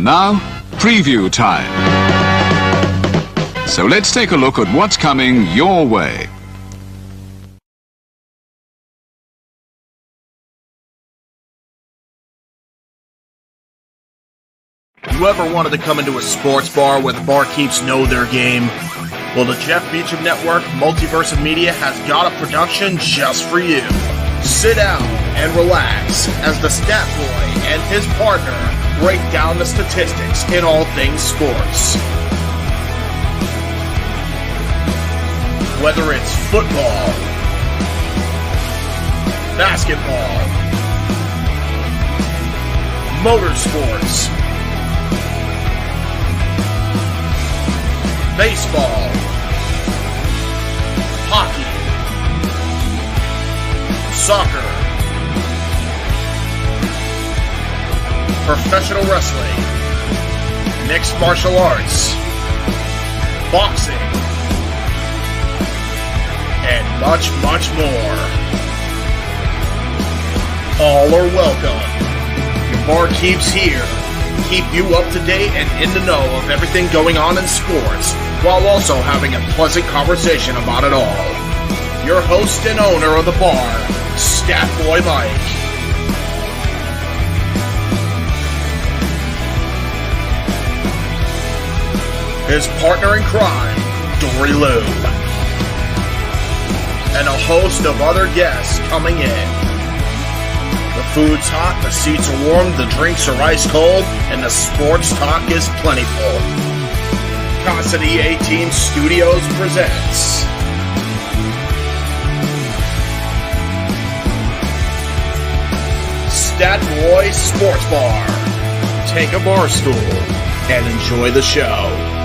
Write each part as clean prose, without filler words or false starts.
And now, preview time. So let's take a look at what's coming your way. You ever wanted to come into a sports bar where the barkeeps know their game? Well, the Jeff Beecham Network, Multiverse of Media has got a production just for you. Sit down and relax as the Stat Boy and his partner break down the statistics in all things sports. Whether it's football, basketball, motorsports, baseball, hockey, soccer, professional wrestling, mixed martial arts, boxing, and much, much more. All are welcome. Your barkeeps here keep you up to date and in the know of everything going on in sports, while also having a pleasant conversation about it all. Your host and owner of the bar, Stat Boy Mike. His partner in crime, Dory Lou. And a host of other guests coming in. The food's hot, the seats are warm, the drinks are ice cold, and the sports talk is plentiful. Cassidy 18 Studios presents Stat Boy Sports Bar. Take a bar stool and enjoy the show.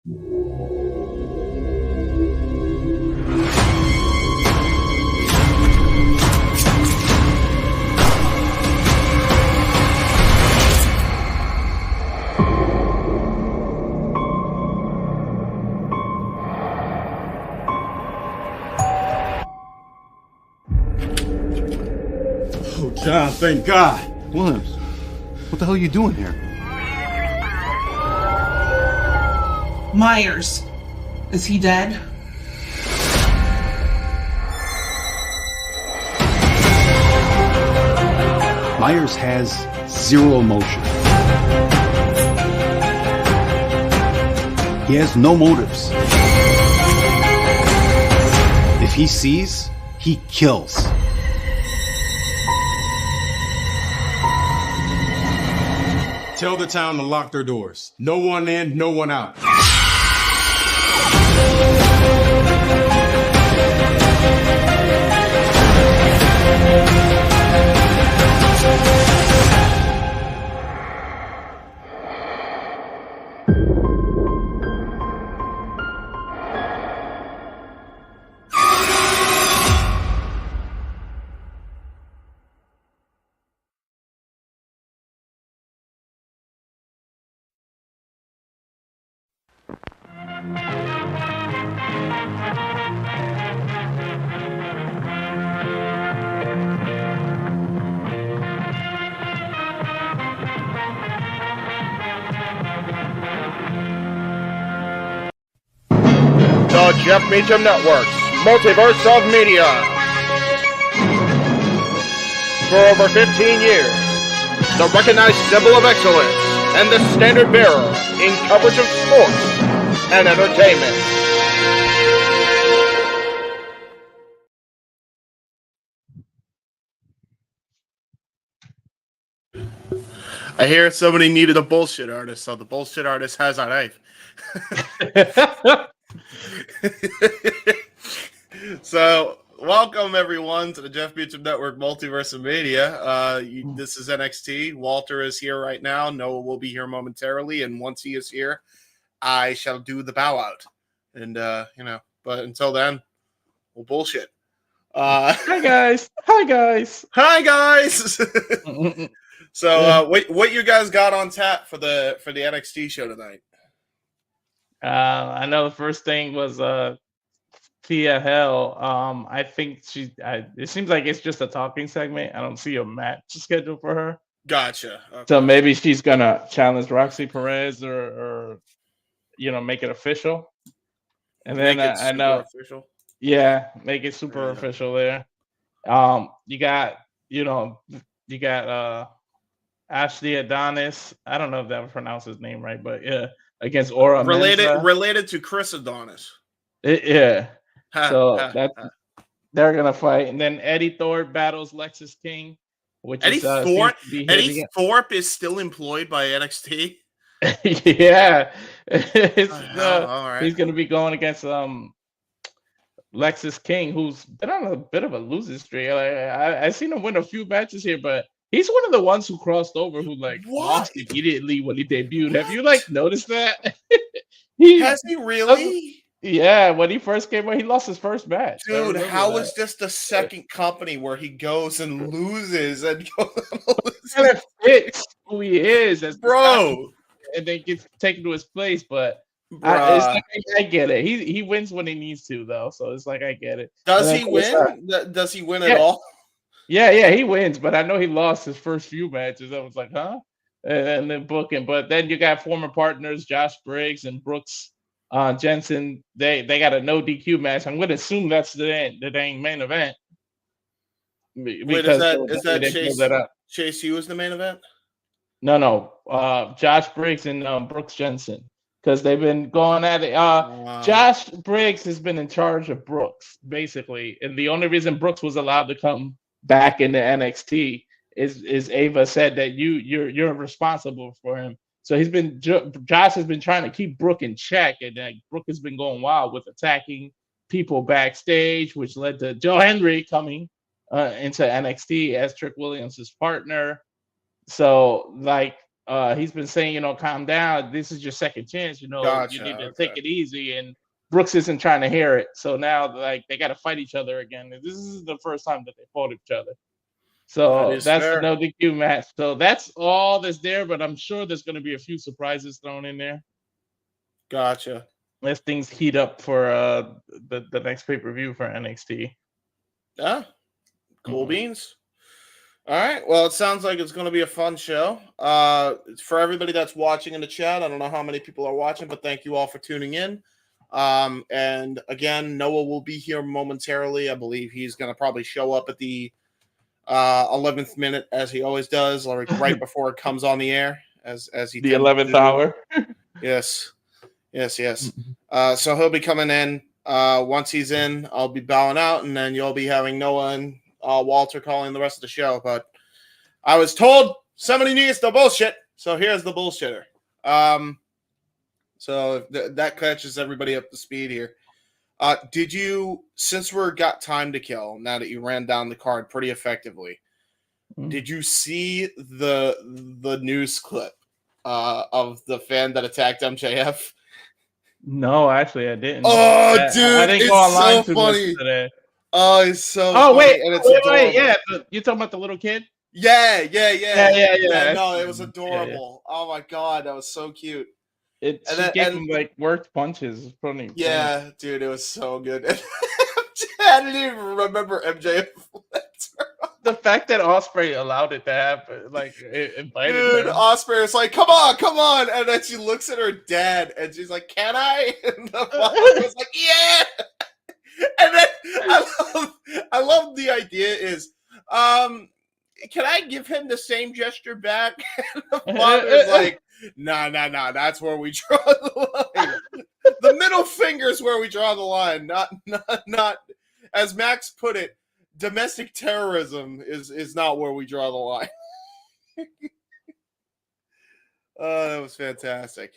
Oh, John, thank God. Williams, what the hell are you doing here? Myers. Is he dead? Myers has zero emotion. He has no motives. If he sees, he kills. Tell the town to lock their doors. No one in, no one out. The Jeff Meacham Network's Multiverse of Media. For over 15 years, the recognized symbol of excellence and the standard bearer in coverage of sports and entertainment. I hear somebody needed a bullshit artist, so the bullshit artist has our knife. So, welcome everyone to the Jeff Meacham Network Multiverse of Media. This is NXT. Walter is here right now. Noah will be here momentarily, and once he is here, I shall do the bow out. And but until then, we'll bullshit. Hi guys. Hi guys. Hi guys. So, what you guys got on tap for the NXT show tonight? I know the first thing was Tia Hell. I think it seems like it's just a talking segment. I don't see a match scheduled for her. Gotcha. Okay. So maybe she's gonna challenge Roxy Perez or make it official. And then I know official. Yeah, make it super official there. You got Ashley Adonis. I don't know if that would pronounce his name right, but yeah, against Aura Menza. Related to Chris Adonis. So they're gonna fight, and then Eddie Thorpe battles Lexus King, which Eddie Thorpe is still employed by NXT. Yeah, all right. He's gonna be going against Lexus King, who's been on a bit of a losing streak. I seen him win a few matches here, but he's one of the ones who crossed over who lost immediately when he debuted. Have you noticed that? Has he really? Yeah, when he first came out, he lost his first match. Dude, how is this the second company where he goes and loses and kind of fits who he is as bro, and then gets taken to his place? But I get it. He wins when he needs to, though. So it's like I get it. Does he win? Does he win at all? Yeah, he wins, but I know he lost his first few matches. I was like, huh? And then booking. But then you got former partners Josh Briggs and Brooks Jensen. They got a no DQ match. I'm going to assume that's the dang main event. Wait, is that Chase Hughes the main event? No. Josh Briggs and Brooks Jensen, because they've been going at it. Josh Briggs has been in charge of Brooks basically, and the only reason Brooks was allowed to come back into NXT is Ava said that you're responsible for him. So Josh has been trying to keep Brooke in check, and Brooke has been going wild with attacking people backstage, which led to Joe Henry coming into NXT as Trick Williams' partner. So he's been saying, calm down. This is your second chance. You Gotcha. need to Okay. take it easy. And Brooks isn't trying to hear it. So now, like, they got to fight each other again. This is the first time that they fought each other. That So is that's fair. the no DQ match. So that's all that's there. But I'm sure there's going to be a few surprises thrown in there Gotcha. as things heat up for the next pay-per-view for NXT. Yeah. Cool Mhm. beans. All right. Well, it sounds like it's going to be a fun show. For everybody that's watching in the chat, I don't know how many people are watching, but thank you all for tuning in. And again, Noah will be here momentarily. I believe he's going to probably show up at the 11th minute, as he always does, like right before it comes on the air, as he The tends to 11th do. hour. Yes. So he'll be coming in. Once he's in, I'll be bowing out, and then you'll be having Noah and Walter calling the rest of the show. But I was told somebody needs the bullshit, so here's the bullshitter. So that catches everybody up to speed here. Did you, since we're got time to kill, now that you ran down the card pretty effectively, did you see the news clip of the fan that attacked MJF? No, actually, I didn't. Oh, I dude, didn't it's go online so too much funny. today. Oh, it's so Oh, funny, wait, and it's wait, adorable. yeah. You talking about the little kid? Yeah. Yeah. No, it was adorable. Yeah. Oh my god, that was so cute. She gave him like worked punches. It's funny. Yeah, dude, it was so good. I didn't even remember MJF. The fact that Osprey allowed it to happen, like it invited Dude, him. Osprey is like, come on, and then she looks at her dad, and she's like, "Can I?" And the father was like, "Yeah." And then I love the idea is, can I give him the same gesture back? And the father is like, nah, that's where we draw the line. The middle finger is where we draw the line, not as Max put it, domestic terrorism is not where we draw the line. That was fantastic.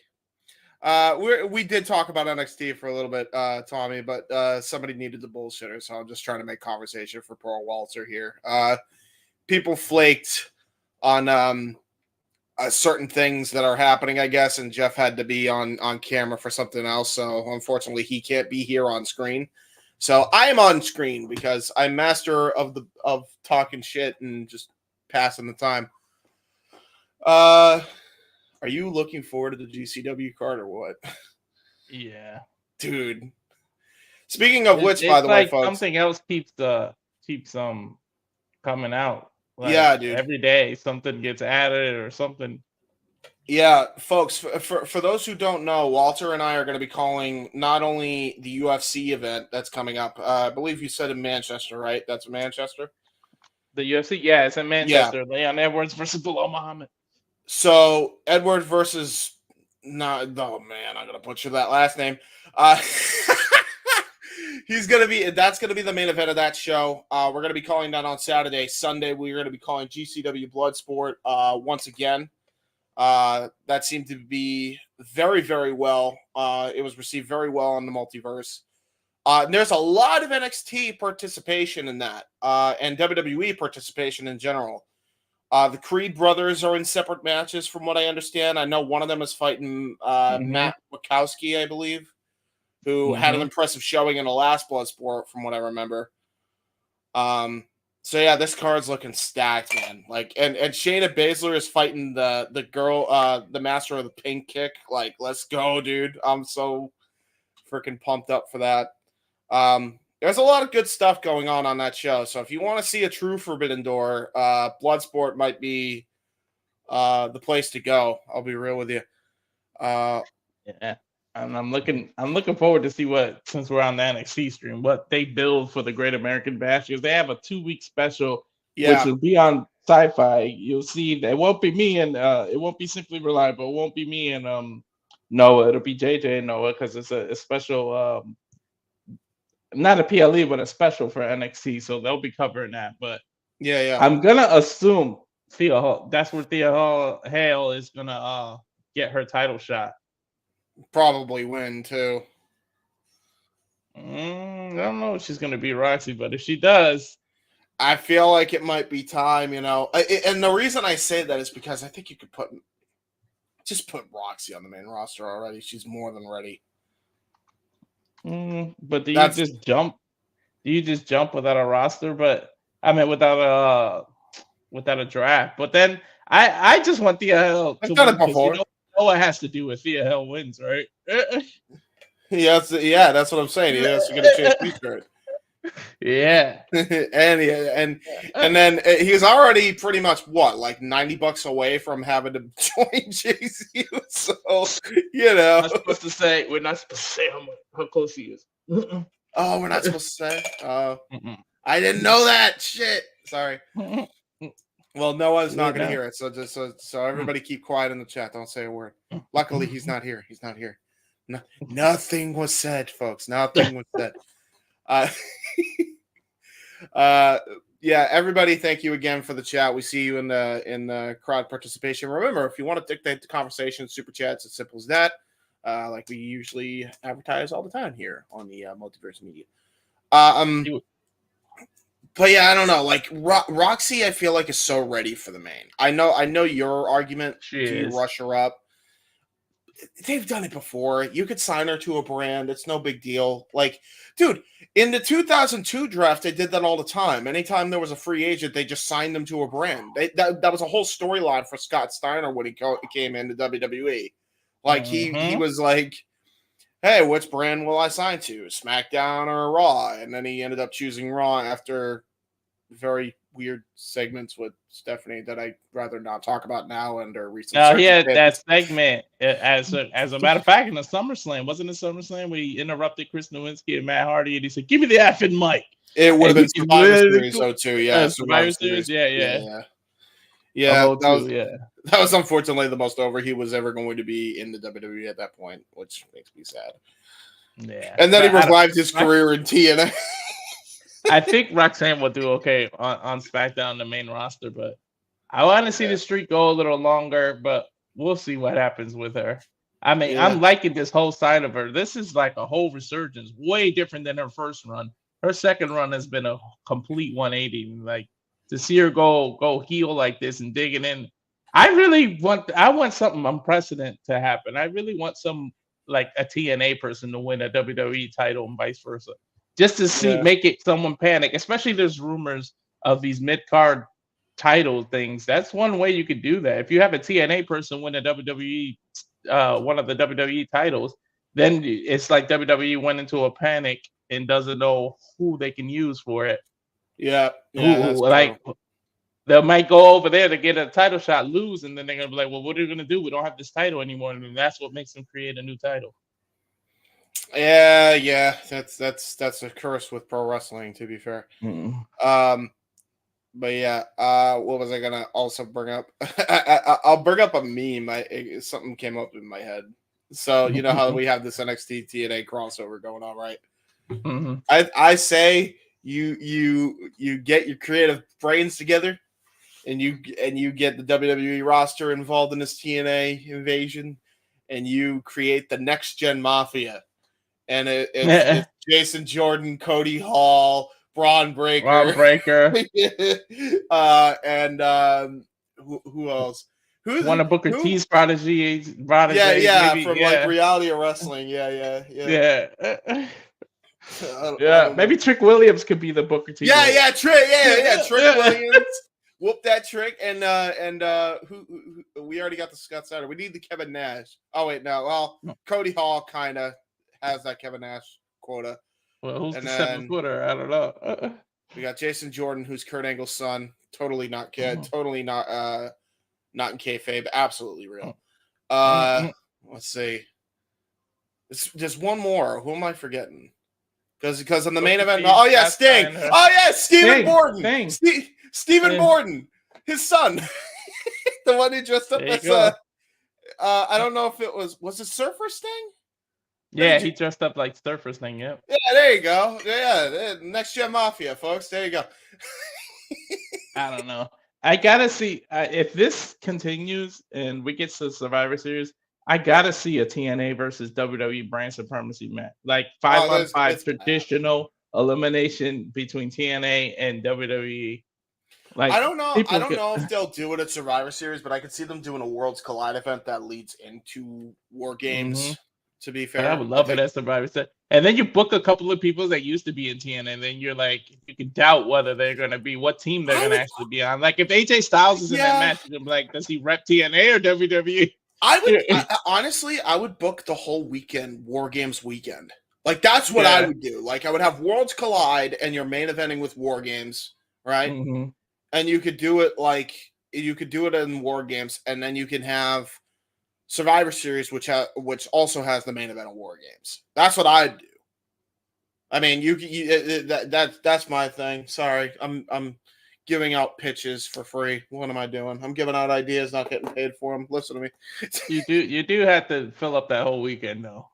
We did talk about NXT for a little bit, Tommy, but somebody needed the bullshitter, so I'm just trying to make conversation for poor Walter here. People flaked on certain things that are happening, I guess, and Jeff had to be on camera for something else, so unfortunately he can't be here on screen. So I am on screen because I'm master of talking shit and just passing the time. Are you looking forward to the GCW card or what? Yeah, dude. Speaking of which, by the way, folks, something else keeps coming out. Like, yeah, dude. Every day something gets added or something. Yeah, folks. For those who don't know, Walter and I are going to be calling not only the UFC event that's coming up. I believe you said in Manchester, right? That's Manchester. The UFC, yeah, it's in Manchester. Yeah. Leon Edwards versus Bilal Muhammad. So Edward versus I'm gonna butcher that last name. That's gonna be the main event of that show. We're gonna be calling that on Saturday. Sunday, we're gonna be calling GCW Bloodsport once again. That seemed to be very, very well. It was received very well on the Multiverse. And there's a lot of NXT participation in that, and WWE participation in general. The Creed brothers are in separate matches, from what I understand. I know one of them is fighting Matt Wachowski, I believe, who had an impressive showing in the last Bloodsport, from what I remember. So yeah, this card's looking stacked, man. Like, and Shayna Baszler is fighting the girl, the master of the pink kick. Like, let's go, dude! I'm so freaking pumped up for that. There's a lot of good stuff going on that show. So if you want to see a true Forbidden Door, Bloodsport might be the place to go. I'll be real with you. Yeah, and I'm looking forward to see what, since we're on the NXT stream, what they build for the Great American Bash. Because they have a 2-week special, which will be on Sci-Fi. You'll see it won't be me and it won't be Simply Reliable. It won't be me and Noah. It'll be JJ and Noah, because it's a special. Not a PLE, but a special for NXT, so they'll be covering that. But yeah, I'm gonna assume Thea Hall. That's where Thea Hale is gonna get her title shot. Probably win too. I don't know if she's gonna be Roxy, but if she does, I feel like it might be time. And the reason I say that is because I think you could put just put Roxy on the main roster already. She's more than ready. But do you just jump? Do you just jump without a roster? But I mean, without a draft. But then I just want Thea Hell to win because you know it has to do with Thea Hell wins, right? Yeah, that's what I'm saying. He has to get a chase T-shirt. Yeah, and then he's already pretty much like $90 away from having to join JCU. So we're not supposed to say how close he is. Oh, we're not supposed to say. I didn't know that. Shit. Sorry. Well, Noah's not going to hear it, so everybody keep quiet in the chat. Don't say a word. Luckily, he's not here. He's not here. Nothing was said, folks. Nothing was said. Yeah, everybody, thank you again for the chat. We see you in the crowd participation. Remember, if you want to dictate the conversation, super chats, as simple as that. Like we usually advertise all the time here on the Multiverse Media. But yeah, I don't know. Like Roxy, I feel like is so ready for the main. I know your argument. You rush her up. They've done it before. You could sign her to a brand. It's no big deal. Like, dude, in the 2002 draft, they did that all the time. Anytime there was a free agent, they just signed them to a brand. That was a whole storyline for Scott Steiner when he came into WWE. Like, he was like, hey, which brand will I sign to? SmackDown or Raw? And then he ended up choosing Raw after very weird segments with Stephanie that I'd rather not talk about now under recent. No, he had that segment as a matter of fact in the SummerSlam. Wasn't it SummerSlam where he interrupted Chris Nowinski and Matt Hardy and he said, "Give me the effing mic." It would have been Survivor Series, though, too. Yeah, Survivor Series. Yeah. That was unfortunately the most over he was ever going to be in the WWE at that point, which makes me sad. Yeah, and then he revived his career in TNA. I think Roxanne will do okay on SmackDown, the main roster, but I want to see the streak go a little longer, but we'll see what happens with her. I mean, I'm liking this whole side of her. This is like a whole resurgence, way different than her first run. Her second run has been a complete 180. Like to see her go heel like this and digging in. I want something unprecedented to happen. I really want some like a TNA person to win a WWE title and vice versa. Just to see, make it someone panic, especially there's rumors of these mid-card title things. That's one way you could do that. If you have a TNA person win a WWE, one of the WWE titles, then it's like WWE went into a panic and doesn't know who they can use for it. Yeah. Like they might go over there to get a title shot, lose, and then they're gonna be like, "Well, what are we gonna do? We don't have this title anymore," and that's what makes them create a new title. Yeah, that's a curse with pro wrestling, to be fair. But yeah, what was I gonna also bring up? I'll bring up a meme. Something came up in my head. So you know how we have this NXT TNA crossover going on, right? I say you get your creative brains together, and you get the WWE roster involved in this TNA invasion, and you create the next gen Mafia. And it's Jason Jordan, Cody Hall, Braun Breaker. And who else? Who's one of Booker T's prodigy? Maybe, from like reality of wrestling. Yeah. Maybe Trick Williams could be the Booker T. Trick Williams. Whoop that Trick, and who we already got the Scott Steiner. We need the Kevin Nash. Oh wait, no. Well, Cody Hall kind of has that Kevin Nash quota. Well, who's the 7-footer? I don't know. We got Jason Jordan, who's Kurt Angle's son. Totally not kid. Totally not in kayfabe. Absolutely real. Let's see. There's one more. Who am I forgetting? Because in the main event. Oh yeah, Sting. Oh yeah, Stephen Borden. Stephen Borden, his son, the one who dressed up as I don't know if it was it Surfer Sting. Yeah, he dressed up like Surfer Sting. Yeah. Yeah, there you go. Yeah, next gen Mafia, folks. There you go. I don't know. I gotta see if this continues and we get to Survivor Series. I gotta see a TNA versus WWE brand supremacy match, like 5-on-5 traditional elimination between TNA and WWE. Like, I don't know. people I don't get- know if they'll do it at Survivor Series, but I could see them doing a Worlds Collide event that leads into War Games. Mhm. To be I fair, would love it as Survivor Series. And then you book a couple of people that used to be in TNA, and then you're like, you can doubt whether they're going to be, what team they're going to actually be on. Like, if AJ Styles is in that match, you're like, does he rep TNA or WWE? Honestly, I would book the whole weekend, War Games weekend. Like, that's what I would do. Like, I would have Worlds Collide and you're main eventing with War Games, right? Mm-hmm. And you could do it in War Games, and then you can have Survivor Series, which also has the main event of War Games. That's what I'd do. I mean, that's my thing. Sorry, I'm giving out pitches for free. What am I doing? I'm giving out ideas, not getting paid for them. Listen to me. You do have to fill up that whole weekend, though.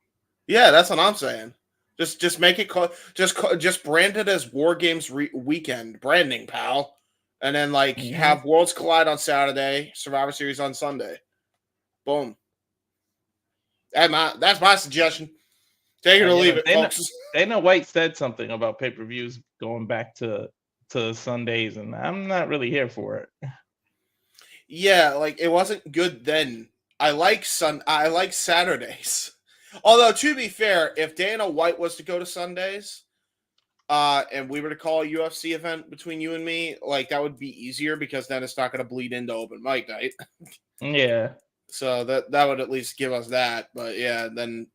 Yeah, that's what I'm saying. Just make it just brand it as War Games weekend branding, pal, and then have Worlds Collide on Saturday, Survivor Series on Sunday. Boom. That's my suggestion. Take it or leave it, folks. Dana White said something about pay-per-views going back to Sundays, and I'm not really here for it. Yeah, like it wasn't good then. I like Saturdays. Although to be fair, if Dana White was to go to Sundays, and we were to call a UFC event between you and me, like that would be easier because then it's not going to bleed into open mic night. Yeah. So that would at least give us that. But yeah, then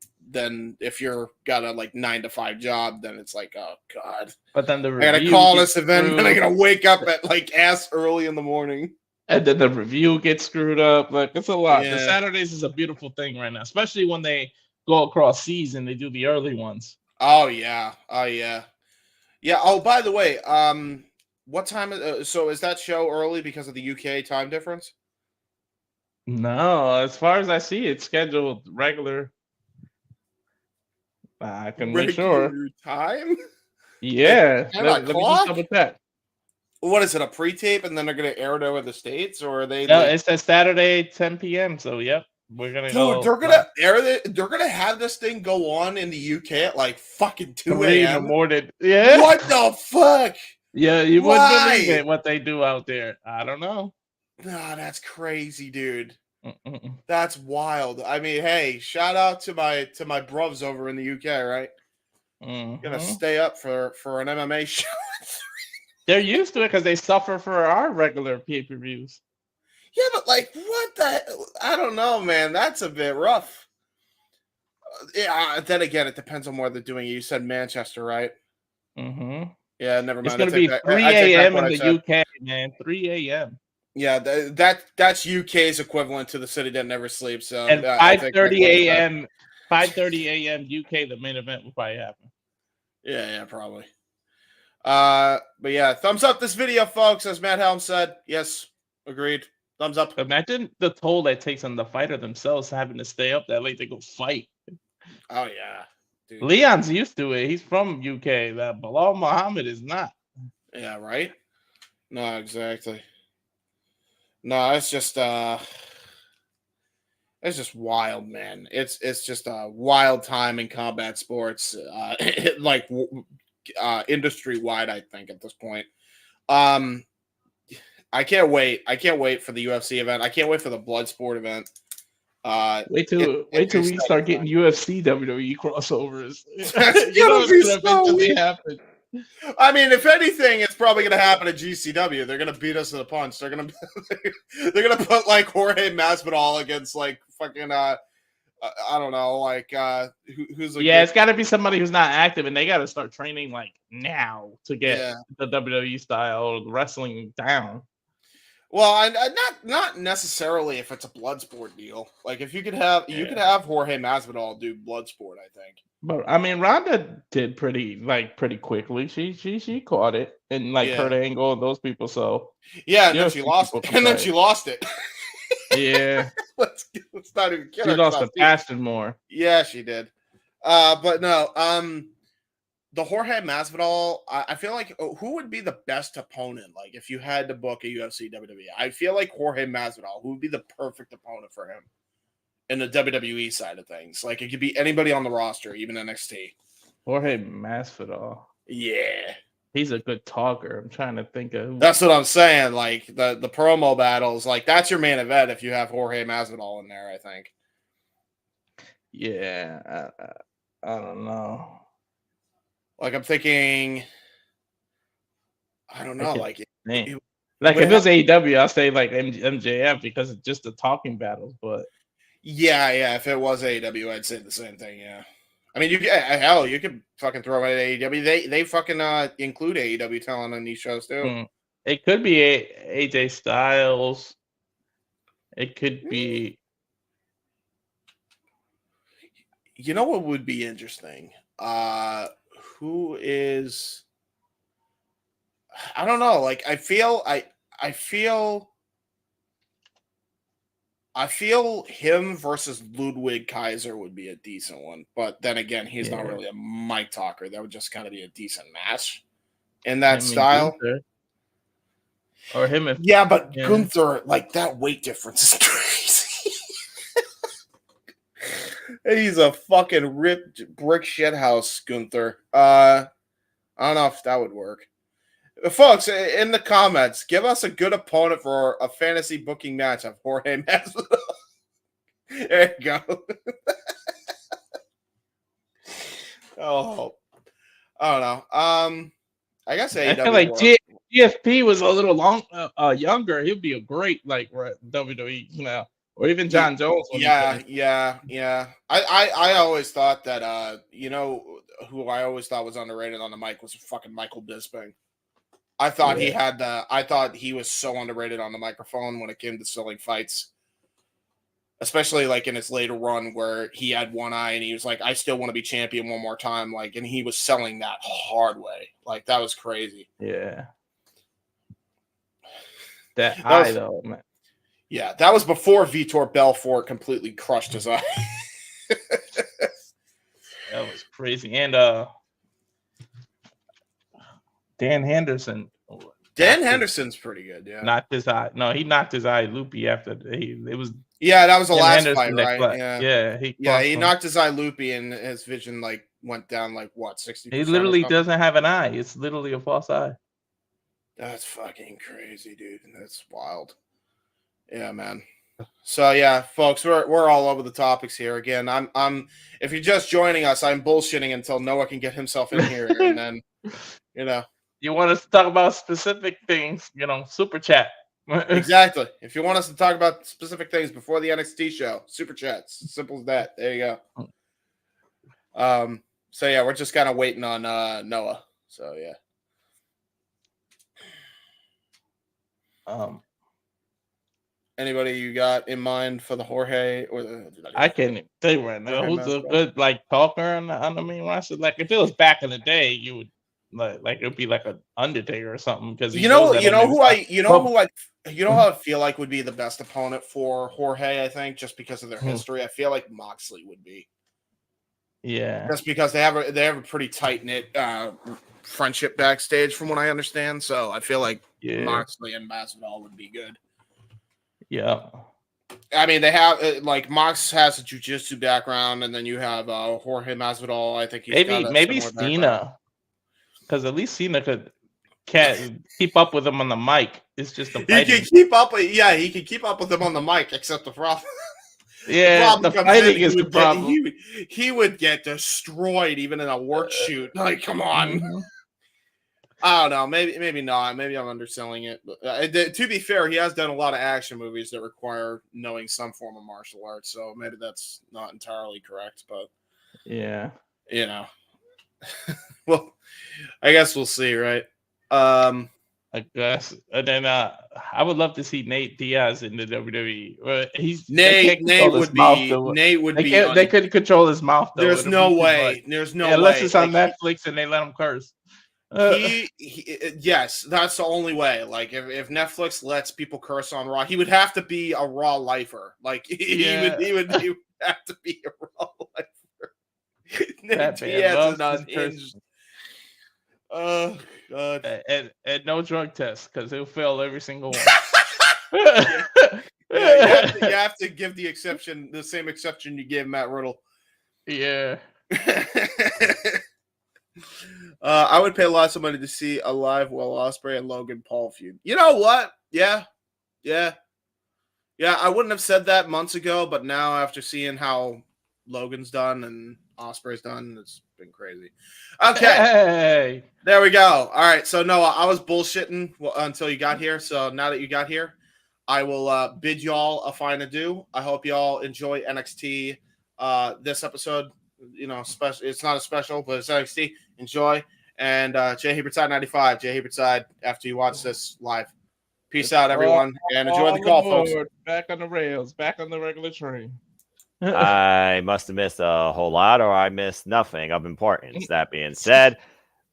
if you're got a 9 to 5 job, then it's like, oh god. But then I gotta call this event and I gotta wake up at ass early in the morning. And then the review gets screwed up. Like it's a lot. Yeah. The Saturdays is a beautiful thing right now, especially when they go across seas and they do the early ones. Oh yeah. Yeah. Oh, by the way, what time so is that show early because of the UK time difference? No, as far as I see, it's scheduled regular. I can make sure. Time? Yeah. Let me just double check. What is it, a pre-tape and then they're going to air it over the States, or are they? No, it says Saturday, 10 p.m. So, yep, we're going to go. Dude, they're going to air it. They're going to have this thing go on in the UK at fucking 2 a.m. in the morning. Yeah. What the fuck? Yeah, you wouldn't believe it, what they do out there. I don't know. Nah, that's crazy, dude. That's wild. I mean, hey, shout out to my bruvs over in the UK, right? Gonna stay up for an MMA show. They're used to it because they suffer for our regular pay-per-views. Yeah, but what the? I don't know, man. That's a bit rough. Yeah. Then again, it depends on where they're doing it. You said Manchester, right? Mm-hmm. Yeah, never mind. It's gonna be 3 a.m. in the UK, man. 3 a.m. Yeah, that's UK's equivalent to the city that never sleeps. So and 5:30 a.m. 5:30 a.m. UK, the main event will probably happen. Yeah, probably. But yeah, thumbs up this video, folks. As Matt Helm said, yes, agreed. Thumbs up. Imagine the toll that takes on the fighter themselves having to stay up that late to go fight. Oh yeah, dude. Leon's used to it. He's from UK. That Bilal Muhammad is not. Yeah, right. No, exactly. No, it's just wild, man. It's just a wild time in combat sports, industry wide. I think at this point, I can't wait. I can't wait for the UFC event. I can't wait for the Bloodsport event. Wait till we start getting UFC WWE crossovers. That's gonna eventually happen. I mean, if anything, it's probably going to happen at GCW. They're going to beat us to the punch. They're going to put Jorge Masvidal against fucking I don't know who's it's got to be somebody who's not active, and they got to start training now to get the WWE style wrestling down. Well, not necessarily if it's a Bloodsport deal. If you could have Jorge Masvidal do Bloodsport, I think. But I mean, Ronda did pretty quickly. She caught it and Kurt Angle and those people. So and then she lost it. And then she lost it. Yeah. let's not even kid. She lost the passion more. Yeah, she did. But no. The Jorge Masvidal, I feel like who would be the best opponent? If you had to book a UFC WWE, I feel like Jorge Masvidal, who would be the perfect opponent for him in the WWE side of things. It could be anybody on the roster, even NXT. Jorge Masvidal. Yeah. He's a good talker. I'm trying to think of who. That's what I'm saying. Like the promo battles, like that's your main event if you have Jorge Masvidal in there. I think. Yeah, I don't know. Like I'm thinking, I don't know. Like if it was AEW, I'll say like MJF because it's just the talking battles. But yeah. If it was AEW, I'd say the same thing. Yeah. I mean, you could fucking throw it at AEW. They fucking include AEW talent on these shows too. It could be AJ Styles. It could be. You know what would be interesting? Who is? I don't know. Like I feel him versus Ludwig Kaiser would be a decent one, but then again, he's not really a mic talker. That would just kind of be a decent match in that style. Or him if but Gunther, like that weight difference is crazy. He's a fucking ripped brick shithouse, Gunther. I don't know if that would work. Folks, in the comments, give us a good opponent for a fantasy booking match of Jorge Masvidal. There you go. I don't know. I guess AEW. I feel like GFP was a little younger. He'd be a great WWE, or even John Jones. Yeah. I always thought that who I always thought was underrated on the mic was fucking Michael Bisping. I thought I thought he was so underrated on the microphone when it came to selling fights, especially like in his later run where he had one eye and he was like, I still want to be champion one more time. Like, and he was selling that hard way. Like that was crazy. Yeah. That eye though, man. Yeah. That was before Vitor Belfort completely crushed his eye. That was crazy. And, Dan Henderson. Dan Henderson's pretty good, yeah. Knocked his eye. No, he knocked his eye loopy after it was. Yeah, that was the last Henderson fight, right? He knocked his eye loopy and his vision like went down like what 60%. He literally doesn't have an eye. It's literally a false eye. That's fucking crazy, dude. That's wild. Yeah, man. So yeah, folks, we're all over the topics here. Again, I'm if you're just joining us, I'm bullshitting until Noah can get himself in here, and then You want us to talk about specific things, super chat. Exactly. If you want us to talk about specific things before the NXT show, super chats. Simple as that. There you go. So yeah, we're just kind of waiting on Noah. So yeah. Anybody you got in mind for the Jorge or the? I can't tell you right now who's a good talker on the main roster. Like if it was back in the day, you would. Like it'd be like an Undertaker or something because how I feel like would be the best opponent for Jorge. I think just because of their history, I feel like Moxley would be. Yeah, just because they have a pretty tight knit friendship backstage, from what I understand. So I feel like Moxley and Masvidal would be good. Yeah, I mean they have Mox has a jiu-jitsu background, and then you have Jorge Masvidal. I think he's maybe Cena. Because at least Cena can't keep up with him on the mic. It's just the fighting. He can keep up. He can keep up with him on the mic. Except the problem. The fighting is the problem. He would get destroyed even in a work shoot. Like, come on. I don't know. Maybe not. Maybe I'm underselling it. But to be fair, he has done a lot of action movies that require knowing some form of martial arts. So maybe that's not entirely correct. But yeah, well, I guess we'll see, right? I guess. And then I would love to see Nate Diaz in the WWE. Nate would be. They couldn't control his mouth. Though. There's no way. There's no way. Unless it's on Netflix and they let him curse. Yes, that's the only way. Like if Netflix lets people curse on Raw, he would have to be a Raw lifer. Like he would have to be a Raw lifer. Nate Diaz is unhinged. Oh God! And no drug test because he'll fail every single one. You have to give the same exception you gave Matt Riddle. Yeah. I would pay lots of money to see a live Will Ospreay and Logan Paul feud. You know what? Yeah. I wouldn't have said that months ago, but now after seeing how Logan's done and Ospreay's done, it's been crazy. Okay. Hey. There we go. All right. So, Noah, I was bullshitting until you got here. So, now that you got here, I will bid y'all a fine adieu. I hope y'all enjoy NXT this episode. You know, special. It's not a special, but it's NXT. Enjoy. And Jay Hebertside 95. Jay Hebertside, after you watch this live. Peace out, everyone. And enjoy the call, folks. Back on the rails. Back on the regular train. I must have missed a whole lot, or I missed nothing of importance. That being said,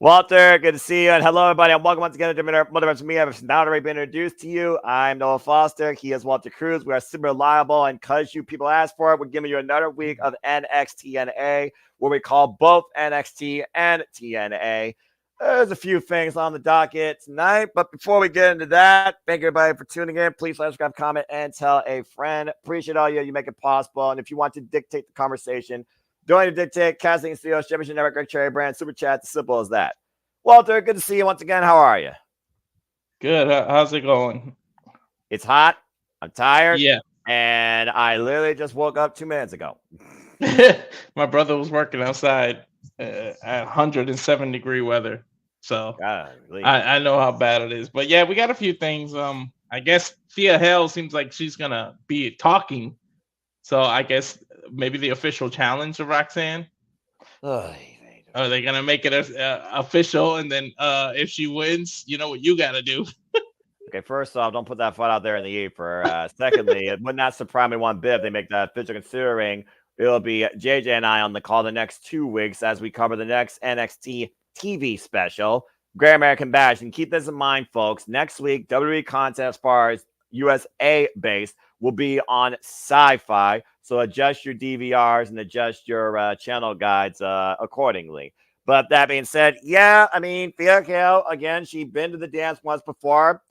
Walter, good to see you, and hello, everybody, and welcome once again to Multiverse. Me, I've now already been introduced to you. I'm Noah Foster. He is Walter Cruz. We are super reliable, and because you people asked for it, we're giving you another week of NXTNA, where we call both NXT and TNA. There's a few things on the docket tonight, but before we get into that, thank you everybody for tuning in. Please subscribe, comment, and tell a friend. Appreciate all you. You make it possible. And if you want to dictate the conversation, don't need to dictate. Casting Studios, Championship Network, Greg Cherry Brand, Super Chat, as simple as that. Walter, good to see you once again. How are you? Good. How's it going? It's hot. I'm tired. Yeah. And I literally just woke up 2 minutes ago. My brother was working outside at 107-degree weather. So I know how bad it is. But yeah, we got a few things. I guess Thea Hale seems like she's gonna be talking. So I guess maybe the official challenge of Roxanne. Are they gonna make it official? And then if she wins, you know what you gotta do. Okay, first off, don't put that foot out there in the ether. Secondly, it would not surprise me one bit if they make that official, considering it'll be JJ and I on the call the next 2 weeks as we cover the next NXT TV special, Great American Bash. And keep this in mind, folks. Next week, WWE content as far as USA based will be on Sci-Fi. So adjust your DVRs and adjust your channel guides accordingly. But that being said, yeah, I mean, Thea Hale, again, she'd been to the dance once before.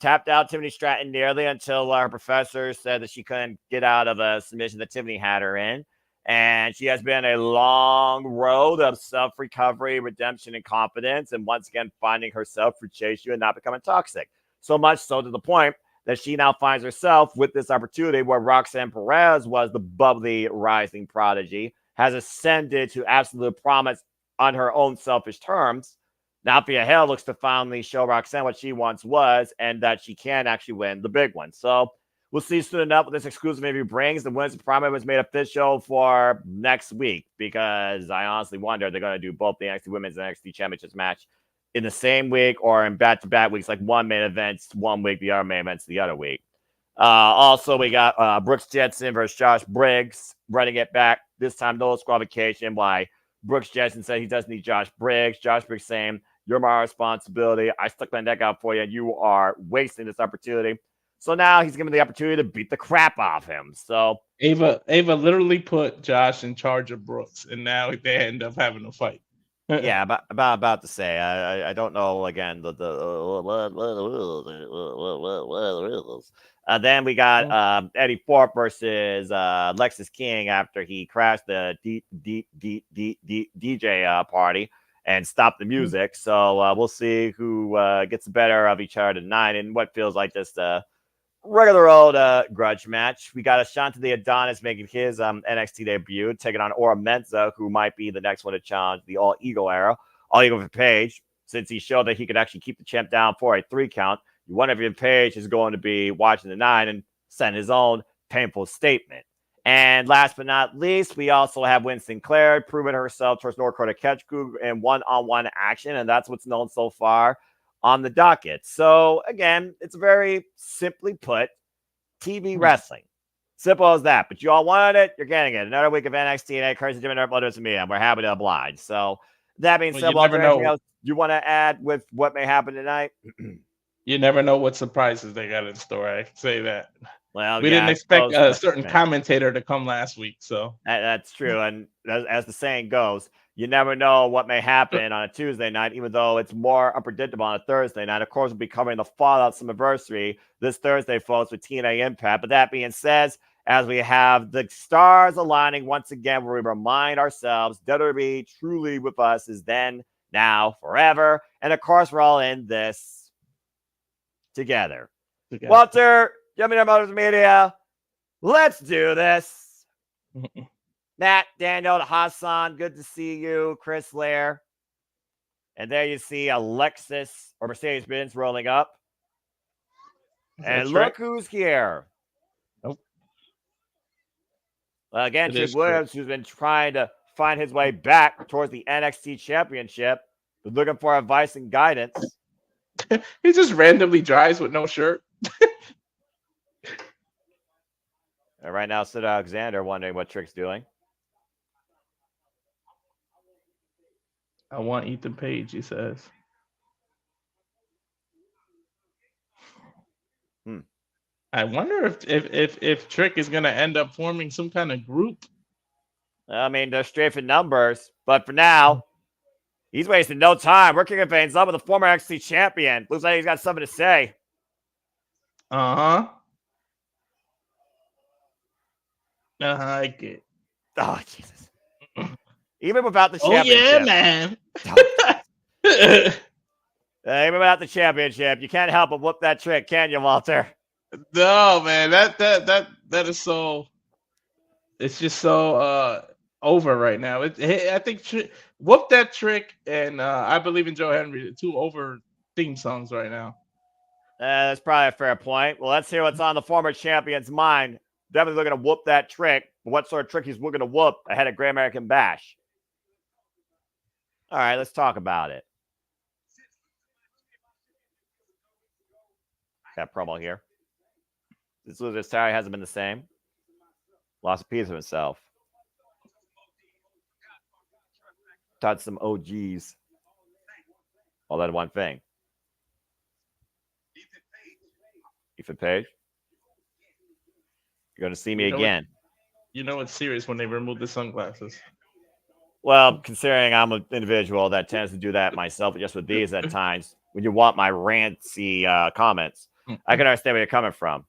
Tapped out Tiffany Stratton nearly until her professor said that she couldn't get out of a submission that Tiffany had her in. And she has been a long road of self-recovery, redemption, and confidence. And once again, finding herself for chase you and not becoming toxic. So much so to the point that she now finds herself with this opportunity where Roxanne Perez was the bubbly rising prodigy, has ascended to absolute promise on her own selfish terms. Now Thea Hale looks to finally show Roxanne what she once was and that she can actually win the big one. So we'll see soon enough what this exclusive interview brings. The Women's Primary was made official for next week because I honestly wonder if they're going to do both the NXT Women's and NXT Championships match in the same week or in back-to-back weeks, like one main event's one week, the other main event's the other week. Also, we got Brooks Jensen versus Josh Briggs running it back. This time, no disqualification. Why Brooks Jensen said he doesn't need Josh Briggs. Josh Briggs saying, "You're my responsibility. I stuck my neck out for you, and you are wasting this opportunity." So now he's given the opportunity to beat the crap off him. So Ava literally put Josh in charge of Brooks, and now they end up having a fight. Yeah, about to say, I don't know again then we got Eddie Thorpe versus Lexus King after he crashed the DJ party and stopped the music. So we'll see who gets the better of each other tonight in what feels like just a regular old grudge match. We got Ashante the Adonis making his NXT debut, taking on Ora Menza, who might be the next one to challenge the All Eagle era. All Eagle for Page, since he showed that he could actually keep the champ down for a 3 count. You wonder if Page is going to be watching the 9 and send his own painful statement. And last but not least, we also have Winston Clare proving herself towards North Dakota Ketchuk in one-on-one action, and that's what's known so far on the docket. So again, it's very simply put, TV wrestling. Simple as that. But you all wanted it, you're getting it. Another week of NXT and Curse Jim and Brothers and me, and we're happy to oblige. So that being said, Walter, anything else you want to add with what may happen tonight? You never know what surprises they got in store. I can say that. Well, we didn't expect a certain commentator to come last week, so that's true. And as the saying goes, you never know what may happen on a Tuesday night, even though it's more unpredictable on a Thursday night. Of course, we'll be covering the Fallout Summiversary this Thursday, folks, with TNA Impact. But that being said, as we have the stars aligning once again, where we remind ourselves WWE truly with us is then now, forever. And of course, we're all in this together. Walter, JMN Multiverse Media, let's do this. Matt, Daniel, Hassan, good to see you. Chris Lair. And there you see Alexis or Mercedes-Benz rolling up. And look who's here. Nope. Again, Trick Williams, who's been trying to find his way back towards the NXT Championship, but looking for advice and guidance. He just randomly drives with no shirt. And right now, Sid Alexander wondering what Trick's doing. I want Ethan Page, he says. I wonder if Trick is gonna end up forming some kind of group. I mean, they're straight for numbers, but for now, he's wasting no time. We're kicking things up with the former NXT champion. Looks like he's got something to say. I get. Oh, Jesus. Even without the championship. Oh, yeah, man. Even without the championship, you can't help but whoop that Trick, can you, Walter? No, man. That is so. It's just so over right now. I think whoop that Trick and I Believe in Joe Henry, the two over theme songs right now. That's probably a fair point. Well, let's hear what's on the former champion's mind. Definitely looking to whoop that Trick. What sort of trick he's looking to whoop ahead of Great American Bash? All right, let's talk about it. That promo here. This loser's tire hasn't been the same. Lost a piece of himself. Taught some OGs. All that one thing. Ethan Page. You're going to see me again. You know it's serious when they remove the sunglasses. Well, considering I'm an individual that tends to do that myself, just with these at times, when you want my ranty comments, I can understand where you're coming from.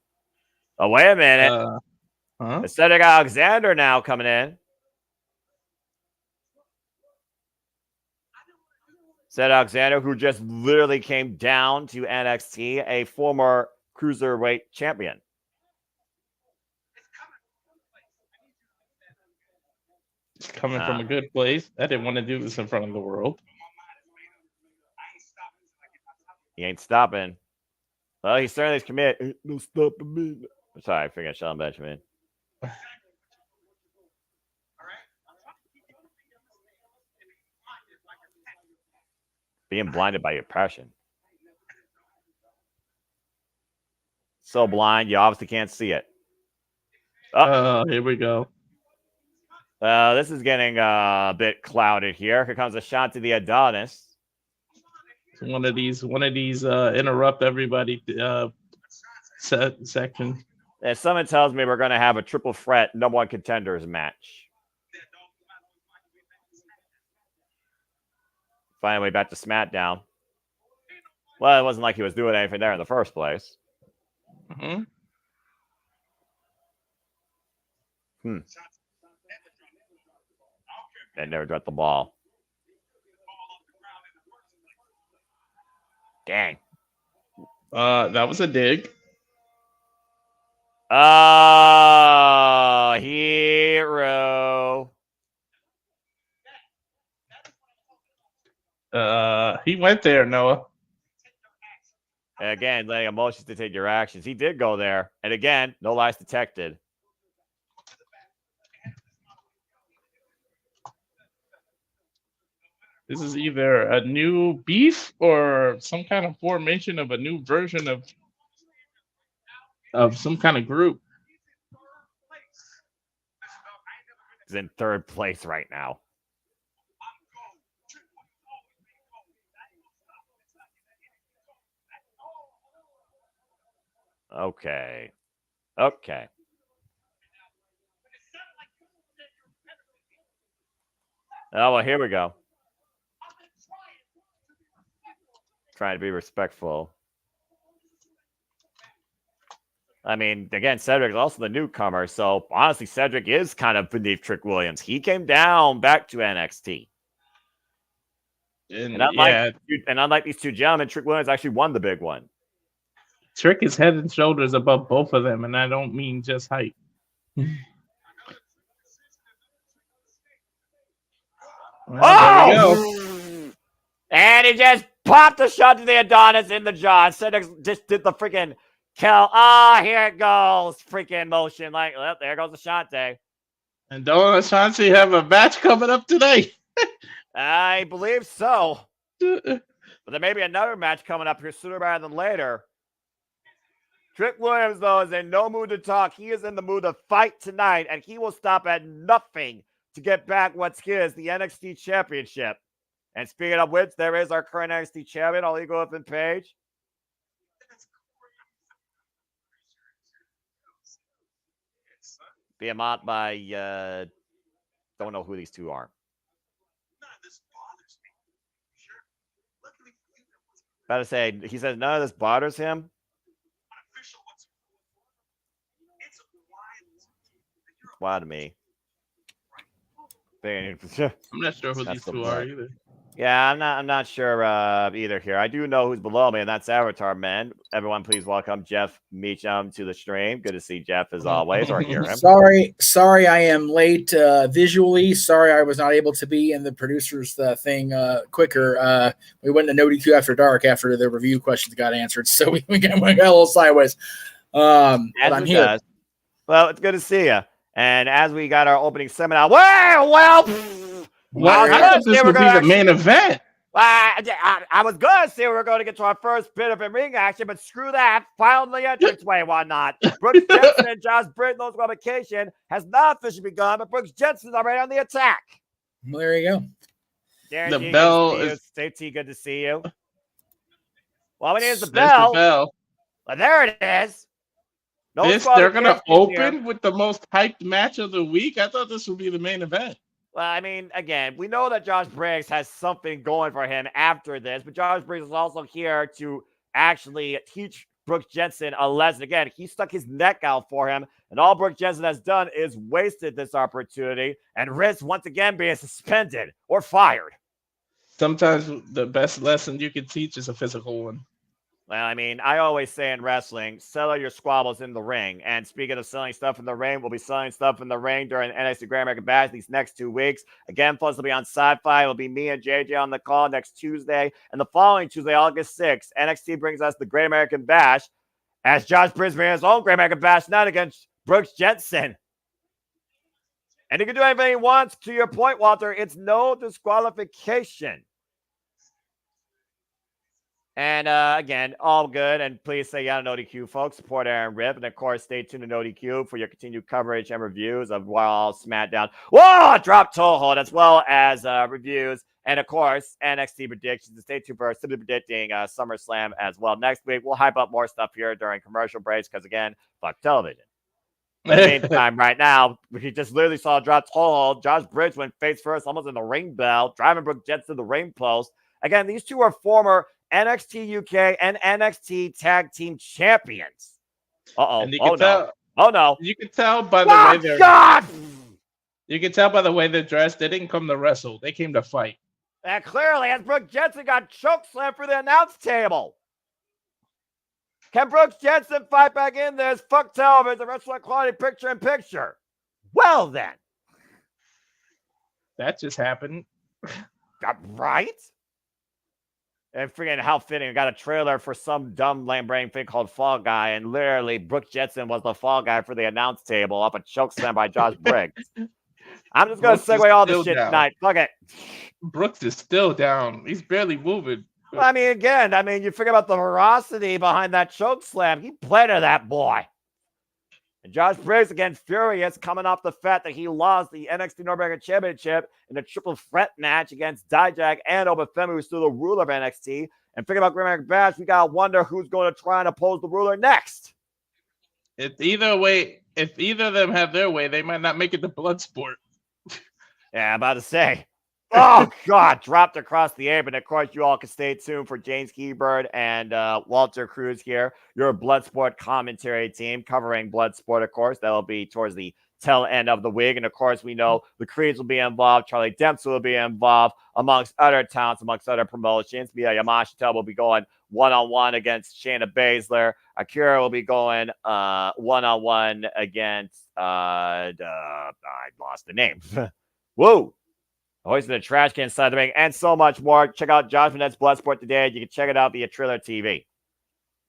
Oh, wait a minute. Instead of Alexander now coming in. Said Alexander, who just literally came down to NXT, a former cruiserweight champion. It's coming from a good place. I didn't want to do this in front of the world. He ain't stopping. Well, he certainly is committed. Ain't no stopping me. Sorry, I figured Sean Benjamin. Being blinded by your passion. So blind, you obviously can't see it. Oh, here we go. This is getting a bit clouded here. Here comes a shot to the Adonis. One of these interrupt everybody section. And someone tells me we're going to have a triple threat number one contenders match. Finally, back to SmackDown. Well, it wasn't like he was doing anything there in the first place. They never dropped the ball. Dang. That was a dig. Oh, hero. He went there, Noah. Again, letting emotions dictate your actions. He did go there. And again, no lies detected. This is either a new beef or some kind of formation of a new version of some kind of group. He's in third place right now. Okay. Okay. Oh, well, here we go. Trying to be respectful. I mean, again, Cedric is also the newcomer, so honestly, Cedric is kind of beneath Trick Williams. He came down back to NXT. And unlike these two gentlemen, Trick Williams actually won the big one. Trick is head and shoulders above both of them, and I don't mean just height. Well, there we go. And he just popped a shot to the Adonis in the jaw. Cedric just did the freaking kill. Here it goes. Freaking motion. Like, well, there goes Ashante. And don't Ashante have a match coming up today? I believe so. But there may be another match coming up here sooner rather than later. Trick Williams, though, is in no mood to talk. He is in the mood to fight tonight, and he will stop at nothing to get back what's his, the NXT Championship. And speaking of which, there is our current NXT champion. I'll go up in Page. Being out by, don't know who these two are. About to say, he says none of this bothers him. It's wild to me. I'm not sure who these two are either. Yeah, I'm not sure either here. I do know who's below me, and that's Avatar Man. Everyone, please welcome Jeff Meacham to the stream. Good to see Jeff as always, or hear him. Sorry, I am late visually. Sorry, I was not able to be in the producers thing quicker. We went to No DQ After Dark after the review questions got answered, so we got a little sideways. But I'm here. Does. Well, it's good to see you. And as we got our opening seminar, I thought this would be the main event. I was going to say we were going to get to our first bit of ring action, but screw that. Finally, entranceway, why not? Brooks Jensen and Josh Britton's qualification has not officially begun, but Brooks Jensen's already on the attack. Well, there you go. Darren The G, bell is. Stay T, good to see you. Well, we need the bell. Well, there it is. They're going to open with the most hyped match of the week? I thought this would be the main event. Well, I mean, again, we know that Josh Briggs has something going for him after this, but Josh Briggs is also here to actually teach Brooks Jensen a lesson. Again, he stuck his neck out for him, and all Brooks Jensen has done is wasted this opportunity and risks once again being suspended or fired. Sometimes the best lesson you can teach is a physical one. Well, I mean, I always say in wrestling, settle your squabbles in the ring. And speaking of selling stuff in the ring, we'll be selling stuff in the ring during NXT Great American Bash these next 2 weeks. Again, plus it'll be on Sci-Fi. It'll be me and JJ on the call next Tuesday. And the following Tuesday, August 6th, NXT brings us the Great American Bash as Josh Briggs brings his own Great American Bash night against Brooks Jensen. And he can do anything he wants. To your point, Walter, it's no disqualification. And again, all good. And please say yeah to No DQ, folks. Support Aaron Rip. And of course, stay tuned to No DQ for your continued coverage and reviews of Raw, SmackDown. Whoa! Drop toehold, as well as reviews. And of course, NXT predictions. And stay tuned for simply predicting SummerSlam as well. Next week, we'll hype up more stuff here during commercial breaks because, again, fuck television. In the meantime, right now, we just literally saw a drop toehold. Josh Briggs went face first, almost in the ring bell, driving Brooks Jensen to the ring post. Again, these two are former NXT UK and NXT Tag Team Champions. Oh no! You can tell by the way they're. God! You can tell by the way they're dressed. They didn't come to wrestle. They came to fight. And clearly, as Brooks Jensen got chokeslammed for the announce table. Can Brooks Jensen fight back in this? Fuck television, wrestling quality picture in picture. Well then, that just happened. Right? And freaking how fitting. I got a trailer for some dumb lame brain thing called Fall Guy, and literally Brooks Jensen was the Fall Guy for the announce table up a chokeslam by Josh Briggs. I'm just going to segue all this shit tonight. Fuck it. Brooks is still down. He's barely moving. Well, I mean, again, you figure about the veracity behind that chokeslam. He played to that boy. And Josh Briggs, again, furious, coming off the fact that he lost the NXT North American Championship in a triple threat match against Dijak and Obafemi, who's still the ruler of NXT. And figuring about Great American Bash, we got to wonder who's going to try and oppose the ruler next. If either of them have their way, they might not make it to Bloodsport. Yeah, I'm about to say. Oh, God, dropped across the apron. Of course, you all can stay tuned for James Hebert and Walter Cruz here, your Bloodsport commentary team covering Bloodsport, of course. That'll be towards the tail end of the week. And of course, we know the Creeds will be involved. Charlie Dempsey will be involved, amongst other talents, amongst other promotions. Mia Yamashita will be going one-on-one against Shayna Baszler. Akira will be going one-on-one against I lost the name. Whoa. Hoisting the trash can inside the ring, and so much more. Check out Josh Burnett's Bloodsport today. You can check it out via Triller TV.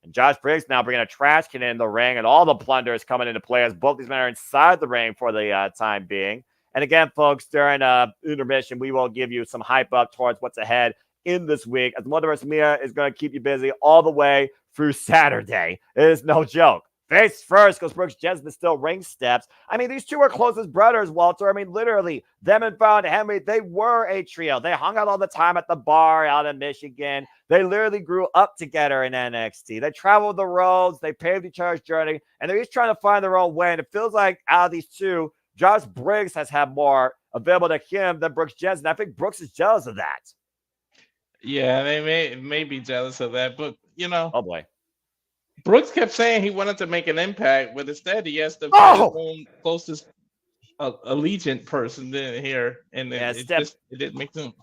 And Josh Briggs now bringing a trash can in the ring, and all the plunder is coming into play as both these men are inside the ring for the time being. And again, folks, during intermission, we will give you some hype up towards what's ahead in this week, as Multiverse Mia is going to keep you busy all the way through Saturday. It is no joke. Face first goes Brooks Jensen to still ring steps. I mean, these two are close as brothers, Walter. I mean, literally, them and Fallon Henry, they were a trio. They hung out all the time at the bar out in Michigan. They literally grew up together in NXT. They traveled the roads. They paved each other's journey, and they're each trying to find their own way. And it feels like out of these two, Josh Briggs has had more available to him than Brooks Jensen. I think Brooks is jealous of that. Yeah, they may be jealous of that, but oh boy. Brooks kept saying he wanted to make an impact, but instead he has to find his own closest allegiant person here, and it didn't make sense.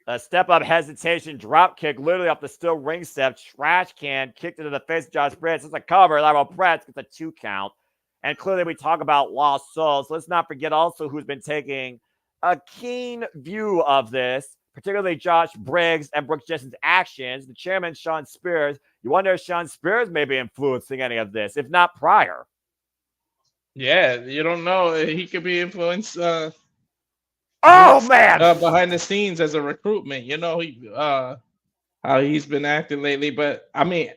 A step-up hesitation drop kick, literally off the steel ring step. Trash can kicked into the face of Josh Briggs. It's a cover. Lyra Pretz gets a 2 count. And clearly we talk about lost souls. Let's not forget also who's been taking a keen view of this, particularly Josh Briggs and Brooks Jensen's actions. The chairman, Sean Spears. You wonder if Sean Spears may be influencing any of this, if not prior. Yeah, you don't know. He could be influenced man! Behind the scenes as a recruitment. How he's been acting lately. But, I mean,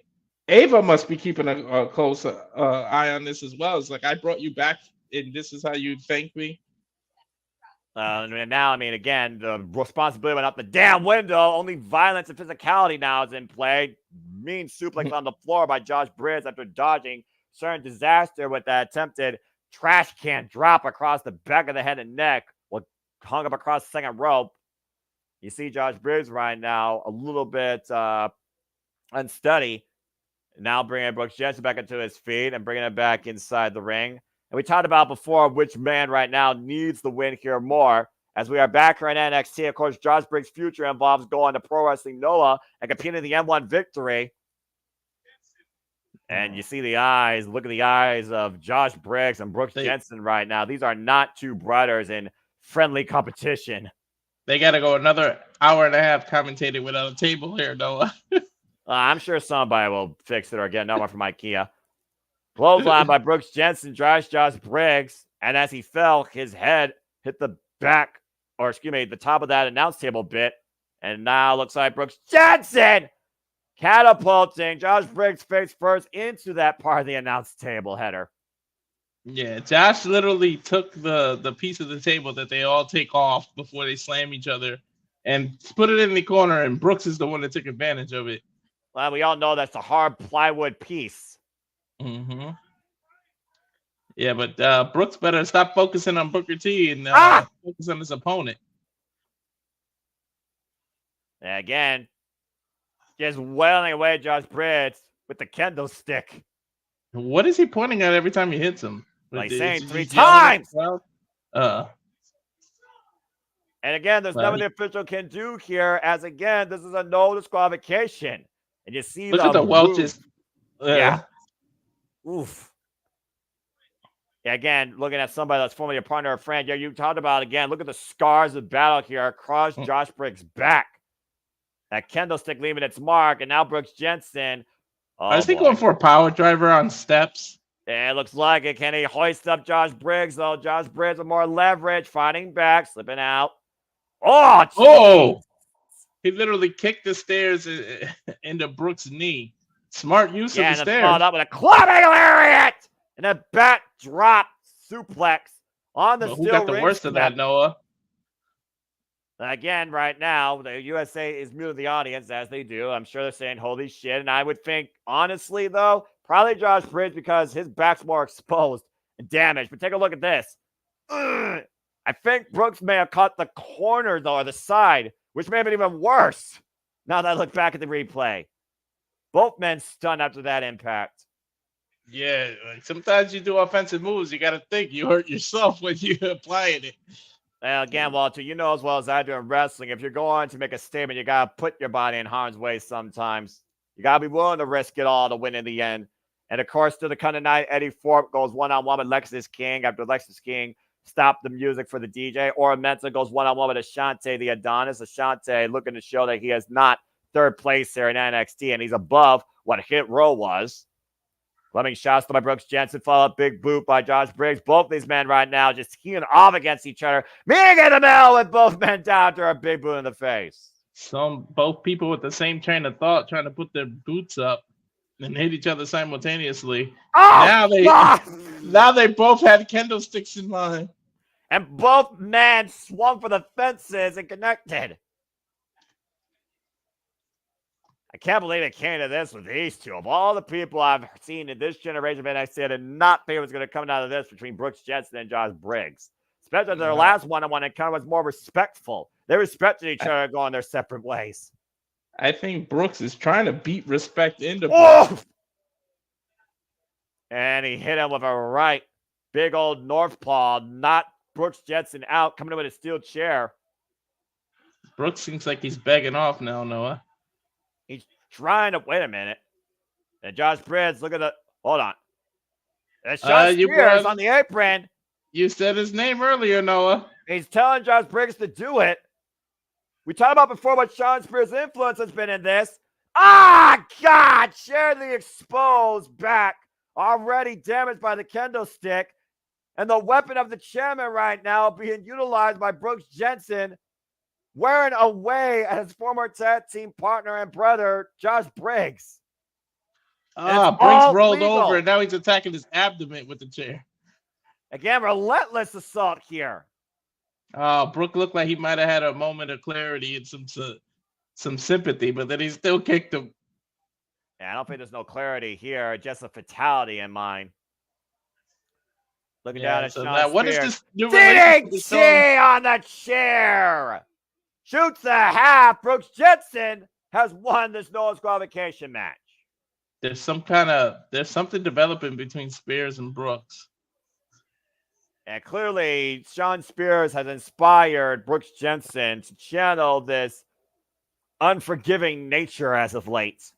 Ava must be keeping a close eye on this as well. It's like, I brought you back, and this is how you thank me. And now, I mean, again, the responsibility went out the damn window. Only violence and physicality now is in play. Mean suplex on the floor by Josh Briggs after dodging certain disaster with that attempted trash can drop across the back of the head and neck, hung up across the second rope. You see Josh Briggs right now a little bit unsteady. Now bringing Brooks Jensen back into his feet and bringing him back inside the ring. And we talked about before which man right now needs the win here more. As we are back here in NXT, of course, Josh Briggs' future involves going to Pro Wrestling Noah and competing in the M1 victory. And you see the eyes, look at the eyes of Josh Briggs and Brooks Jensen right now. These are not two brothers in friendly competition. They got to go another hour and a half commentating without a table here, Noah. I'm sure somebody will fix it or get another one from IKEA. Clothesline by Brooks Jensen drives Josh Briggs, and as he fell, his head hit the the top of that announce table bit, and now looks like Brooks Jensen catapulting Josh Briggs face first into that part of the announce table header. Yeah, Josh literally took the piece of the table that they all take off before they slam each other and put it in the corner, and Brooks is the one that took advantage of it. Well, we all know that's a hard plywood piece. Mm-hmm. Yeah, but Brooks better stop focusing on Booker T and focus on his opponent. And again, just wailing away Josh Briggs with the kendo stick. What is he pointing at every time he hits him? Like saying 3 times. And again, there's nothing the official can do here, as again, this is a no disqualification. And you see look at the Welch's. Yeah. Oof. Yeah, again, looking at somebody that's formerly a partner or friend. Yeah, you talked about, again, look at the scars of battle here across Josh Briggs' back. That kendo stick leaving its mark, and now Brooks Jensen. I was going for a power driver on steps. Yeah, it looks like it. Can he hoist up Josh Briggs, though? Josh Briggs with more leverage, fighting back, slipping out. Oh! He literally kicked the stairs into Brooks' knee. Smart use of the stairs. Followed up with a clubbing lariat and a backdrop suplex on the steel ring. Who got the worst of that, Noah? Again, right now, the USA is muted the audience, as they do. I'm sure they're saying, holy shit. And I would think, honestly, though, probably Josh Briggs because his back's more exposed and damaged. But take a look at this. I think Brooks may have caught the corner, though, or the side, which may have been even worse now that I look back at the replay. Both men stunned after that impact. Yeah, like sometimes you do offensive moves, you got to think you hurt yourself when you applying it. Well, again, Walter, you know as well as I do in wrestling, if you're going to make a statement, you got to put your body in harm's way sometimes. You got to be willing to risk it all to win in the end. And, of course, to the kind of night, Eddie Thorpe goes one-on-one with Lexis King after Lexis King stopped the music for the DJ. Or Mensah goes one-on-one with Ashante the Adonis. Ashante looking to show that he is not third place here in NXT, and he's above what Hit Row was. Fleming shots by Brooks Jensen, followed up big boot by Josh Briggs. Both these men right now just teeing off against each other. Meeting in the middle with both men down to a big boot in the face. Both people with the same train of thought trying to put their boots up and hit each other simultaneously. Oh, now they both had candlesticks in mind. And both men swung for the fences and connected. I can't believe it came to this with these two. Of all the people I've seen in this generation of NXT, I did not think it was going to come out of this between Brooks Jensen and Josh Briggs. Especially their last one-on-one encounter was more respectful. They respected each other going their separate ways. I think Brooks is trying to beat respect into Brooks. And he hit him with a right. Big old Northpaw, not Brooks Jensen out, coming in with a steel chair. Brooks seems like he's begging off now, Noah. He's trying to wait a minute. And Josh Briggs, look at the hold on. And Sean Spears on the apron. You said his name earlier, Noah. He's telling Josh Briggs to do it. We talked about before what Sean Spears' influence has been in this. Ah, God! Share exposed back. Already damaged by the kendo stick. And the weapon of the chairman right now being utilized by Brooks Jensen, wearing away at his former tag team partner and brother, Josh Briggs. Briggs rolled over, and now he's attacking his abdomen with the chair. Again, relentless assault here. Brooke looked like he might have had a moment of clarity and some sympathy, but then he still kicked him. Yeah, I don't think there's no clarity here, just a fatality in mind. Looking down at Sean Spears. What is this new DDT on the chair. Shoots a half. Brooks Jensen has won this no disqualification match. There's something developing between Spears and Brooks. And clearly, Sean Spears has inspired Brooks Jensen to channel this unforgiving nature as of late.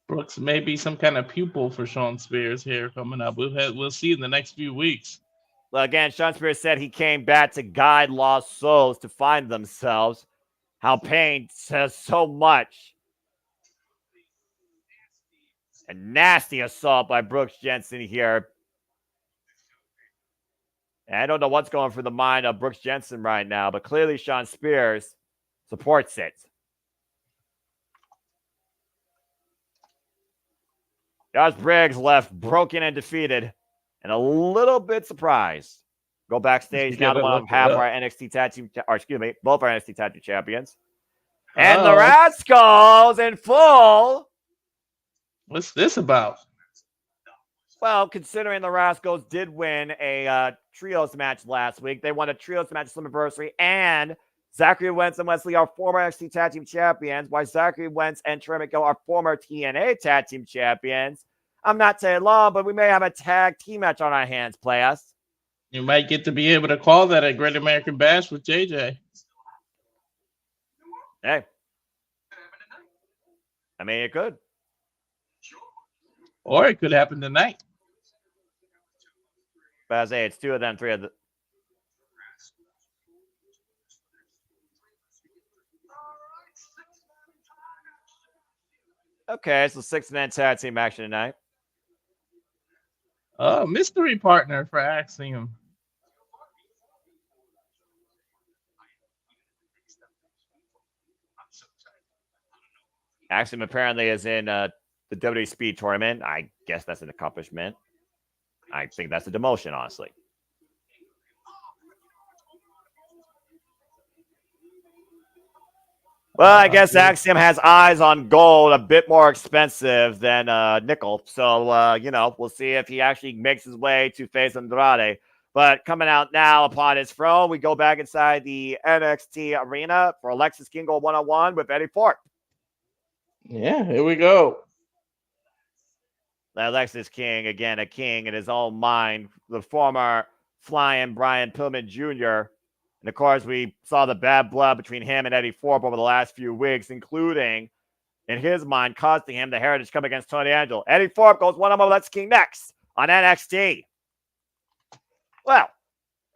Brooks may be some kind of pupil for Sean Spears here coming up. We'll see in the next few weeks. Well, again, Sean Spears said he came back to guide lost souls to find themselves. How pain says so much. A nasty assault by Brooks Jensen here. And I don't know what's going through the mind of Brooks Jensen right now, but clearly Sean Spears supports it. Josh Briggs left broken and defeated and a little bit surprised. Go backstage now to one of half our NXT tag team, or excuse me, both our NXT tag team champions. And the Rascals in full. What's this about? Well, considering the Rascals did win a trios match last week, they won a trios match Slammiversary, and Zachary Wentz and Wesley are former NXT tag team champions, while Zachary Wentz and Trey Miguel are former TNA tag team champions. I'm not saying long, but we may have a tag team match on our hands, players. You might get to be able to call that a Great American Bash with JJ. Hey. I mean, it could. Or it could happen tonight. But I say it's two of them, three of the. Okay, so 6-man tag team action tonight. Mystery partner for Axiom. Axiom apparently is in the WWE Speed Tournament. I guess that's an accomplishment. I think that's a demotion, honestly. Well, I guess Axiom has eyes on gold, a bit more expensive than nickel. So, we'll see if he actually makes his way to face Andrade. But coming out now upon his throne, we go back inside the NXT arena for Alexis Kingo one-on-one with Eddie Fort. Yeah, here we go. Alexis King, again, a king in his own mind, the former flying Brian Pillman Jr. And of course, we saw the bad blood between him and Eddie Thorpe over the last few weeks, including, in his mind, costing him the Heritage Cup against Tony Angelo. Eddie Thorpe goes one-on-one with Alexis King next on NXT. Well,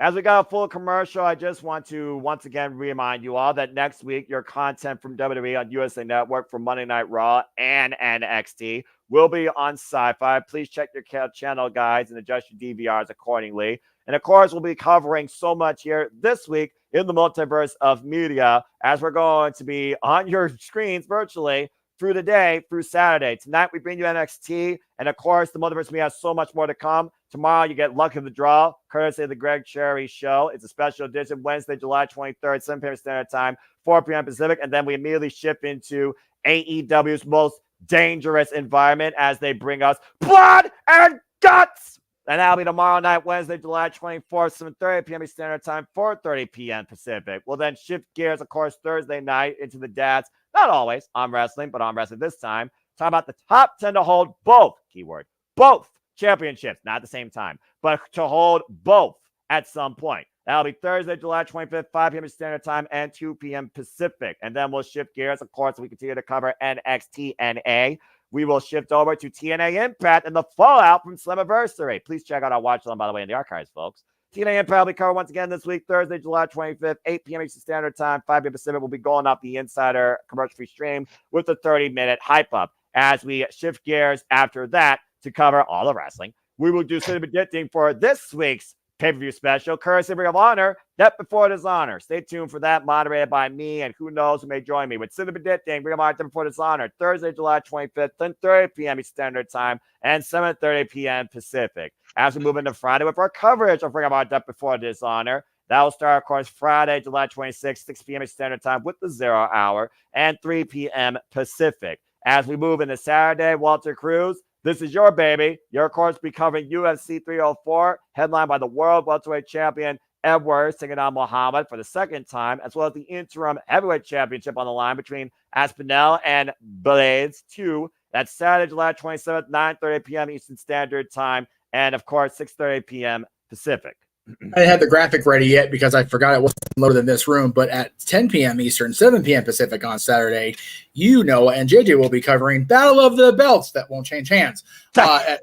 as we got a full commercial, I just want to once again remind you all that next week, your content from WWE on USA Network for Monday Night Raw and NXT will be on Sci-Fi. Please check your channel guides and adjust your DVRs accordingly. And of course, we'll be covering so much here this week in the multiverse of media, as we're going to be on your screens virtually through the day, through Saturday. Tonight, we bring you NXT. And of course, the multiverse of media has so much more to come. Tomorrow, you get Luck of the Draw, courtesy of the Greg Cherry Show. It's a special edition, Wednesday, July 23rd, 7 p.m. Standard Time, 4 p.m. Pacific. And then we immediately shift into AEW's most dangerous environment as they bring us Blood and Guts. And that'll be tomorrow night, Wednesday, July 24th, 7:30 p.m. Standard Time, 4:30 p.m. Pacific. We'll then shift gears, of course, Thursday night into the dads. Not always on wrestling, but on wrestling this time. Talk about the top 10 to hold both, keyword, both championships, not at the same time, but to hold both at some point. That'll be Thursday, July 25th, 5 p.m. Standard Time and 2 p.m. Pacific. And then we'll shift gears, of course, we continue to cover NXT NA. We will shift over to TNA Impact and the fallout from Slammiversary. Please check out our watch along, by the way, in the archives, folks. TNA Impact will be covered once again this week, Thursday, July 25th, 8 p.m. Eastern Standard Time, 5 p.m. Pacific. We'll be going off the Insider commercial-free stream with the 30-minute hype-up. As we shift gears after that to cover all the wrestling, we will do some predicting for this week's pay-per-view special, courtesy of Ring of Honor, Death Before Dishonor. Stay tuned for that, moderated by me, and who knows who may join me with Cinema Predicting, Ring of Honor, Death Before Dishonor, Thursday, July 25th, 10:30 p.m. Eastern Standard Time, and 7:30 p.m. Pacific. As we move into Friday with our coverage of Ring of Honor, Death Before Dishonor, that will start, of course, Friday, July 26th, 6 p.m. Eastern Standard Time with the 0 hour, and 3 p.m. Pacific. As we move into Saturday, Walter Cruz, this is your baby. Your, of course, be covering UFC 304, headlined by the world welterweight champion Edwards taking on Muhammad for the second time, as well as the interim heavyweight championship on the line between Aspinall and Blades 2. That's Saturday, July 27th, 9:30 p.m. Eastern Standard Time, and, of course, 6:30 p.m. Pacific. I didn't have the graphic ready yet because I forgot it wasn't loaded in this room, but at 10 p.m. Eastern, 7 p.m. Pacific on Saturday, you know, and JJ will be covering Battle of the Belts that won't change hands at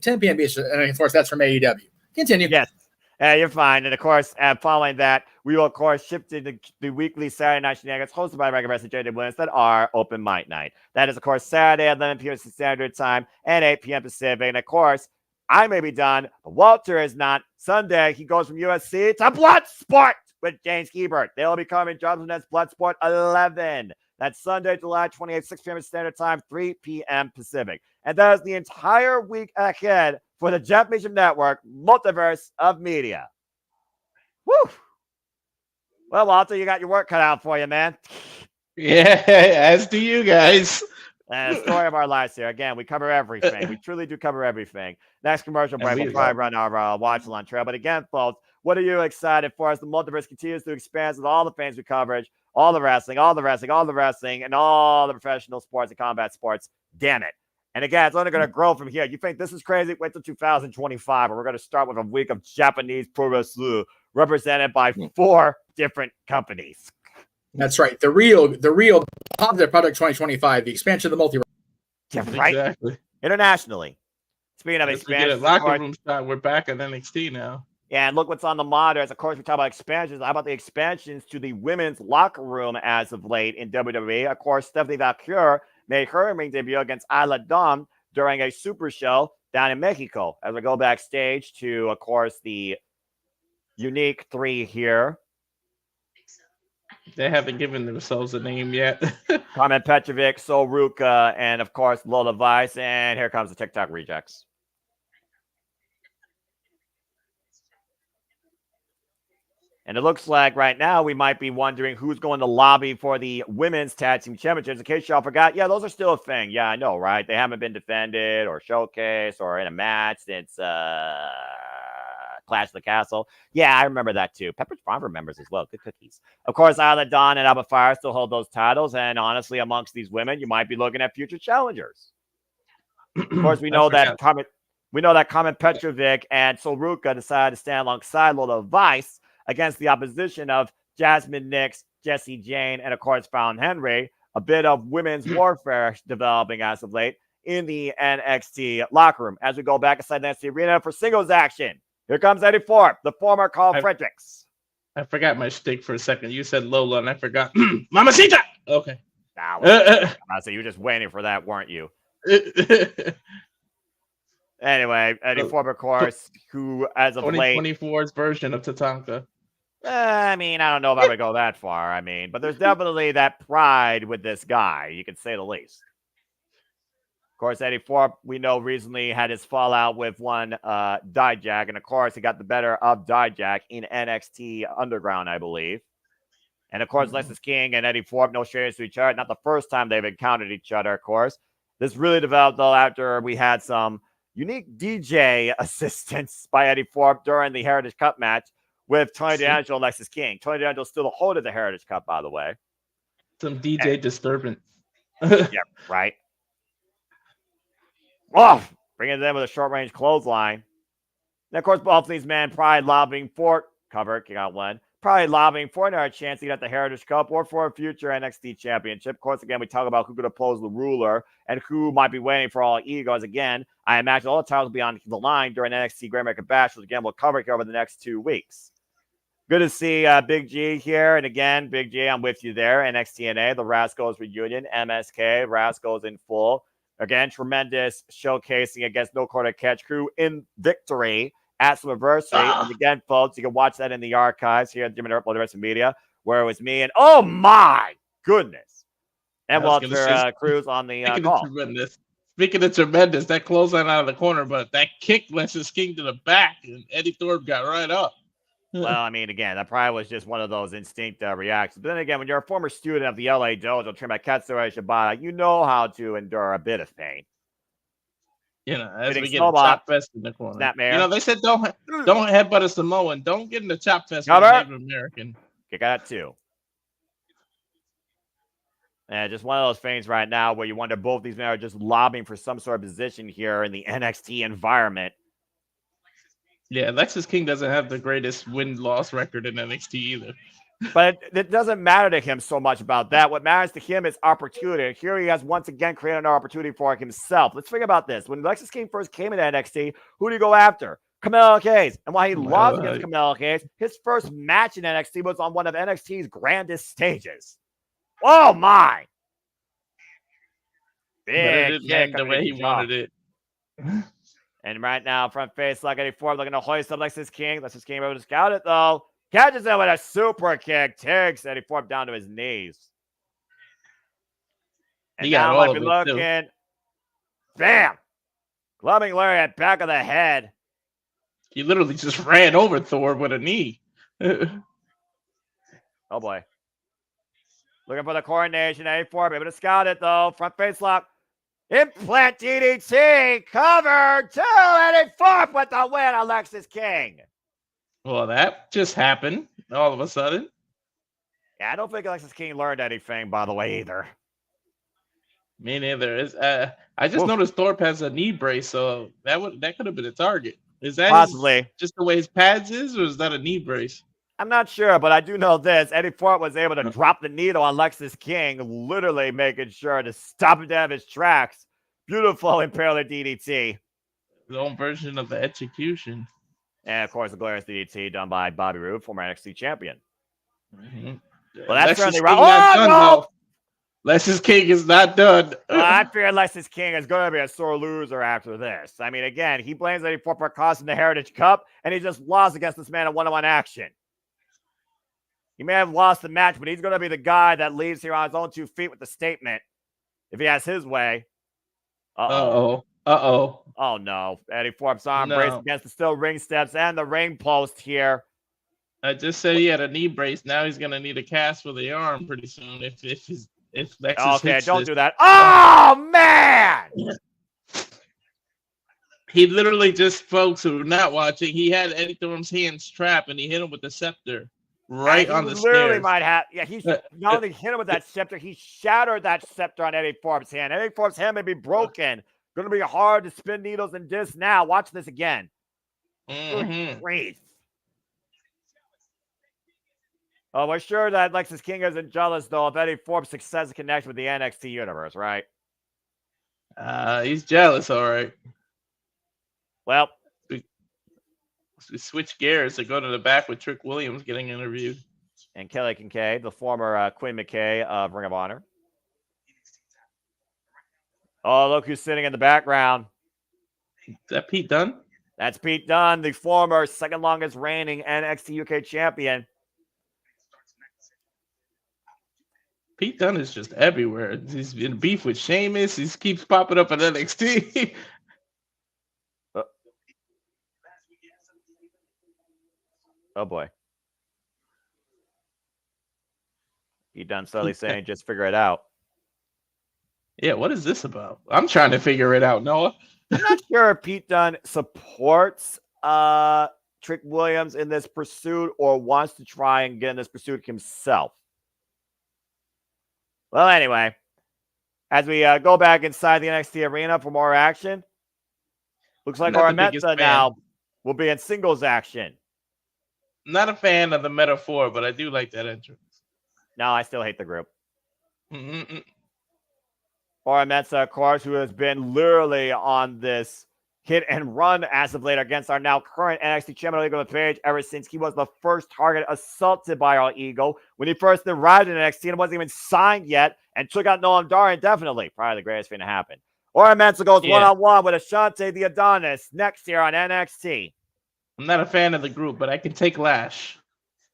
10 p.m. Eastern. And of course, that's from AEW. Continue. Yes. You're fine. And of course, following that, we will, of course, shift to the weekly Saturday Night Shenanigans hosted by regular wrestler JJ Williams that are Open Mic Night. That is, of course, Saturday at 11 p.m. Standard Time and 8 p.m. Pacific. And of course, I may be done, but Walter is not. Sunday, he goes from UFC to Bloodsport with James Hebert. They'll be covering Johnson Nets Bloodsport 11. That's Sunday, July 28th, 6 p.m. Standard Time, 3 p.m. Pacific. And that is the entire week ahead for the Championship Network Multiverse of Media. Woo! Well, Walter, you got your work cut out for you, man. Yeah, as do you guys. And the story of our lives here. Again, we cover everything. We truly do cover everything. Next commercial break, we'll probably run our watch-along trail. But again, folks, what are you excited for as the multiverse continues to expand with all the fantasy coverage, all the wrestling, and all the professional sports and combat sports? Damn it. And again, it's only going to grow from here. You think this is crazy? Wait till 2025, where we're going to start with a week of Japanese pro wrestling represented by 4 different companies. That's right. The real positive product 2025, the expansion of the multiverse. Yeah, right. Exactly. Internationally. Speaking of expansion, locker room shot. We're back at NXT now. Yeah, and look what's on the monitors. Of course, we talk about expansions. How about the expansions to the women's locker room as of late in WWE? Of course, Stephanie Valkyrie made her ring debut against Isla Dawn during a super show down in Mexico. As we go backstage to, of course, the unique 3 here. They haven't given themselves a name yet. Carmen Petrovic, Sol Ruka, and of course Lola Vice. And here comes the TikTok rejects. And it looks like right now we might be wondering who's going to lobby for the women's tag team championships. In case y'all forgot, yeah, those are still a thing. Yeah, I know, right? They haven't been defended or showcased or in a match since Clash of the Castle. Yeah, I remember that too. Pepperidge Farm remembers as well. Good cookies. Of course, Isla Dawn and Alba Fire still hold those titles. And honestly, amongst these women, you might be looking at future challengers. Of course, we know that Carmen Petrovic and Soroka decided to stand alongside Lola Vice against the opposition of Jasmine Nix, Jessie Jane, and of course Fallon Henry. A bit of women's warfare developing as of late in the NXT locker room. As we go back inside the NXT arena for singles action, here comes Eddie Thorpe, the former Carl Fredericks. I forgot my shtick for a second. You said Lola, and I forgot Mamacita. Okay. I say you were just waiting for that, weren't you? Anyway, Eddie Thorpe, of course, who as of late 2024's version of Tatanka. I mean, I don't know if I would go that far. I mean, but there's definitely that pride with this guy, you could say the least. Of course, Eddie Thorpe, we know recently had his fallout with one Dijak, and of course, he got the better of Dijak in NXT Underground, I believe. And of course, Lexis King and Eddie Thorpe, no strangers to each other. Not the first time they've encountered each other, of course. This really developed, though, after we had some unique DJ assistance by Eddie Thorpe during the Heritage Cup match with Tony D'Angelo and Lexis King. Tony D'Angelo still the holder of the Heritage Cup, by the way. Some DJ disturbance. Yeah, right. Oh, bringing them with a short-range clothesline. And of course, both of these men probably lobbying for cover, kick out one. Probably lobbying for another chance to get the Heritage Cup or for a future NXT championship. Of course, again, we talk about who could oppose the ruler and who might be waiting for all egos. Again, I imagine all the titles will be on the line during NXT Great American Bash, which again we'll cover here over the next 2 weeks. Good to see Big G here. And again, Big G, I'm with you there. NXT&A, the Rascals reunion, MSK, Rascals in full. Again, tremendous showcasing against No Quarter Catch Crew in victory at Multiverse. And again, folks, you can watch that in the archives here at Multiverse Media, where it was me and, oh my goodness, and Walter Cruz on the call. Speaking of tremendous, that clothesline out of the corner, but that kick Lexis King to the back, and Eddie Thorpe got right up. Well, I mean, again, that probably was just one of those instinct reactions. But then again, when you're a former student of the LA Dojo trained by Katsura Shibata, you know how to endure a bit of pain. You know, as we get a chop fest in the corner. You know, they said don't headbutt a Samoan. Don't get in the chop fest with a Native American. Kick out too. And just one of those things right now where you wonder both these men are just lobbying for some sort of position here in the NXT environment. Yeah, Lexis King doesn't have the greatest win-loss record in NXT either. But it doesn't matter to him so much about that. What matters to him is opportunity. Here he has once again created an opportunity for himself. Let's think about this. When Lexis King first came into NXT, who did he go after? Camelo Hayes. And while he lost against Camelo Hayes, his first match in NXT was on one of NXT's grandest stages. Oh, my. Big kick the way he wanted it. And right now, front face like Eddie Thorpe looking to hoist up Lexis King. Lexis King able to scout it, though. Catches him with a super kick. Takes Eddie Thorpe down to his knees. And now might be looking. Too. Bam! Clubbing lariat back of the head. He literally just ran over Thorpe with a knee. Oh, boy. Looking for the coordination. Eddie Thorpe able to scout it, though. Front face lock. Implant DDT covered to Eddie Thorpe with the win, Alexis King. Well, that just happened all of a sudden. Yeah, I don't think Alexis King learned anything, by the way, either. Me neither. I just noticed Thorpe has a knee brace, so that could have been a target. Is that possibly just the way his pads is, or is that a knee brace? I'm not sure, but I do know this. Eddie Thorpe was able to drop the needle on Lexis King, literally making sure to stop him down his tracks. Beautiful Imperial DDT. His own version of the execution. And, of course, the glorious DDT done by Bobby Roode, former NXT champion. Mm-hmm. Well, that's certainly right. Oh, no! Lexis King is not done. Well, I fear Lexis King is going to be a sore loser after this. I mean, again, he blames Eddie Thorpe for costing the Heritage Cup, and he just lost against this man in one-on-one action. He may have lost the match, but he's going to be the guy that leaves here on his own 2 feet with the statement if he has his way. Uh-oh. Oh, no. Eddie Thorpe's arm brace against the steel ring steps and the ring post here. I just said he had a knee brace. Now he's going to need a cast for the arm pretty soon if Lexis okay, don't do that. Oh, man! He literally just, folks who are not watching, he had Eddie Thorpe's hands trapped and he hit him with the scepter. Right on the stairs. Might have, yeah, he not only hit him with that scepter, he shattered that scepter on Eddie Thorpe's hand. Eddie Thorpe's hand may be broken, Going to be hard to spin needles in discs now. Watch this again. Mm-hmm. Great. Oh, we're sure that Lexus King isn't jealous, though, of Eddie Forbes' success and connection with the NXT universe, right? He's jealous, all right. Well, we switch gears to go to the back with Trick Williams getting interviewed. And Kelly Kincaid, the former Queen McKay of Ring of Honor. Oh, look who's sitting in the background. Is that Pete Dunne? That's Pete Dunne, the former second longest reigning NXT UK champion. Pete Dunne is just everywhere. He's in beef with Sheamus. He keeps popping up at NXT. Oh, boy. Pete Dunne slowly saying, just figure it out. Yeah, what is this about? I'm trying to figure it out, Noah. I'm not sure if Pete Dunne supports Trick Williams in this pursuit or wants to try and get in this pursuit himself. Well, anyway, as we go back inside the NXT arena for more action, looks like our Meta now will be in singles action. Not a fan of the metaphor, but I do like that entrance. No, I still hate the group. Mm-mm-mm. Or Meta, of course, who has been literally on this hit and run as of late against our now current NXT champion, Eagle Page, ever since he was the first target assaulted by our Eagle when he first arrived in NXT and wasn't even signed yet and took out Noam Dar indefinitely. Probably the greatest thing to happen. Or Mensah goes one-on-one with Ashante the Adonis next year on NXT. I'm not a fan of the group, but I can take Lash.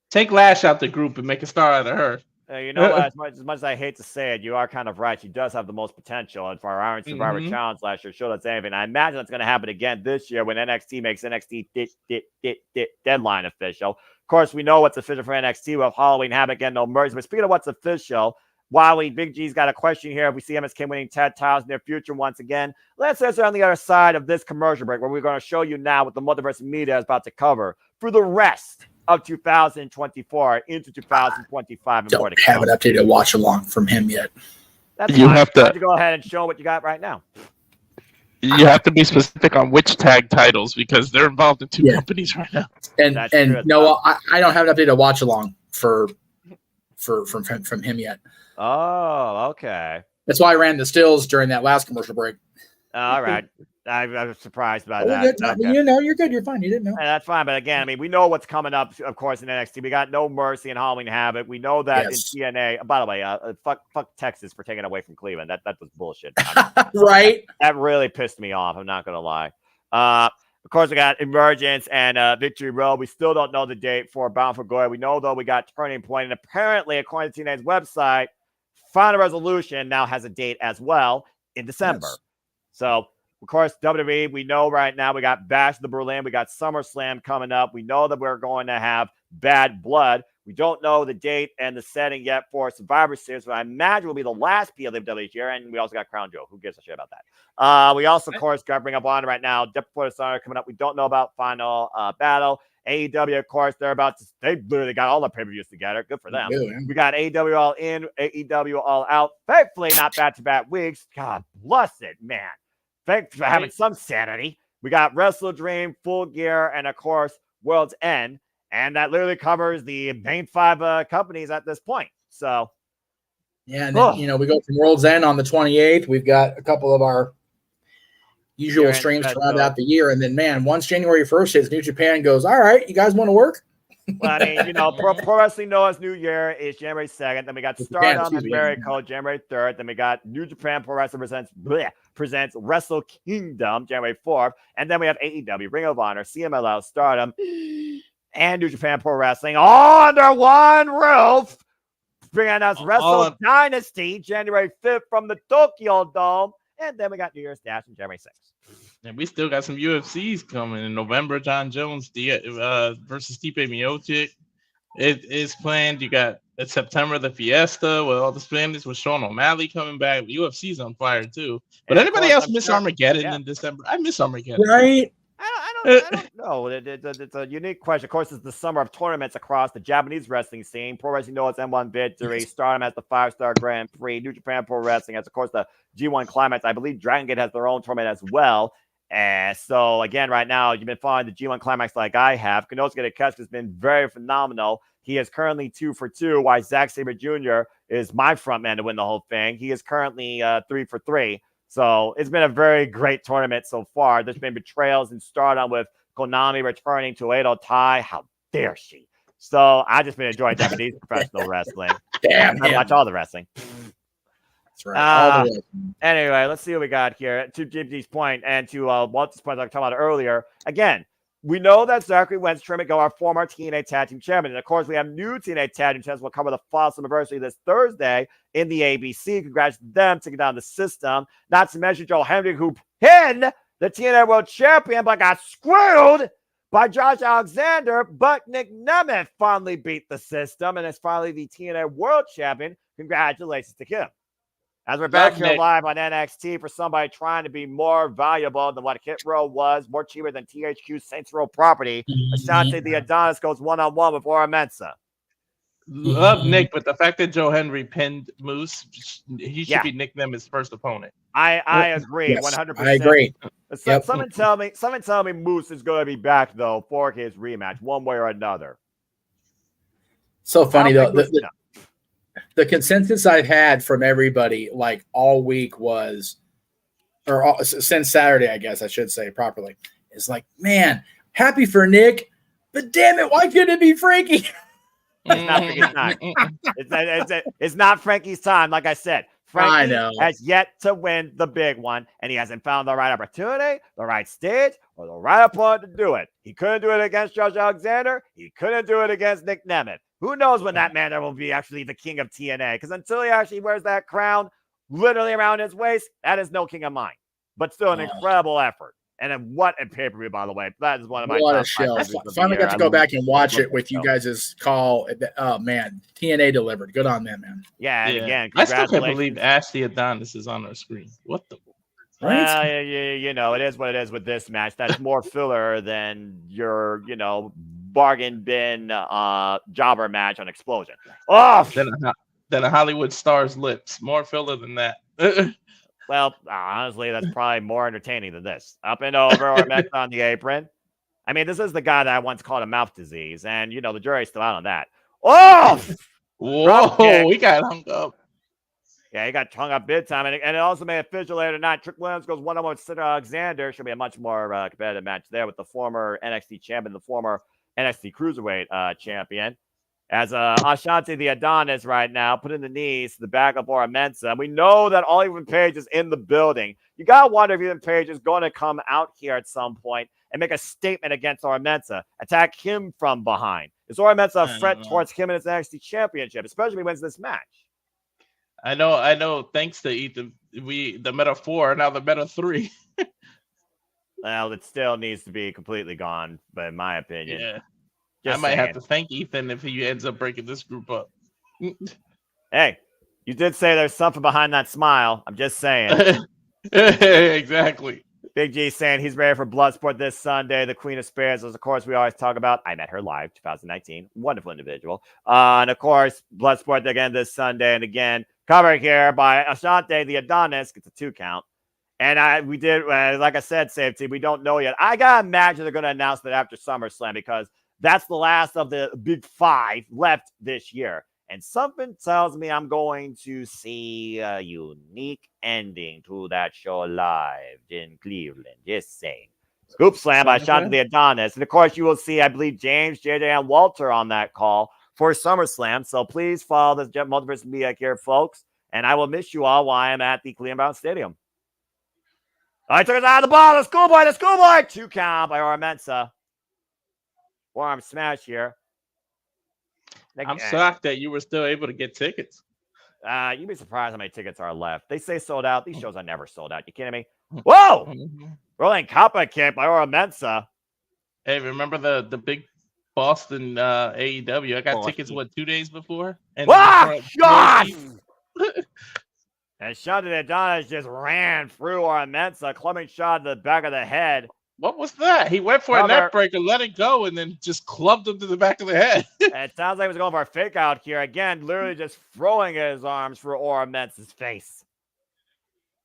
Take Lash out the group and make a star out of her. You know, as much as I hate to say it, you are kind of right. She does have the most potential. And for our Iron Survivor Challenge last year, showed us anything. I imagine that's going to happen again this year when NXT makes NXT deadline official. Of course, we know what's official for NXT with Halloween Havoc and No Mercy. But speaking of what's official, Big G's got a question here. If we see MSK winning tag titles in their future once again, let's answer on the other side of this commercial break where we're going to show you now what the Multiverse media is about to cover for the rest of 2024 into 2025. Don't have an updated watch along from him yet. That's you have to go ahead and show what you got right now. You have to be specific on which tag titles because they're involved in two companies right now. And no, I don't have an updated watch along from him yet. Oh, okay. That's why I ran the stills during that last commercial break. All right. I was surprised by that. Okay. You know, you're good. You're fine. You didn't know. That's fine. But again, I mean, we know what's coming up, of course, in NXT. We got No Mercy and Halloween Havoc. We know that in TNA. By the way, fuck Texas for taking away from Cleveland. That was bullshit. Right. That really pissed me off. I'm not going to lie. Of course, we got Emergence and Victory Road. We still don't know the date for Bound for Glory. We know, though, we got Turning Point. And apparently, according to TNA's website, Final Resolution now has a date as well in December. Yes. So, of course, WWE, we know right now we got Bash of the Berlin. We got SummerSlam coming up. We know that we're going to have Bad Blood. We don't know the date and the setting yet for Survivor Series, but I imagine will be the last PLW this year. And we also got Crown Jewel. Who gives a shit about that? We also, of course, got to bring up on right now. Depth for the Sun coming up. We don't know about Final Battle. AEW, of course, they literally got all the pay-per-views together. Good for them. We got AEW All In, AEW All Out. Thankfully, not back-to-back weeks. God bless it, man. Thanks for having some sanity. We got Wrestle Dream, Full Gear, and of course, World's End. And that literally covers the main five companies at this point. So, yeah, and then, we go from World's End on the 28th. We've got a couple of our usual streams to round out the year. And then, man, once January 1st hits, New Japan goes, all right, you guys want to work? Well, I mean, Pro Wrestling Noah's New Year is January 2nd. Then we got Stardom and Jericho January 3rd. Then we got New Japan Pro Wrestling presents Wrestle Kingdom January 4th. And then we have AEW, Ring of Honor, CMLL, Stardom, and New Japan Pro Wrestling all under one roof. Bringing us Wrestle Dynasty January 5th from the Tokyo Dome. And then we got New Year's Dash on January 6th. And we still got some UFCs coming in November. John Jones versus Stipe Miocic. It is planned. You got September the Fiesta with all the Spanish with Sean O'Malley coming back. UFC's on fire too. But anybody else miss Armageddon in December? I miss Armageddon. Right. I don't know. It's a unique question. Of course, it's the summer of tournaments across the Japanese wrestling scene. Pro Wrestling knows M1 Victory. Stardom has the 5-star Grand Prix. New Japan Pro Wrestling has, of course, the G1 Climax. I believe Dragon Gate has their own tournament as well. And so, again, right now, you've been following the G1 Climax like I have. Konosuke Takeshita has been very phenomenal. He is currently 2 for 2, while Zack Sabre Jr. is my front man to win the whole thing. He is currently 3 for 3. So it's been a very great tournament so far. There's been betrayals and Stardom with Konami returning to Edo Tai. How dare she? So I've just been enjoying Japanese professional wrestling. Damn, I watch all the wrestling. That's right. Anyway, let's see what we got here. To JP's point and to Walter's point I was talking about earlier, again, we know that Zachary Wentz, Trimigo, our former TNA Tag Team Champion. And of course, we have new TNA Tag Team Champions. We'll cover the Fall Anniversary this Thursday in the ABC. Congrats to them taking down the system. Not to mention Joe Hendry, who pinned the TNA World Champion, but got screwed by Josh Alexander. But Nick Nemeth finally beat the system and is finally the TNA World Champion. Congratulations to him. As we're back here live on NXT for somebody trying to be more valuable than what Hit Row was, more cheaper than THQ Saints Row property, Ashanti the Adonis goes one-on-one with Ora Mensa. Love Nick, but the fact that Joe Henry pinned Moose, he should be nicknamed his first opponent. I agree, 100%. I agree. Someone tell me Moose is going to be back, though, for his rematch, one way or another. So funny, though. The consensus I've had from everybody like all week was, since Saturday, I guess I should say properly, is like, man, happy for Nick, but damn it, why couldn't it be Frankie? It's not Frankie's time. It's not Frankie's time. Like I said, Frankie has yet to win the big one, and he hasn't found the right opportunity, the right stage, or the right opponent to do it. He couldn't do it against Josh Alexander. He couldn't do it against Nick Nemeth. Who knows when that man there will be actually the king of TNA? Because until he actually wears that crown literally around his waist, that is no king of mine. But still an incredible effort. And then what a pay-per-view, by the way. That is one of my top show. Finally got to go back and watch it with you guys' call. Oh, man. TNA delivered. Good on them, man. Yeah, and again, I still can't believe Ashley Adonis is on our screen. What the? Right? You know, it is what it is with this match. That's more filler than your, bargain bin jobber match on Explosion. Oh, than a Hollywood star's lips. More filler than that. Well, honestly, that's probably more entertaining than this. Up and over or Mets on the apron. I mean, this is the guy that I once called a mouth disease, and the jury's still out on that. Oh, whoa, we got hung up. Yeah, he got hung up big time, and it also made official later tonight. Trick Williams goes one-on-one with Cedric Alexander. Should be a much more competitive match there with the former NXT champion, the former NXT Cruiserweight champion. As Ashanti the Adonis right now, putting the knees to the back of Ora Mensa. We know that all Ethan Page is in the building. You got to wonder if Ethan Page is going to come out here at some point and make a statement against Ora Mensa, attack him from behind. Is Ora Mensa a threat towards him and his NXT championship, especially if he wins this match? I know. Thanks to Ethan, the Meta 4, now the Meta 3. Well, it still needs to be completely gone, but in my opinion. Yeah. I might have to thank Ethan if he ends up breaking this group up. Hey, you did say there's something behind that smile. I'm just saying. Exactly. Big G saying he's ready for Bloodsport this Sunday. The Queen of Spades, as of course we always talk about. I met her live, 2019. Wonderful individual. And of course, Bloodsport again this Sunday. And again, covered here by Ashanti the Adonis. Gets a 2 count. And we did, like I said, Safety, we don't know yet. I got to imagine they're going to announce that after SummerSlam because that's the last of the big 5 left this year. And something tells me I'm going to see a unique ending to that show live in Cleveland. Just saying. Scoop Slam by Ashanti the Adonis. And of course, you will see, I believe, James, JJ, and Walter on that call for SummerSlam. So please follow this Multiverse Media here, folks. And I will miss you all while I'm at the Cleveland Brown Stadium. I took us out of the ball. The schoolboy. 2 count by Ora Mensa. Forearm smash here. I'm shocked that you were still able to get tickets. You'd be surprised how many tickets are left. They say sold out. These shows are never sold out. You kidding me? Whoa! Rolling Kappa kick by Ora Mensa. Hey, remember the big Boston AEW? I got tickets, 2 days before? And God! And Ashanti the Adonis just ran through Ora Mensa, clubbing shot to the back of the head. What was that? He went for a Cover. neck breaker, let it go, and then just clubbed him to the back of the head. It sounds like he was going for a fake out here. Again, literally just throwing his arms for Ora Mentz's face.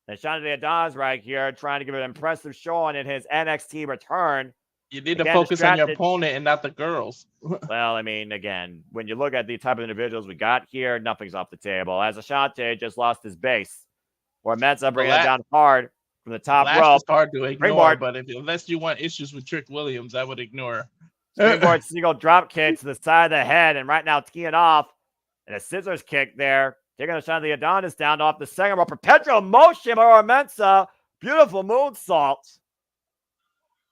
And Shante Adonis right here trying to give an impressive showing in his NXT return. You need to focus on your opponent and not the girls. Well, I mean, again, when you look at the type of individuals we got here, nothing's off the table. As Ashante just lost his base. Or Menza bringing it down hard from the top rope. Is hard to ignore, but unless you want issues with Trick Williams, I would ignore. Springboard single drop kick to the side of the head, and right now teeing off. And a scissors kick there. Taking a shot of the Adonis down off the second rope. Perpetual motion by Mensa. Beautiful moonsault.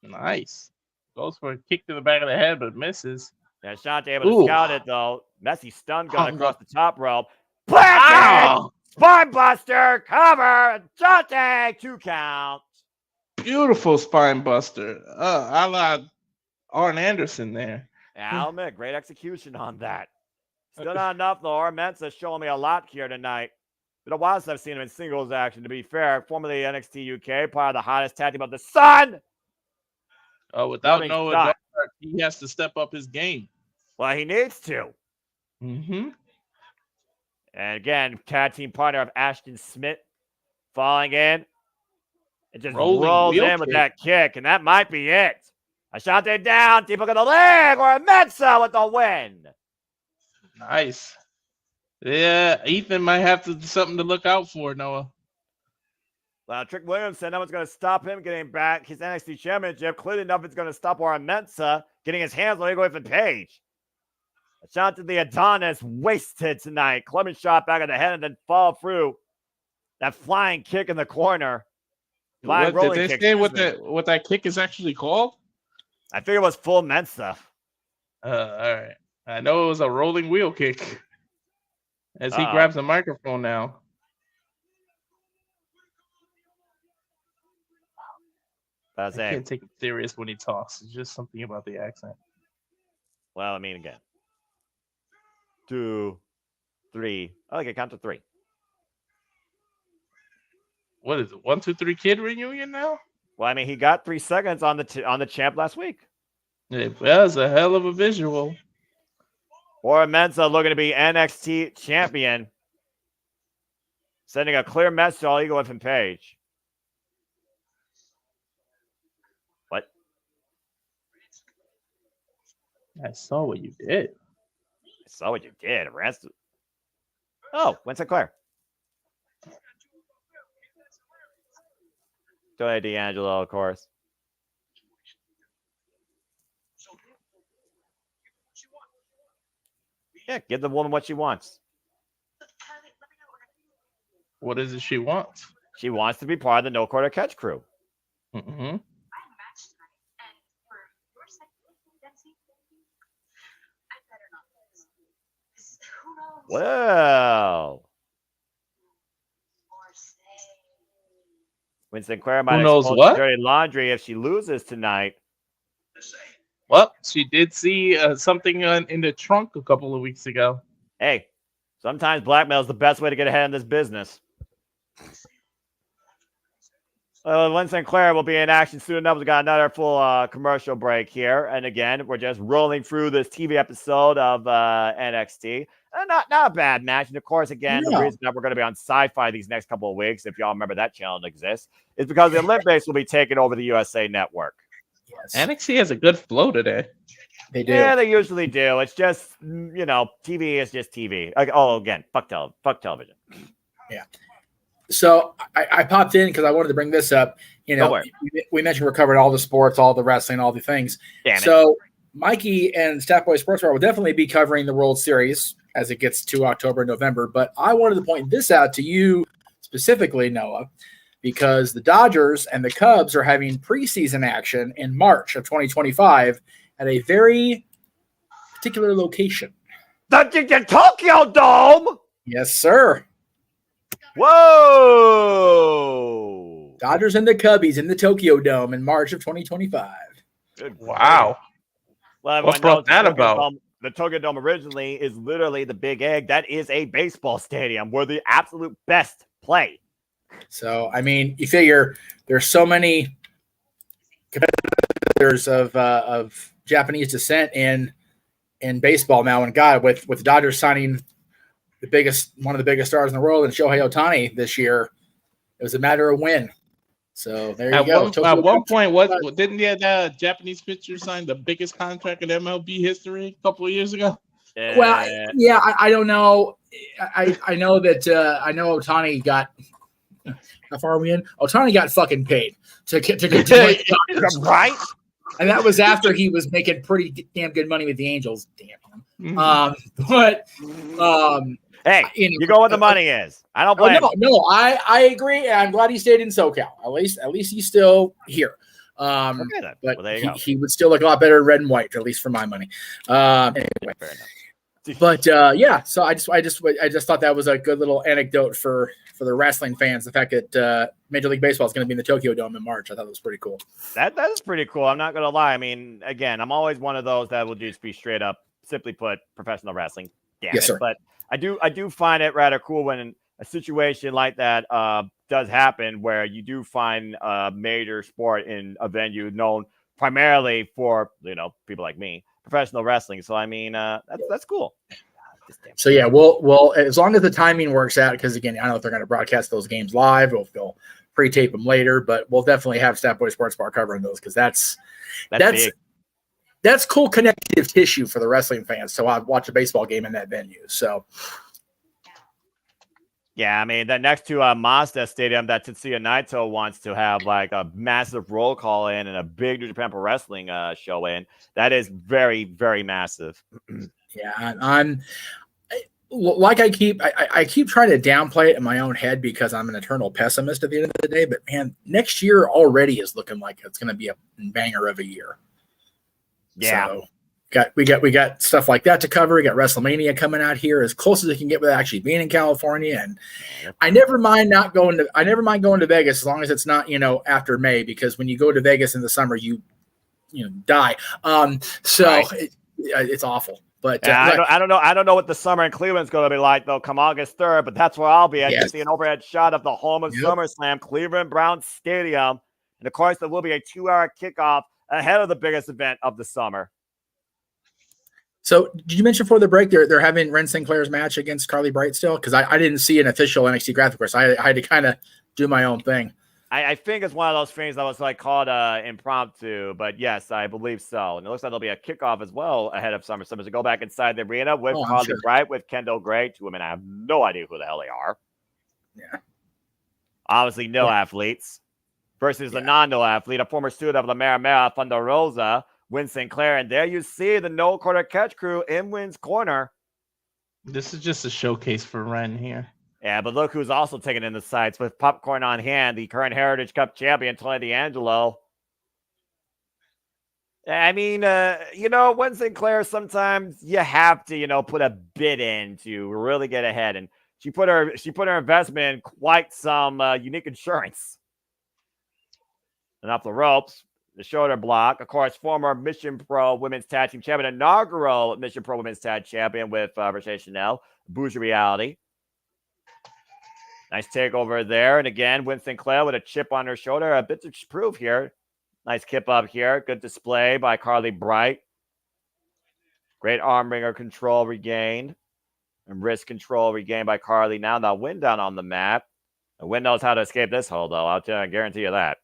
Nice. Goes for a kick to the back of the head, but misses. And Shante able to scout it, though. Messy stun gun across the top rope. Black spine buster, cover. Shante, 2 count. Beautiful spine buster. A la Arn Anderson there. Yeah, I'll admit, great execution on that. Still not enough, though. Armenza showing me a lot here tonight. Been a while since I've seen him in singles action, to be fair. Formerly NXT UK, part of the hottest tag team of the sun. Oh, without Noah, he has to step up his game. Well, he needs to. Mm-hmm. And again, tag team partner of Ashton Smith falling in. It just rolls in with that kick, and that might be it. Ashante down, deep hook of the leg, or Mensa with the win. Nice. Yeah, Ethan might have to do something to look out for, Noah. Well, Trick Williams said no one's going to stop him getting back his NXT championship. Clearly, nothing's going to stop Warren Mensa getting his hands on Eagle Ethan Page. A shot to the Adonis, wasted tonight. Clement shot back of the head and then fall through. That flying kick in the corner. Did they say what that kick is actually called? I figured it was full Mensa. All right. I know it was a rolling wheel kick. As he grabs the microphone now. I can't take him serious when he talks. It's just something about the accent. Well, I mean, again. 2, 3. I like it. Count to 3. What is it? 1, 2, 3 kid reunion now? Well, I mean, he got 3 seconds on the champ last week. It was a hell of a visual. Warren Mensa looking to be NXT champion. Sending a clear message to all Eagle Ethan Page. What? I saw what you did. I saw what you did. Oh, Winston Clare. Tony D'Angelo, of course. Yeah, give the woman what she wants. What is it she wants? She wants to be part of the No Quarter Catch crew. Mm-hmm. Well. Winston Clare might knows what? Dirty laundry if she loses tonight. Well, she did see something in the trunk a couple of weeks ago. Hey, sometimes blackmail is the best way to get ahead in this business. Winston Clare will be in action soon enough. We got another full commercial break here. And again, we're just rolling through this TV episode of NXT. Not a bad match. And of course, again, the reason that we're going to be on Sci-Fi these next couple of weeks, if y'all remember that channel exists, is because the Olympics will be taking over the USA Network. Yes. NXT has a good flow today. They do. Yeah, they usually do. It's just, TV is just TV. Again, fuck television. Yeah. So I popped in because I wanted to bring this up. We mentioned we're covering all the sports, all the wrestling, all the things. Damn it. So Mikey and Staff Boy Sports Bar will definitely be covering the World Series as it gets to October and November. But I wanted to point this out to you specifically, Noah, because the Dodgers and the Cubs are having preseason action in March of 2025 at a very particular location. The Tokyo Dome? Yes, sir. Whoa! Dodgers and the Cubbies in the Tokyo Dome in March of 2025. Wow. Well, what brought that about? The Tokyo Dome originally is literally the Big Egg. That is a baseball stadium where the absolute best play. So, I mean, you figure there's so many competitive brothers of Japanese descent in baseball now. And God, with the Dodgers signing one of the biggest stars in the world, and Shohei Ohtani this year, it was a matter of when. So there you go. At one point, didn't the Japanese pitcher sign the biggest contract in MLB history a couple of years ago? Well, yeah, I don't know. I know that I know Ohtani got. How far are we in? Ohtani got fucking paid to get right. And that was after he was making pretty damn good money with the Angels. Damn him. Hey, you go where the money is. I don't blame. No, I agree. And I'm glad he stayed in SoCal. At least he's still here. Okay, then. But Well, there you go. he would still look a lot better in red and white, at least for my money. Anyway. Fair enough. But yeah, so I just thought that was a good little anecdote for the wrestling fans. The fact that Major League Baseball is going to be in the Tokyo Dome in March, I thought that was pretty cool. That is pretty cool. I'm not going to lie. I mean, again, I'm always one of those that will just be straight up, simply put, professional wrestling. Damn yes, it. Sir. But I do find it rather cool when a situation like that does happen, where you do find a major sport in a venue known primarily for people like me, professional wrestling. So I mean, that's cool. So yeah, we'll as long as the timing works out, because again, I don't know if they're going to broadcast those games live or if they'll pre-tape them later, but we'll definitely have Stat Boy Sports Bar covering those, because that's cool connective tissue for the wrestling fans to watch a baseball game in that venue. So yeah, I mean, that next to Mazda Stadium that Tetsuya Naito wants to have like a massive roll call in and a big New Japan Pro Wrestling show in. That is very, very massive. Yeah, I keep trying to downplay it in my own head because I'm an eternal pessimist at the end of the day. But man, next year already is looking like it's going to be a banger of a year. Yeah. So we got stuff like that to cover. We got WrestleMania coming out here as close as it can get without actually being in California. And I never mind going to Vegas as long as it's not, after May, because when you go to Vegas in the summer, you die. It's awful. But I don't know what the summer in Cleveland's going to be like, though, come August 3rd, but that's where I'll be. You see an overhead shot of the home of SummerSlam, Cleveland Browns Stadium. And of course, there will be a 2-hour kickoff ahead of the biggest event of the summer. So did you mention before the break they're having Ren Sinclair's match against Carly Bright still? Because I didn't see an official NXT graphic course. I had to kind of do my own thing. I think it's one of those things that was like called impromptu, but yes, I believe so. And it looks like there'll be a kickoff as well ahead of SummerSlam to go back inside the arena with Carly Bright, with Kendall Gray, two women I have no idea who the hell they are. Yeah. Obviously, no athletes versus the non-no athlete, a former student of La Mera Thunder Rosa, Win Sinclair. And there you see the No Quarter Catch crew in Win's corner. This is just a showcase for Ren here. Yeah, but look who's also taking in the sights with popcorn on hand, the current Heritage Cup champion, Tony D'Angelo. I mean, Win Sinclair, sometimes you have to, put a bid in to really get ahead. And she put her investment in quite some unique insurance. And off the ropes, the shoulder block. Of course, former Mission Pro Women's Tag Team Champion, inaugural Mission Pro Women's Tag Champion with Rachel Chanel, Bougie Reality. Nice takeover there. And again, Win Sinclair with a chip on her shoulder. A bit to prove here. Nice kip up here. Good display by Carly Bright. Great arm wringer control regained. And wrist control regained by Carly. Now Win down on the mat. And Win knows how to escape this hold, though. I guarantee you that.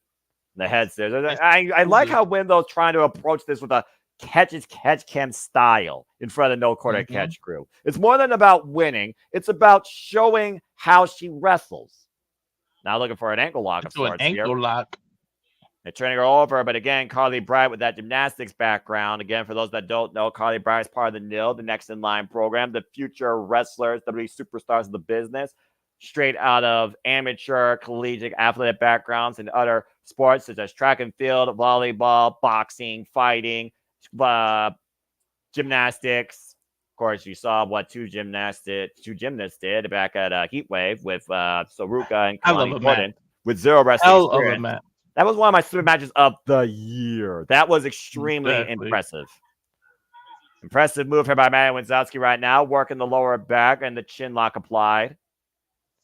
The head scissors. I like how Win, though, is trying to approach this with a catch can style in front of the No Quarter Catch crew. It's more than about winning. It's about showing how she wrestles. Now looking for an ankle lock of sorts here. Lock. They're turning her over, but again, Carly Bright with that gymnastics background. Again, for those that don't know, Carly Bright is part of the NIL, the Next in Line program, the future wrestlers, WWE superstars of the business, straight out of amateur, collegiate, athletic backgrounds in other sports such as track and field, volleyball, boxing, fighting, gymnastics. Of course, you saw what two gymnasts did back at Heatwave with Saruka and Kalani Gordon with zero wrestling experience. That was one of my super matches of the year. That was extremely impressive. Impressive move here by Maddie Wazowski right now, working the lower back and the chin lock applied.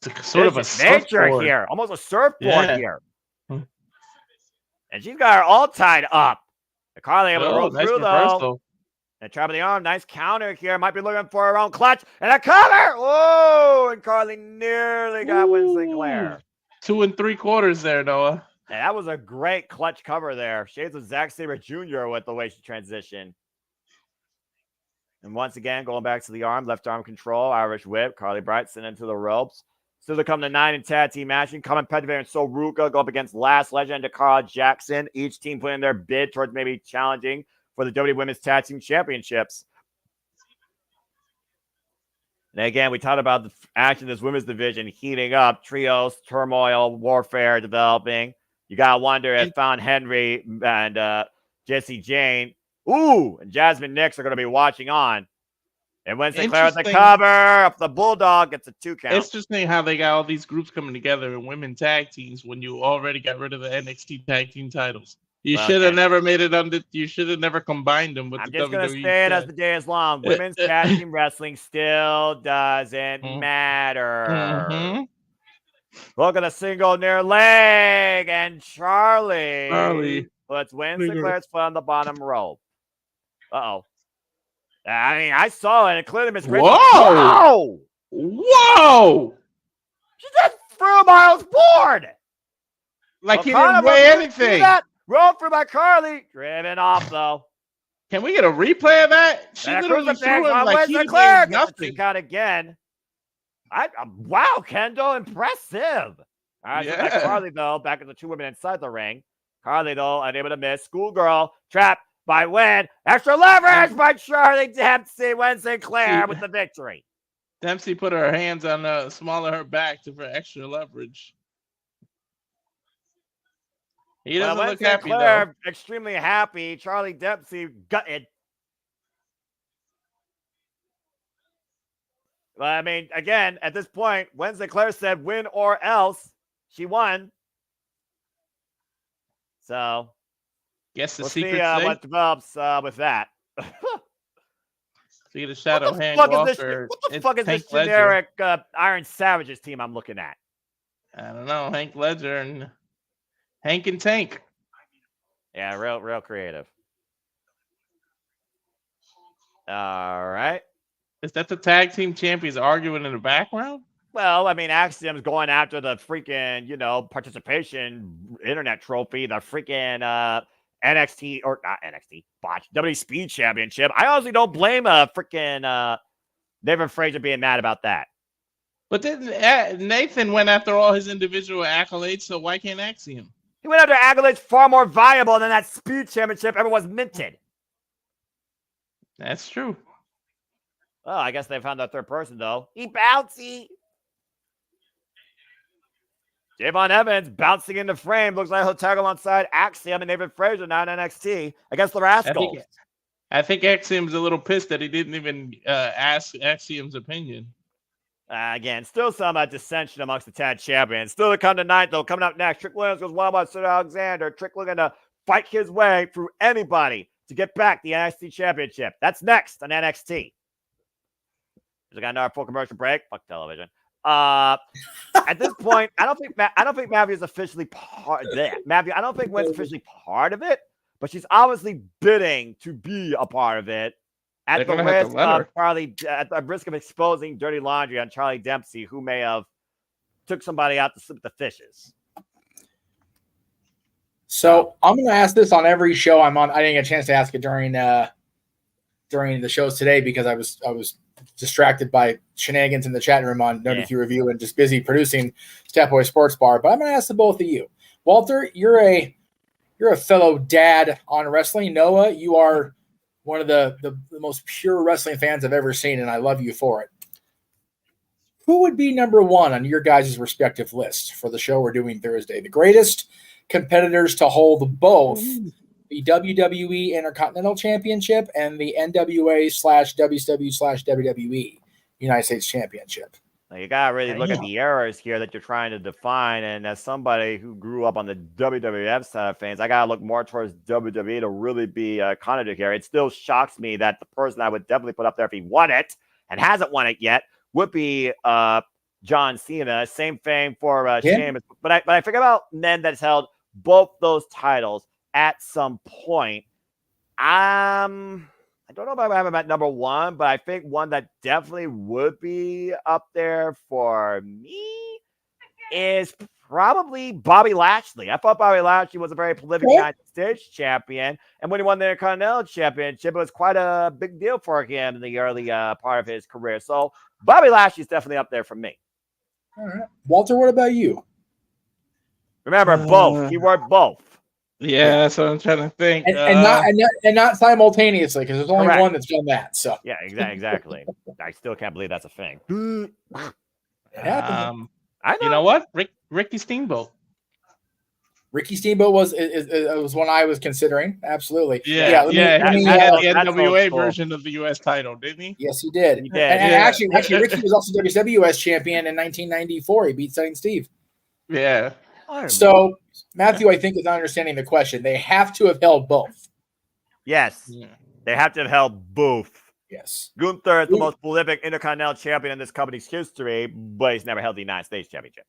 It's sort of a nature here, almost a surfboard here. And she's got her all tied up. Carly able to roll nice through, though. reversal. And trap of the arm. Nice counter here. Might be looking for her own clutch. And a cover. Whoa. And Carly nearly got Win Sinclair. 2 3/4 there, Noah. And that was a great clutch cover there. Shades of Zack Sabre Jr. with the way she transitioned. And once again, going back to the arm, left arm control, Irish whip. Carly Bright sent into the ropes. Still to come to 9 in tag team matching. Common Pettifer and Soruka go up against Last Legend and Carl Jackson. Each team putting their bid towards maybe challenging for the WWE Women's Tag Team Championships. And again, we talked about the action in this women's division heating up. Trios, turmoil, warfare developing. You got to wonder if Fallon Henry and Jesse Jane, and Jasmine Nix are going to be watching on. And Win Sinclair with the cover up the Bulldog gets a 2 count. It's interesting how they got all these groups coming together in women tag teams when you already got rid of the NXT tag team titles. You should have never made it under. You should have never combined them with the WWE. I'm just going to say it as the day is long. Women's tag team wrestling still doesn't matter. Look at a single near leg, and Charlie puts Win Sinclair's foot on the bottom rope. Uh-oh. I mean, I saw it. It clearly missed. Whoa! She just threw Miles board. Like he didn't weigh anything. Rolled through by Carly. Driven off, though. Can we get a replay of that? She literally threw him like he did nothing. Got again. Wow, Kendall, impressive. All right, Carly, though, back at the 2 women inside the ring. Carly, though, unable to miss. Schoolgirl, trapped by Win. Extra leverage by Charlie Dempsey. Win Sinclair with the victory. Dempsey put her hands on the small of her back for extra leverage. He doesn't look happy, though. Extremely happy. Charlie Dempsey gutted. Well, I mean, again, at this point, Win Sinclair said win or else. She won. So, guess the we'll secret see what develops with that. See the Shadow Hand Walker. What the fuck is this generic Iron Savages team I'm looking at? I don't know. Hank Ledger and Hank and Tank. Yeah, real creative. All right. Is that the tag team champions arguing in the background? Well, I mean, Axiom's going after the freaking, participation internet trophy, the freaking NXT, or not NXT, botch, WWE Speed Championship. I honestly don't blame freaking David Frazier being mad about that. But then Nathan went after all his individual accolades, so why can't Axiom? He went after accolades far more valuable than that Speed Championship ever was minted. That's true. Well, I guess they found that third person, though. He bouncy. Javon Evans bouncing in the frame. Looks like he'll tag alongside Axiom and David Frazier now in NXT against the Rascals. I think Axiom's a little pissed that he didn't even ask Axiom's opinion. Again, still some dissension amongst the tag champions. Still to come tonight, though. Coming up next, Trick Williams goes one by Sir Alexander. Trick looking to fight his way through anybody to get back the NXT championship. That's next on NXT. We got another full commercial break. Fuck television. At this point, I don't think Mavi is officially part of that. Mavi, I don't think Wynn's officially part of it, but she's obviously bidding to be a part of it. At the risk of exposing dirty laundry on Charlie Dempsey, who may have took somebody out to slip the fishes. So I'm going to ask this on every show I'm on. I didn't get a chance to ask it during the shows today because I was distracted by shenanigans in the chat room on No DQ Review and just busy producing Step Boy Sports Bar. But I'm going to ask the both of you, Walter. You're a fellow dad on wrestling. Noah, you are one of the most pure wrestling fans I've ever seen, and I love you for it. Who would be number one on your guys' respective list for the show we're doing Thursday? The greatest competitors to hold both the WWE Intercontinental Championship and the NWA/WCW/WWE United States Championship. Now you gotta really look at the errors here that you're trying to define. And as somebody who grew up on the WWF side of things, I gotta look more towards WWE to really be contradictory here. It still shocks me that the person I would definitely put up there if he won it and hasn't won it yet would be John Cena. Same thing for Sheamus. But I figure about men that's held both those titles at some point. I don't know if I have him at number 1, but I think one that definitely would be up there for me is probably Bobby Lashley. I thought Bobby Lashley was a very prolific United States champion, and when he won the Intercontinental Championship, it was quite a big deal for him in the early part of his career. So Bobby Lashley is definitely up there for me. All right, Walter, what about you? Remember, both. Keyword both. Yeah, that's what I'm trying to think. And not simultaneously, because there's only correct. one that's done that. So yeah, exactly. I still can't believe that's a thing. it happened. I know. You know what? Ricky Steamboat. Ricky Steamboat was one I was considering. Absolutely. He had the that's NWA cool. version of the U.S. title, didn't he? Yes, he did. He did. And actually, Ricky was also WWS champion in 1994. He beat Sunny Steve. Yeah. So, Matthew, I think, is not understanding the question. They have to have held both. Yes. Yeah. They have to have held both. Yes. Gunther is the most prolific Intercontinental champion in this company's history, but he's never held the United States Championship.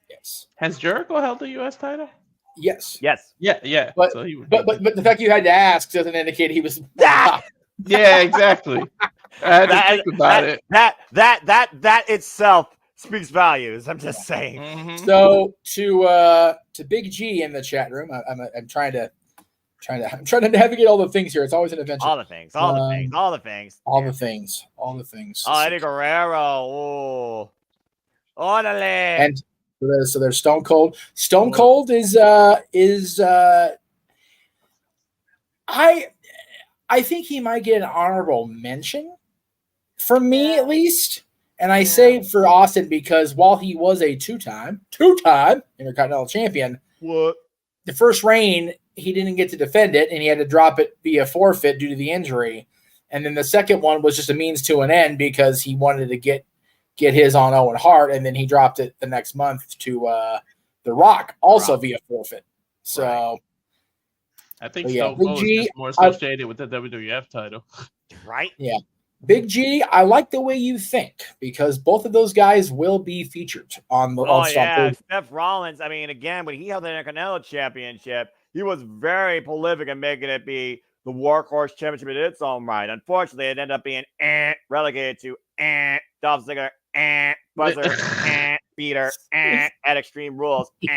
Yes. Has Jericho held the U.S. title? Yes. Yes. Yeah. But, so he would but the fact you had to ask doesn't indicate he was. Yeah, exactly. I had to think about it. That itself speaks values. I'm just saying. Mm-hmm. So to Big G in the chat room, I'm trying to navigate all the things here. It's always an adventure. All the things. Oh, Eddie Guerrero. Orale. And so there's Stone Cold. Stone Cold is I think he might get an honorable mention for me at least. And I say for Austin because while he was a two-time Intercontinental Champion, what? The first reign he didn't get to defend it, and he had to drop it via forfeit due to the injury. And then the second one was just a means to an end because he wanted to get his on Owen Hart, and then he dropped it the next month to The Rock, also via forfeit. So right. I think Stone Cold is more associated with the WWF title. Right? Yeah. Big G, I like the way you think because both of those guys will be featured on the yeah. Seth Rollins, I mean, again, when he held the Intercontinental Championship, he was very prolific in making it be the Workhorse Championship in its own right. Unfortunately, it ended up being relegated to Dolph Ziggler, Buzzer, Peter, at Extreme Rules. We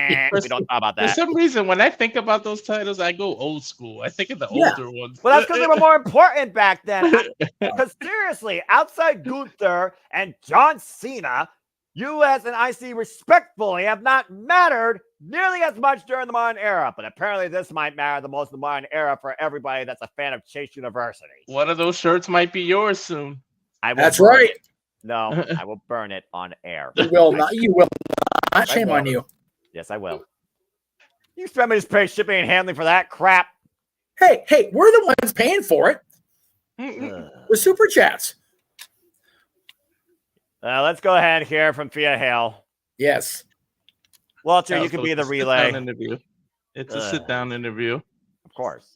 don't talk about that. For some reason, when I think about those titles, I go old school. I think of the older ones. Well, that's because they were more important back then. Because seriously, outside Gunther and John Cena, US and IC respectfully have not mattered nearly as much during the modern era. But apparently this might matter the most in the modern era for everybody that's a fan of Chase University. One of those shirts might be yours soon. That's right. No, I will burn it on air. You will not. You will not. Shame on you. Yes, I will. You spend me just pay shipping and handling for that crap. Hey, we're the ones paying for it. With super chats. Let's go ahead and hear from Fia Hale. Yes. Walter, you can be the relay. Interview. It's a sit-down interview. Of course.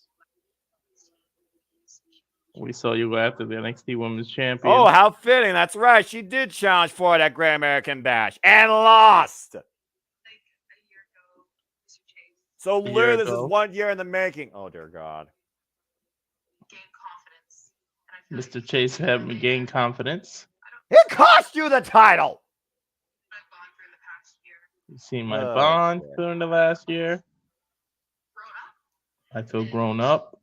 We saw you after the NXT Women's Champion. Oh, how fitting. That's right. She did challenge for it at Great American Bash and lost. So literally, this is 1 year in the making. Oh, dear God. Mr. Chase had me gain confidence. It cost you the title. You seen my bond during the last year. I feel grown up.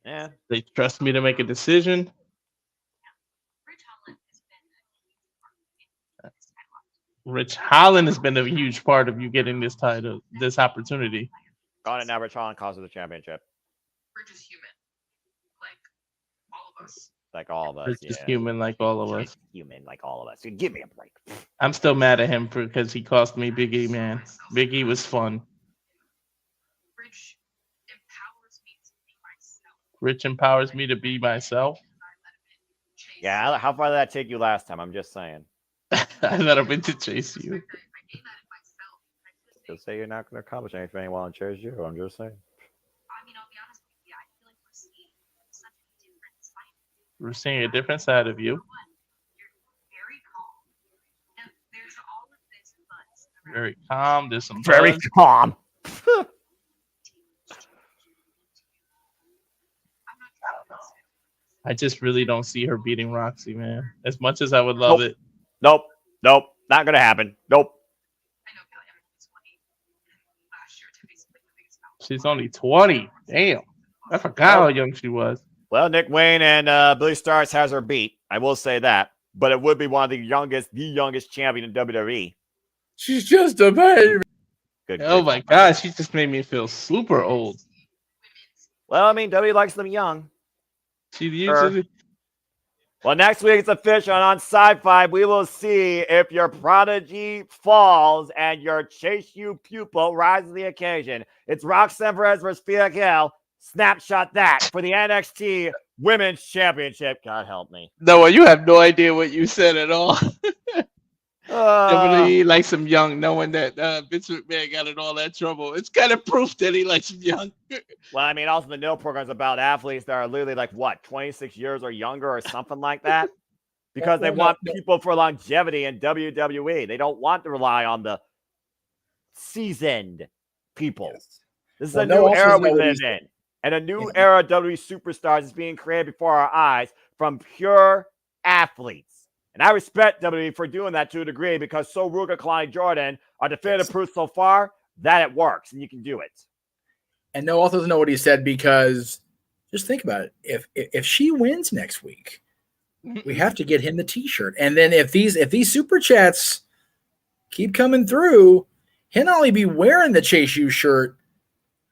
Yeah. They trust me to make a decision. Rich Holland has been a huge part of you getting this title, this opportunity. Got it now. Rich Holland cost the championship. Rich is human, like all of us. Like all of us. Rich is human, like all of us. Human, like all of us. Give me a break. I'm still mad at him because he cost me Big E, man. Big E was fun. Rich empowers me to be myself. Yeah, how far did that take you last time? I'm just saying. I let him into chase you. Just say you're not going to accomplish anything while in chase you. I'm just saying. We're seeing a different side of you. Very calm. There's some very calm. I just really don't see her beating Roxy, man. As much as I would love it. Nope. Not going to happen. Nope. I know Kelly Emerson's 20. And last year, Tiffany's like the biggest out. She's only 20. Damn. I forgot how young she was. Well, Nick Wayne and Billy Starks has her beat. I will say that. But it would be one of the youngest champion in WWE. She's just a baby. Oh my God, she just made me feel super old. Well, I mean, WWE likes them young. She usually. Well, next week it's official on Sci-Fi. We will see if your prodigy falls and your Chase U pupil rises to the occasion. It's Roxanne Perez versus Fia Gale. Snapshot that for the NXT Women's Championship. God help me. Noah, you have no idea what you said at all. WWE likes him young, knowing that Vince McMahon got in all that trouble. It's kind of proof that he likes him young. Well, I mean, also the NIL program is about athletes that are literally like, what, 26 years or younger or something like that? Because they want people for longevity in WWE. They don't want to rely on the seasoned people. Yes. This is a new era we live in. And a new era of WWE superstars is being created before our eyes from pure athletes. And I respect WWE for doing that to a degree because So Ruger, Kalani Jordan are definitive proof so far that it works and you can do it. And no authors know what he said because just think about it. If she wins next week, we have to get him the T-shirt. And then if these super chats keep coming through, he'll not only be wearing the Chase U shirt,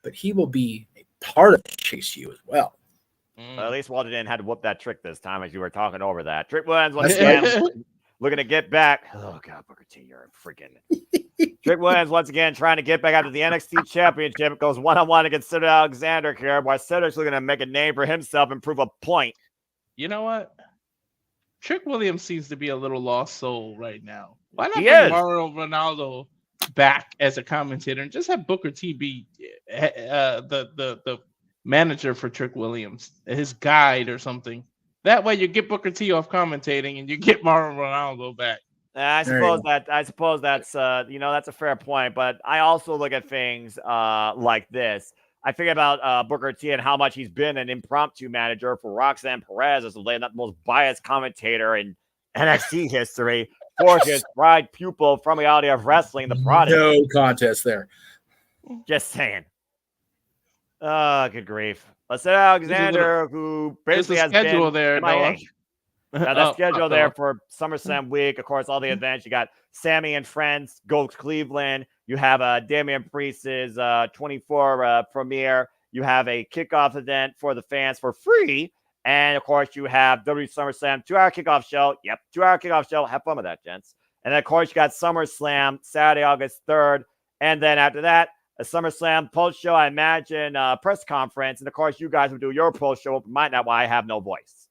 but he will be a part of Chase U as well. Well, at least Walter didn't have to whoop that trick this time as you were talking over that. Trick Williams once again looking to get back. Oh, God, Booker T, you're freaking. Trick Williams once again trying to get back after the NXT Championship. Goes one-on-one against Cedric Alexander here, while Cedric's looking to make a name for himself and prove a point. You know what? Trick Williams seems to be a little lost soul right now. Why not He bring is. Mauro Ronaldo back as a commentator and just have Booker T be the manager for Trick Williams, his guide or something. That way you get Booker T off commentating and you get Mauro Ronaldo back. I suppose that's that's a fair point, but I also look at things like this. I think about Booker T and how much he's been an impromptu manager for Roxanne Perez as the most biased commentator in NXT history for his pride pupil from reality of wrestling, the Prodigy. No contest there. Just saying. Oh, good grief. Let's say Alexander, who basically has schedule been there, MIA. Now, the schedule there okay. for SummerSlam week, of course, all the events. You got Sammy and Friends go to Cleveland. You have Damian Priest's 24 premiere. You have a kickoff event for the fans for free. And, of course, you have WWE SummerSlam 2-hour kickoff show. Yep, 2-hour kickoff show. Have fun with that, gents. And, then, of course, you got SummerSlam Saturday, August 3rd. And then after that, a SummerSlam post-show, I imagine, press conference. And, of course, you guys will do your post-show. Might not why I have no voice.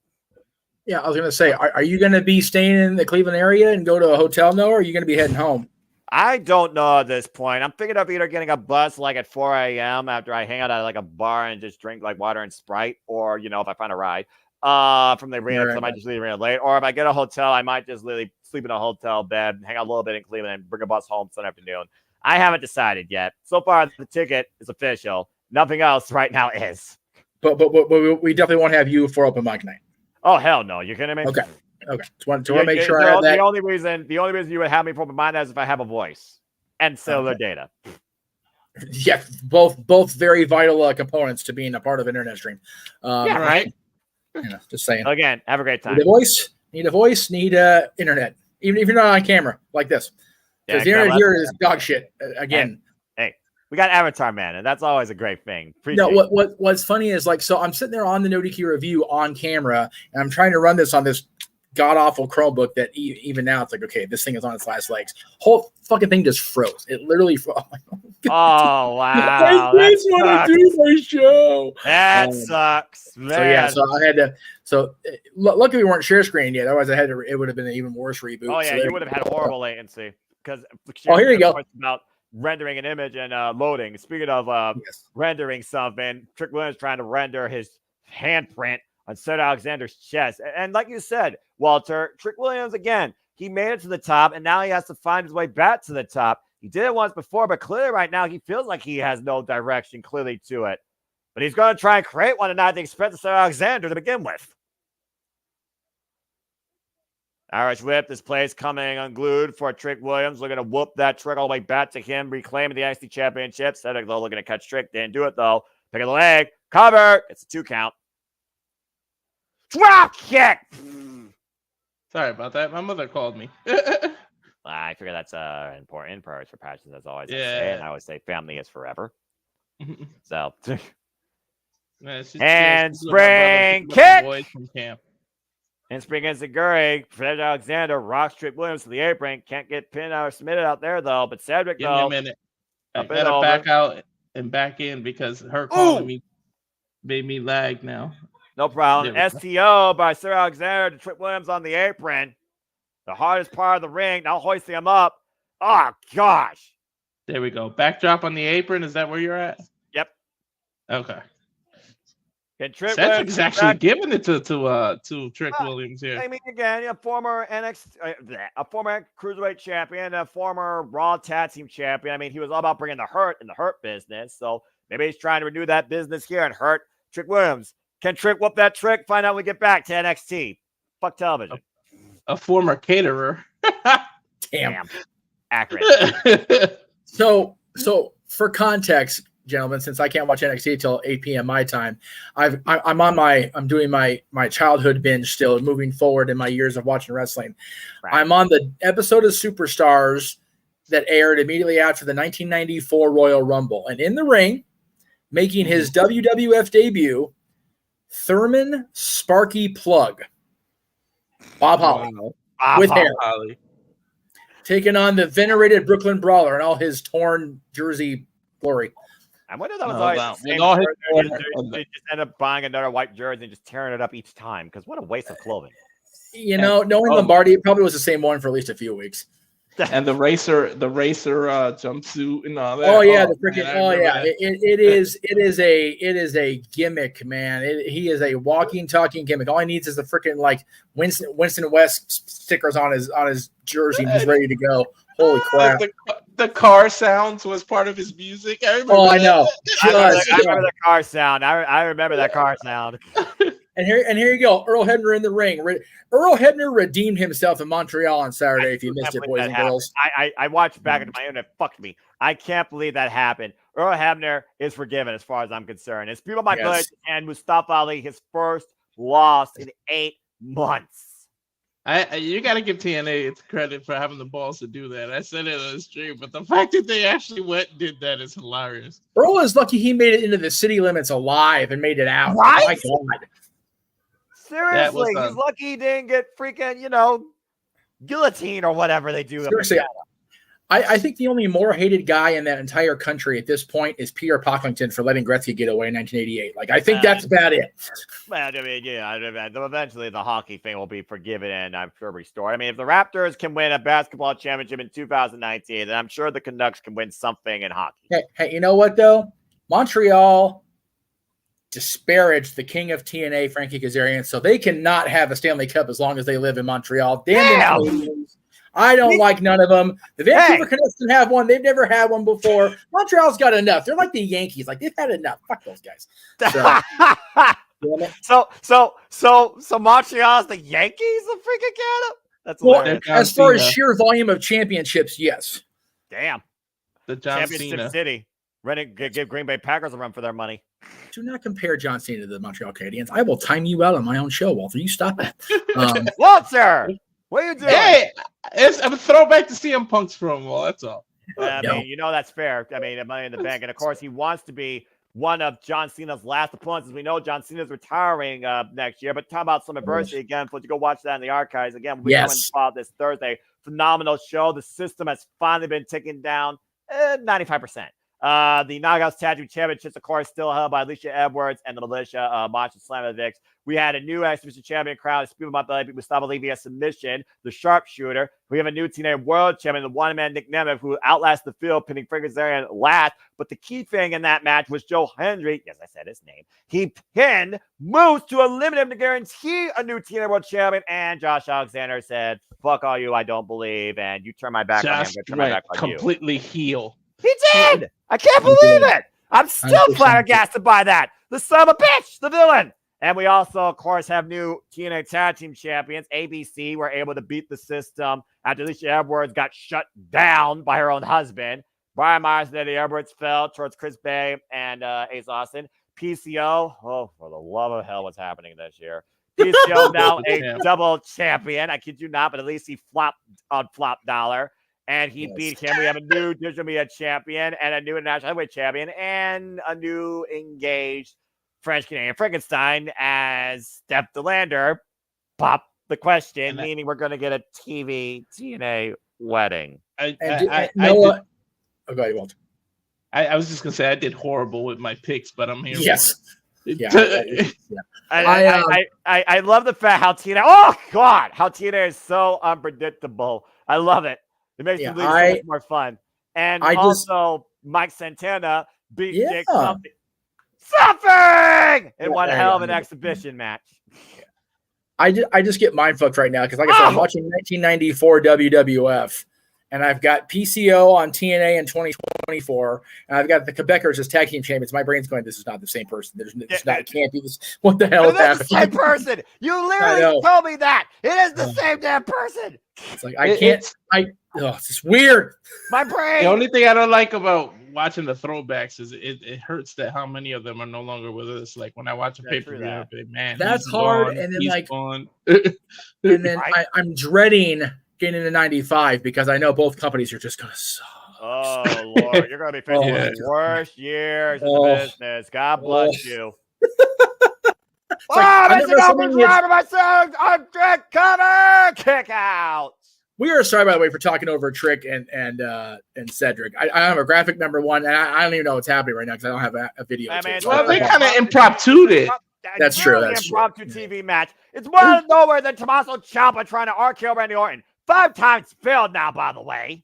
Yeah, I was going to say, are you going to be staying in the Cleveland area and go to a hotel now, or are you going to be heading home? I don't know at this point. I'm thinking of either getting a bus like at 4 a.m. after I hang out at like a bar and just drink like water and Sprite, or, if I find a ride from the arena, because I might just leave the arena late. Or if I get a hotel, I might just literally sleep in a hotel bed, hang out a little bit in Cleveland, and bring a bus home Sunday afternoon. I haven't decided yet. So far, the ticket is official. Nothing else right now is. But we definitely won't have you for open mic night. Oh, hell no. You kidding me? Okay. Just want to make sure I have that. The only reason you would have me for open mic night is if I have a voice and cellular data. Yeah, both very vital components to being a part of internet stream. Yeah, right. Just saying. Again, have a great time. Need a voice, need internet. Even if you're not on camera like this. Because the internet here is dog shit. Again. Hey, we got Avatar Man, and that's always a great thing. What's funny is so I'm sitting there on the No DQ review on camera, and I'm trying to run this on this god awful Chromebook that even now it's like, okay, this thing is on its last legs. Whole fucking thing just froze. It literally froze. Oh, wow. I just want to do my show. That sucks, man. So I had to. So luckily we weren't share screen yet. Otherwise, it would have been an even worse reboot. Oh yeah, you would have had horrible latency because. Here you go. About rendering an image and loading. Speaking of rendering something, Trick Williams trying to render his handprint on Cedric Alexander's chest. And like you said, Walter, Trick Williams, again, he made it to the top, and now he has to find his way back to the top. He did it once before, but clearly right now he feels like he has no direction clearly to it. But he's going to try and create one tonight at the expense of Cedric Alexander to begin with. Irish whip, this place coming unglued for Trick Williams. Looking to whoop that Trick all the way back to him, reclaiming the NXT Championship. Cedric Lowe looking to catch Trick. Didn't do it, though. Pick of the leg. Cover. It's a 2 count. Drop kick. Sorry about that. My mother called me. I figure that's important. Priorities for passions, as always. I Yeah. say, and I always say family is forever. So, Man, she's handspring with kick. boys from camp. Handspring against Zaguri. Fred Alexander rocks Trick Williams to the apron. Can't get pinned or submitted out there, though. But Cedric, Give me though. a minute. I Up and gotta over. back out and back in because her calling me made me lag now. No problem. There we go. STO by Sir Alexander to Trick Williams on the apron. The hardest part of the ring. Now hoisting him up. Oh, gosh. There we go. Backdrop on the apron. Is that where you're at? Yep. Okay. Can Trick Cedric's Williams actually back? giving it to Trick Williams here. I mean, again, a former a former cruiserweight champion, a former Raw Tag Team champion. I mean, he was all about bringing the Hurt in the Hurt business. So maybe he's trying to renew that business here and Hurt Trick Williams. Can Trick whoop that Trick? Find out when we get back to NXT. Fuck television. A former caterer. Damn. Accurate. So for context, gentlemen, since I can't watch NXT till 8 p.m. my time, I'm doing my childhood binge still, moving forward in my years of watching wrestling. Right. I'm on the episode of Superstars that aired immediately after the 1994 Royal Rumble, and in the ring, making his WWF debut, Thurman Sparky Plug, Bob Holly, with hair, taking on the venerated Brooklyn Brawler and all his torn jersey glory. I wonder if that was No, always no. the same With all his jersey. They just end up buying another white jersey and just tearing it up each time because what a waste of clothing. You know, knowing Lombardi, it probably was the same one for at least a few weeks. And the racer jumpsuit and all that. Oh yeah, the freaking man, I remember that. it is a gimmick, man. He is a walking, talking gimmick. All he needs is the freaking like Winston West stickers on his jersey, and he's ready to go. Holy crap! The car sounds was part of his music. I remember. Oh, I know. I remember the car sound. I remember that car sound. And here you go, Earl Hebner in the ring. Earl Hebner redeemed himself in Montreal on Saturday. If you missed it, boys and girls, I watched back into my internet. Fucked me. I can't believe that happened. Earl Hebner is forgiven as far as I'm concerned. It's people my village and Mustafa Ali, his first loss in 8 months. You got to give TNA its credit for having the balls to do that. I said it on the stream, but the fact that they actually went and did that is hilarious. Earl is lucky he made it into the city limits alive and made it out. Right? My God. Seriously, he's lucky he didn't get freaking, guillotine or whatever they do. Seriously, I think the only more hated guy in that entire country at this point is Peter Pocklington for letting Gretzky get away in 1988. Like, I think that's about it. Well, I mean, eventually the hockey thing will be forgiven and I'm sure restored. I mean, if the Raptors can win a basketball championship in 2019, then I'm sure the Canucks can win something in hockey. Hey, you know what, though? Montreal disparaged the king of TNA, Frankie Kazarian, so they cannot have a Stanley Cup as long as they live in Montreal. Damn them Canadians. I don't like none of them. The Vancouver Canucks can have one. They've never had one before. Montreal's got enough. They're like the Yankees. Like, they've had enough. Fuck those guys. So Montreal's the Yankees of freaking Canada? That's hilarious. As far as sheer volume of championships, yes. Damn. The John Championship Cena. City. Give Green Bay Packers a run for their money. Do not compare John Cena to the Montreal Canadiens. I will time you out on my own show, Walter. You stop that. Walter! What are you doing? Hey, it's a throwback to CM Punk's promo. That's all. I mean, that's fair. I mean, Money in the Bank. And, of course, he wants to be one of John Cena's last opponents. As we know, John Cena's retiring next year. But talk about Slammiversary again. Please go watch that in the archives. Again, we'll be coming about this Thursday. Phenomenal show. The system has finally been taken down 95%. The Knockouts Tag Team Championships, of course, still held by Alicia Edwards and the Militia, Masha Slamovic. We had a new Exhibition Champion crown. It's people about the Mustafa Ali via submission, the Sharpshooter. We have a new TNA World Champion, the one-man Nick Nemeth, who outlasted the field, pinning Frank Kazarian last. But the key thing in that match was Joe Hendry. Yes, I said his name. He pinned Moose to eliminate him to guarantee a new TNA World Champion. And Josh Alexander said, "Fuck all you, I don't believe." And you turn my back on him. I'm going to turn my back on you. Completely heel. He did. I can't believe it. I'm still flabbergasted by that. The son of a bitch, the villain. And we also, of course, have new TNA Tag Team Champions. ABC were able to beat the system after Alicia Edwards got shut down by her own husband. Brian Myers and Eddie Edwards fell towards Chris Bay and Ace Austin. PCO, oh, for the love of hell, what's happening this year? PCO now a double champion. I kid you not, but at least he flopped on Flop Dollar. And he beat him. We have a new digital media champion and a new international heavyweight champion and a new engaged French Canadian Frankenstein as Steph DeLander. Pop the question, meaning we're going to get a TV TNA wedding. Oh, go ahead, Walter. I was just going to say I did horrible with my picks, but I'm here. Yes. I love the fact how TNA. Oh God, how TNA is so unpredictable. I love it. It makes the league so much more fun. And Mike Santana beat Jake Something in one hell of an exhibition match. I just get mind fucked right now because, like I said, I'm watching 1994 WWF, and I've got PCO on TNA in 2024, and I've got the Quebecers as tag team champions. My brain's going, this is not the same person. It can't be this. What the hell is happening? It's the same person. You literally told me that. It is the same damn person. It's like it's just weird. My brain. The only thing I don't like about watching the throwbacks is it hurts that how many of them are no longer with us. Like when I watch a pay-per-view, man, that's hard. And then I'm dreading getting into 95 because I know both companies are just gonna suck. Oh Lord, you're gonna be facing the worst years in the business. God bless you. Missing open driver myself. I'm Trick cover kick out. We are sorry, by the way, for talking over Trick and Cedric. I have a graphic number one, and I don't even know what's happening right now because I don't have a video. Well, they kind of impromptu'd it. That's true. That's impromptu TV match. It's more out of nowhere than Tommaso Ciampa trying to RKO Randy Orton. 5 times failed now, by the way.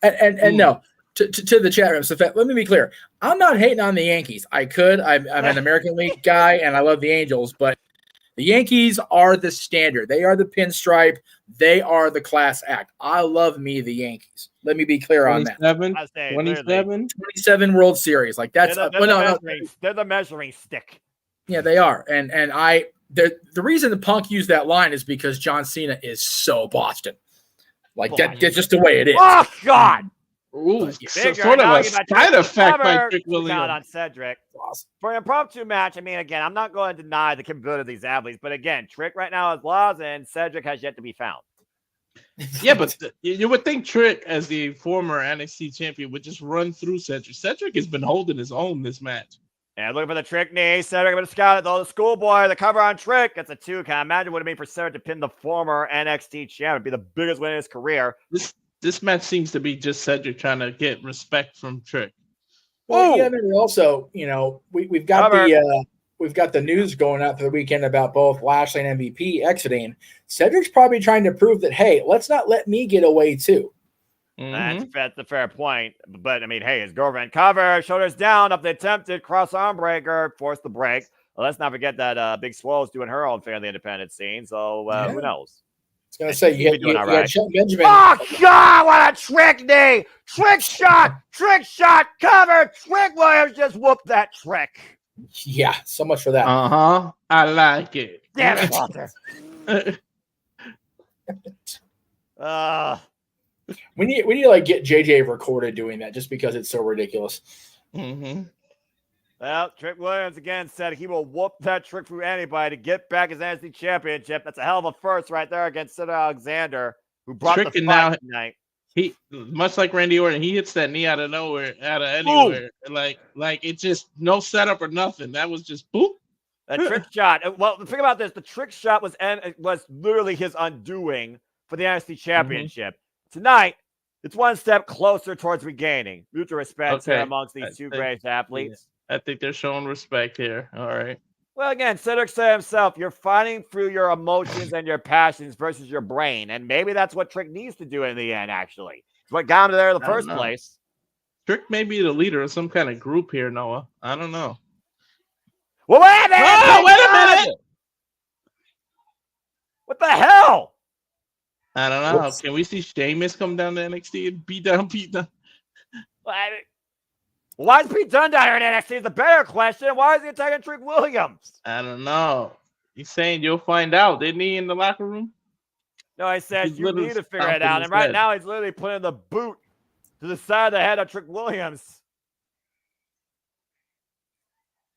And no, to the chat room. So let me be clear. I'm not hating on the Yankees. I'm an American League guy, and I love the Angels, but the Yankees are the standard. They are the pinstripe. They are the class act. I love me the Yankees. Let me be clear on that. 27 World Series. Like that's they're the measuring stick. Yeah, they are. And the reason the Punk used that line is because John Cena is so Boston. Like that's just the way it is. Oh God. Ooh, sort of a side effect by Trick Williams on Cedric. For an impromptu match, I mean, again, I'm not going to deny the capability of these athletes, but again, Trick right now is lost, and Cedric has yet to be found. Yeah, but you would think Trick, as the former NXT champion, would just run through Cedric. Cedric has been holding his own this match. And looking for the Trick knee. Cedric with a scout, though. The schoolboy, the cover on Trick. That's a 2 count. Imagine what it mean for Cedric to pin the former NXT champion. It'd be the biggest win in his career. This match seems to be just Cedric trying to get respect from Trick. Well, yeah, and also, we've got the news going out for the weekend about both Lashley and MVP exiting. Cedric's probably trying to prove that, hey, let's not let me get away too. Mm-hmm. That's a fair point. But I mean, hey, his girlfriend cover, shoulders down, up the attempted cross arm breaker, forced the break. Well, let's not forget that Big Swole's doing her own thing on the independent scene. So who knows? I was going to say, you had Benjamin. Oh, God, what a Trick knee. Trick shot, cover. Trick Williams just whooped that Trick. Yeah, so much for that. Uh-huh. I like it. Damn it, Walter. We need to like get JJ recorded doing that just because it's so ridiculous. Mm-hmm. Well, Trick Williams again said he will whoop that Trick through anybody to get back his NXT championship. That's a hell of a first right there against Cedric Alexander, who brought Trick the fight tonight. He, much like Randy Orton, he hits that knee out of nowhere, out of anywhere. Like it's just no setup or nothing. That was just boop. A trick shot. Well, think about this. The trick shot was literally his undoing for the NXT championship. Mm-hmm. Tonight, it's one step closer towards regaining mutual respect here amongst these two great athletes. I think they're showing respect here. All right. Well, again, Cedric said himself, you're fighting through your emotions and your passions versus your brain. And maybe that's what Trick needs to do in the end, actually. It's what got him there in the first place. Trick may be the leader of some kind of group here, Noah. I don't know. Well, wait a minute! Oh, wait a minute! What the hell? I don't know. Can we see Sheamus come down to NXT and beat down? Well, Why is Pete Dunne down here in NXT? Is the better question. Why is he attacking Trick Williams? I don't know. He's saying you'll find out, didn't he, in the locker room? No, he says He's you literally need to figure it stomping out. his And right head. now, he's literally putting the boot to the side of the head of Trick Williams.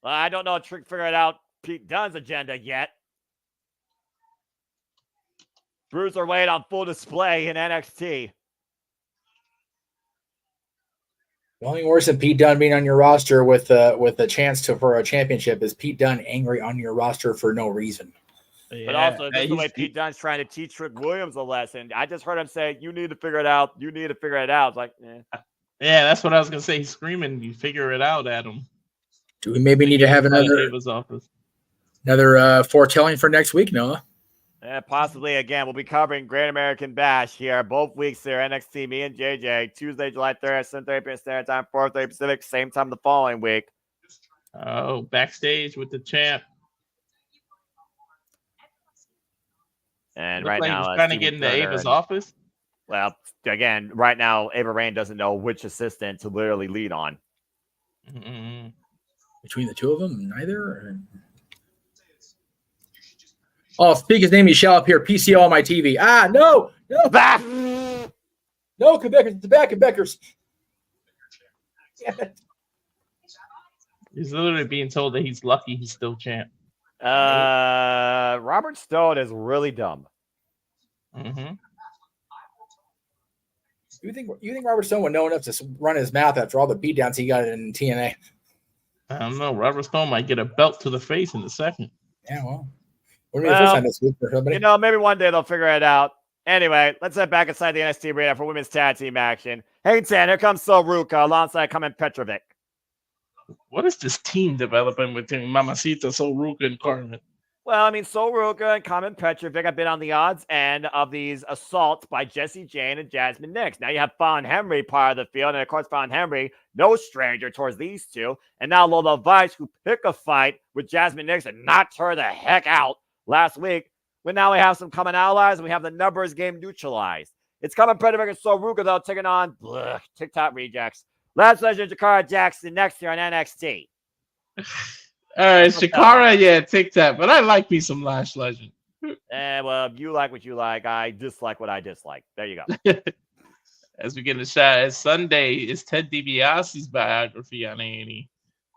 Well, I don't know if Trick figured out Pete Dunne's agenda yet. Bruiserweight on full display in NXT. The only worse than Pete Dunne being on your roster with a chance for a championship is Pete Dunne angry on your roster for no reason. But also, just the way Pete Dunne's trying to teach Trick Williams a lesson. I just heard him say, you need to figure it out. You need to figure it out. It's like, Yeah, that's what I was going to say. He's screaming, you figure it out at him. Do we maybe need to have another foretelling for next week, Noah? Possibly. Again, we'll be covering Great American Bash here both weeks here. NXT, me and JJ, Tuesday, July 3rd, 7:30 p.m. Standard Time, 4:30 Pacific, same time the following week. Oh, backstage with the champ. And Looked right like now, he's trying to get into Ava's office. Well, again, right now, Ava Raine doesn't know which assistant to literally lead on. Mm-hmm. Between the two of them, neither. Oh, speak his name, he shall appear. PCO on my TV. No. No, Quebecers. It's the back Quebecers. Damn it. He's literally being told that he's lucky he's still champ. Robert Stone is really dumb. Mm-hmm. You think Robert Stone would know enough to run his mouth after all the beatdowns he got in TNA? I don't know. Robert Stone might get a belt to the face in a second. Yeah, well. Wouldn't be the first time this week for somebody. Maybe one day they'll figure it out. Anyway, let's head back inside the NXT arena for women's tag team action. Hey, Tan, here comes Soruka alongside Carmen Petrovic. What is this team developing between Mamacita, Soruka, and Carmen? Well, I mean, Soruka and Carmen Petrovic have been on the odds end of these assaults by Jessie Jane and Jasmine Nix. Now you have Fallon Henry part of the field, and of course, Fallon Henry, no stranger towards these two. And now Lola Vice, who picked a fight with Jasmine Nix and knocked her the heck out last week. But now we have some common allies, and we have the numbers game neutralized. It's Carmen Petrovic and Soruka, though, taking on TikTok rejects. Last Legend, Jakara Jackson next year on NXT. All right, Shakara, TikTok, but I like me some Lash Legend. Well, you like what you like. I dislike what I dislike. There you go. As we get a shot at Sunday, is Ted DiBiase's biography on A&E.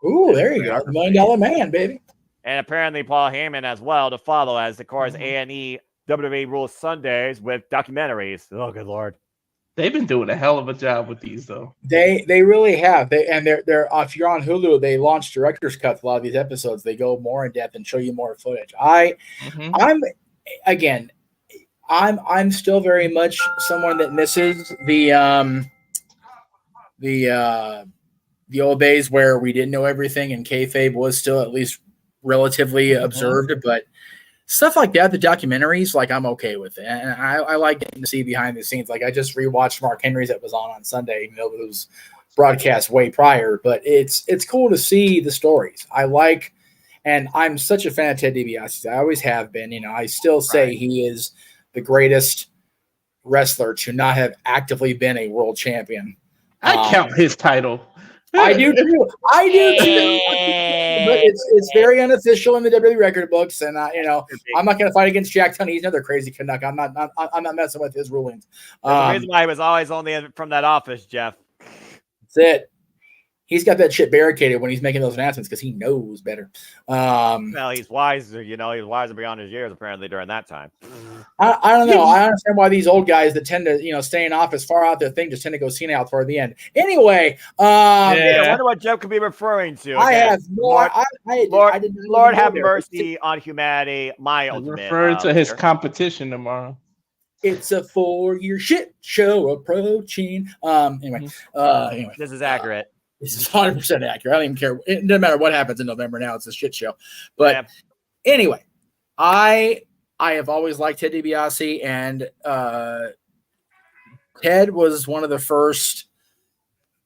Ooh, there you go. $1 Million Man, baby. And apparently Paul Heyman as well to follow, as of course A&E WWE rules Sundays with documentaries. Oh, good Lord. They've been doing a hell of a job with these, though. They really have. They're if you're on Hulu, they launch director's cuts. A lot of these episodes, they go more in depth and show you more footage. I'm still very much someone that misses the old days where we didn't know everything and kayfabe was still at least relatively observed, but stuff like that, the documentaries, like I'm okay with it. And I like getting to see behind the scenes. Like I just rewatched Mark Henry's that was on Sunday, even though it was broadcast way prior, but it's cool to see the stories. I like, and I'm such a fan of Ted DiBiase. I always have been, I still say he is the greatest wrestler to not have actively been a world champion. I count his title. I do too. But it's very unofficial in the WWE record books, and I'm not going to fight against Jack Tunney. He's another crazy Canuck. I'm not messing with his rulings. The reason why he was always only from that office, Jeff. That's it. He's got that shit barricaded when he's making those announcements because he knows better. Well, he's wiser. He's wiser beyond his years apparently during that time. I don't know. I understand why these old guys that tend to stay in office far out their thing just tend to go senile toward the end. Anyway, I wonder what Jeff could be referring to. I have no. Lord have mercy on humanity. My ultimate. Referring to his competition tomorrow. It's a 4-year shit show approaching. Anyway, this is accurate. This is 100% accurate. I don't even care. It doesn't matter what happens in November now. It's a shit show. But anyway, I have always liked Ted DiBiase, and Ted was one of the first,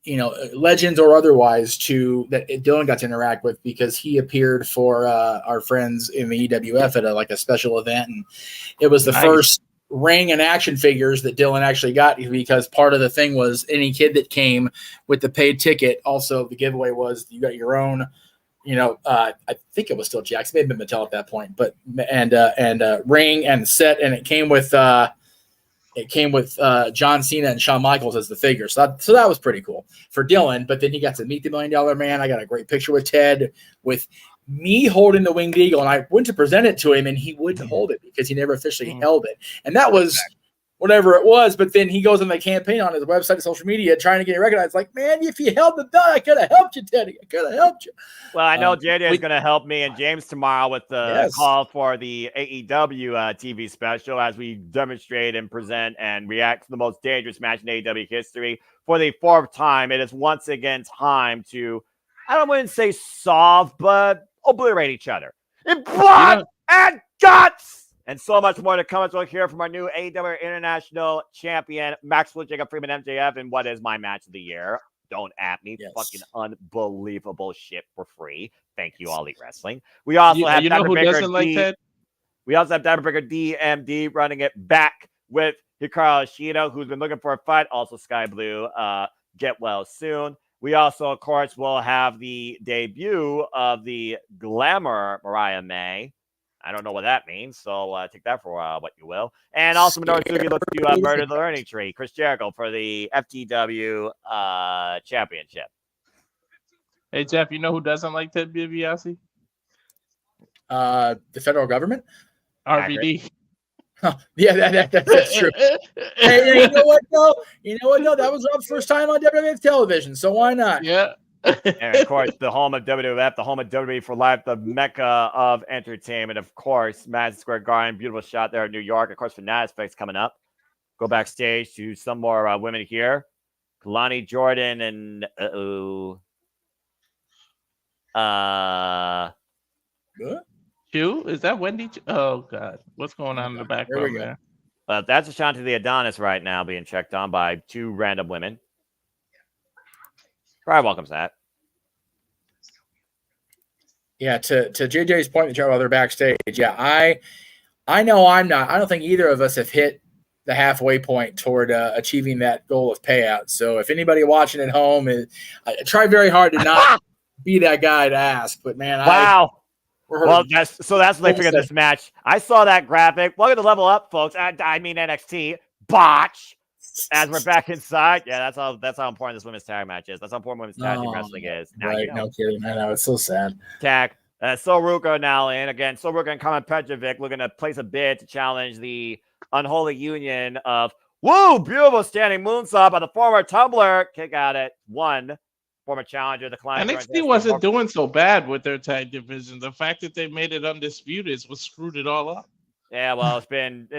legends or otherwise, that Dylan got to interact with because he appeared for our friends in the EWF at a special event, and it was the first ring and action figures that Dylan actually got, because part of the thing was any kid that came with the paid ticket. Also, the giveaway was you got your own, I think it was still Jackson, may have been Mattel at that point, but and ring and set, and it came with John Cena and Shawn Michaels as the figure. So that was pretty cool for Dylan. But then he got to meet the $1 Million Man. I got a great picture with Ted with me holding the winged eagle, and I went to present it to him, and he wouldn't hold it because he never officially held it. And that was whatever it was. But then he goes on the campaign on his website and social media trying to get it recognized. Like, man, if you held the belt, I could have helped you, Teddy. I could have helped you. Well, I know JJ is going to help me and James tomorrow with the call for the AEW TV special as we demonstrate and present and react to the most dangerous match in AEW history for the 4th time. It is once again time to, I wouldn't say solve, but obliterate each other in blood and guts, and so much more to come as we'll hear from our new AEW International Champion, Maxwell Jacob Freeman MJF, in what is my match of the year. Don't at me. Fucking unbelievable shit for free. Thank you, All Elite Wrestling. We also have Diamond Breaker We also have Diamond Breaker DMD running it back with Hikaru Ishida, who's been looking for a fight. Also Sky Blue. Get well soon. We also, of course, will have the debut of the Glamour Mariah May. I don't know what that means, so take that for what you will. And also, Minoru Suzuki looks to murder the learning tree. Chris Jericho for the FTW Championship. Hey, Jeff, you know who doesn't like Ted DiBiase? The federal government? RVD. Oh, yeah, that's true. Hey, you know what, though? That was Rob's first time on WWF television, so why not? Yeah. And, of course, the home of WWF, the home of WWE for Life, the mecca of entertainment. Of course, Madison Square Garden, beautiful shot there in New York. Of course, Fanatics Fest coming up. Go backstage to some more women here. Kalani Jordan and Q? Is that Wendy? Oh, God. What's going on in the background there? That's Ashanti the Adonis right now being checked on by 2 random women. Probably welcomes that. Yeah, to JJ's point, while they're backstage, I know I'm not. I don't think either of us have hit the halfway point toward achieving that goal of payout. So if anybody watching at home, I try very hard to not be that guy to ask. But, man, wow. That's what they figured this match. I saw that graphic. Welcome to Level Up, folks. I mean NXT. Botch. As we're back inside. Yeah, that's how important this women's tag match is. That's how important women's tag team wrestling is. Now, right, no kidding. I know, it's so sad. Tag. Soruko now in. Again, Soruko and Kamen Petrovic looking to place a bid to challenge the unholy union of beautiful standing moonsault by the former Tumbler. Kick out at 1. Former challenger, the client. NXT wasn't doing so bad with their tag division. The fact that they made it undisputed is what screwed it all up. Yeah, well, it's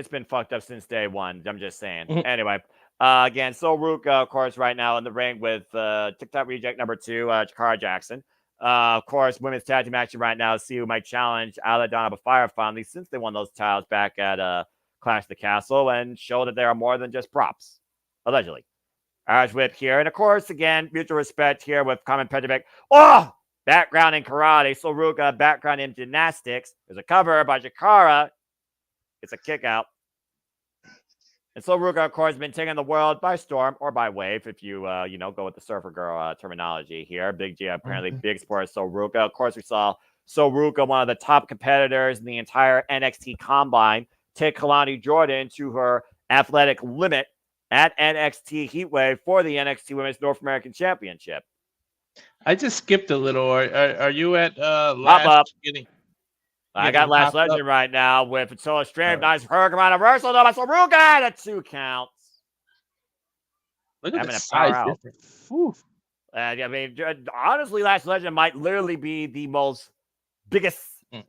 been fucked up since day one. I'm just saying. Anyway, again, Soruka, of course, right now in the ring with TikTok reject number 2, Jakara Jackson. Of course, women's tag team action right now. See who might challenge Aladana Fire finally, since they won those titles back at Clash of the Castle and show that they are more than just props, allegedly. Irish whip here. And of course, again, mutual respect here with Kamen Petrovic. Background in karate. Soruka, background in gymnastics. There's a cover by Jakara. It's a kick out. And Soruka, of course, has been taking the world by storm or by wave, if you, go with the surfer girl terminology here. Big G, apparently big sport Soruka. Of course, we saw Soruka, one of the top competitors in the entire NXT Combine, take Kalani Jordan to her athletic limit at NXT Heatwave for the NXT Women's North American Championship. I just skipped a little. Are you at last beginning? I got Last Legend right now with Solar Stream. Nice Hurricane reversal. No, Soruka at 2 counts. Look at the size difference. I mean, honestly, Last Legend might literally be the most biggest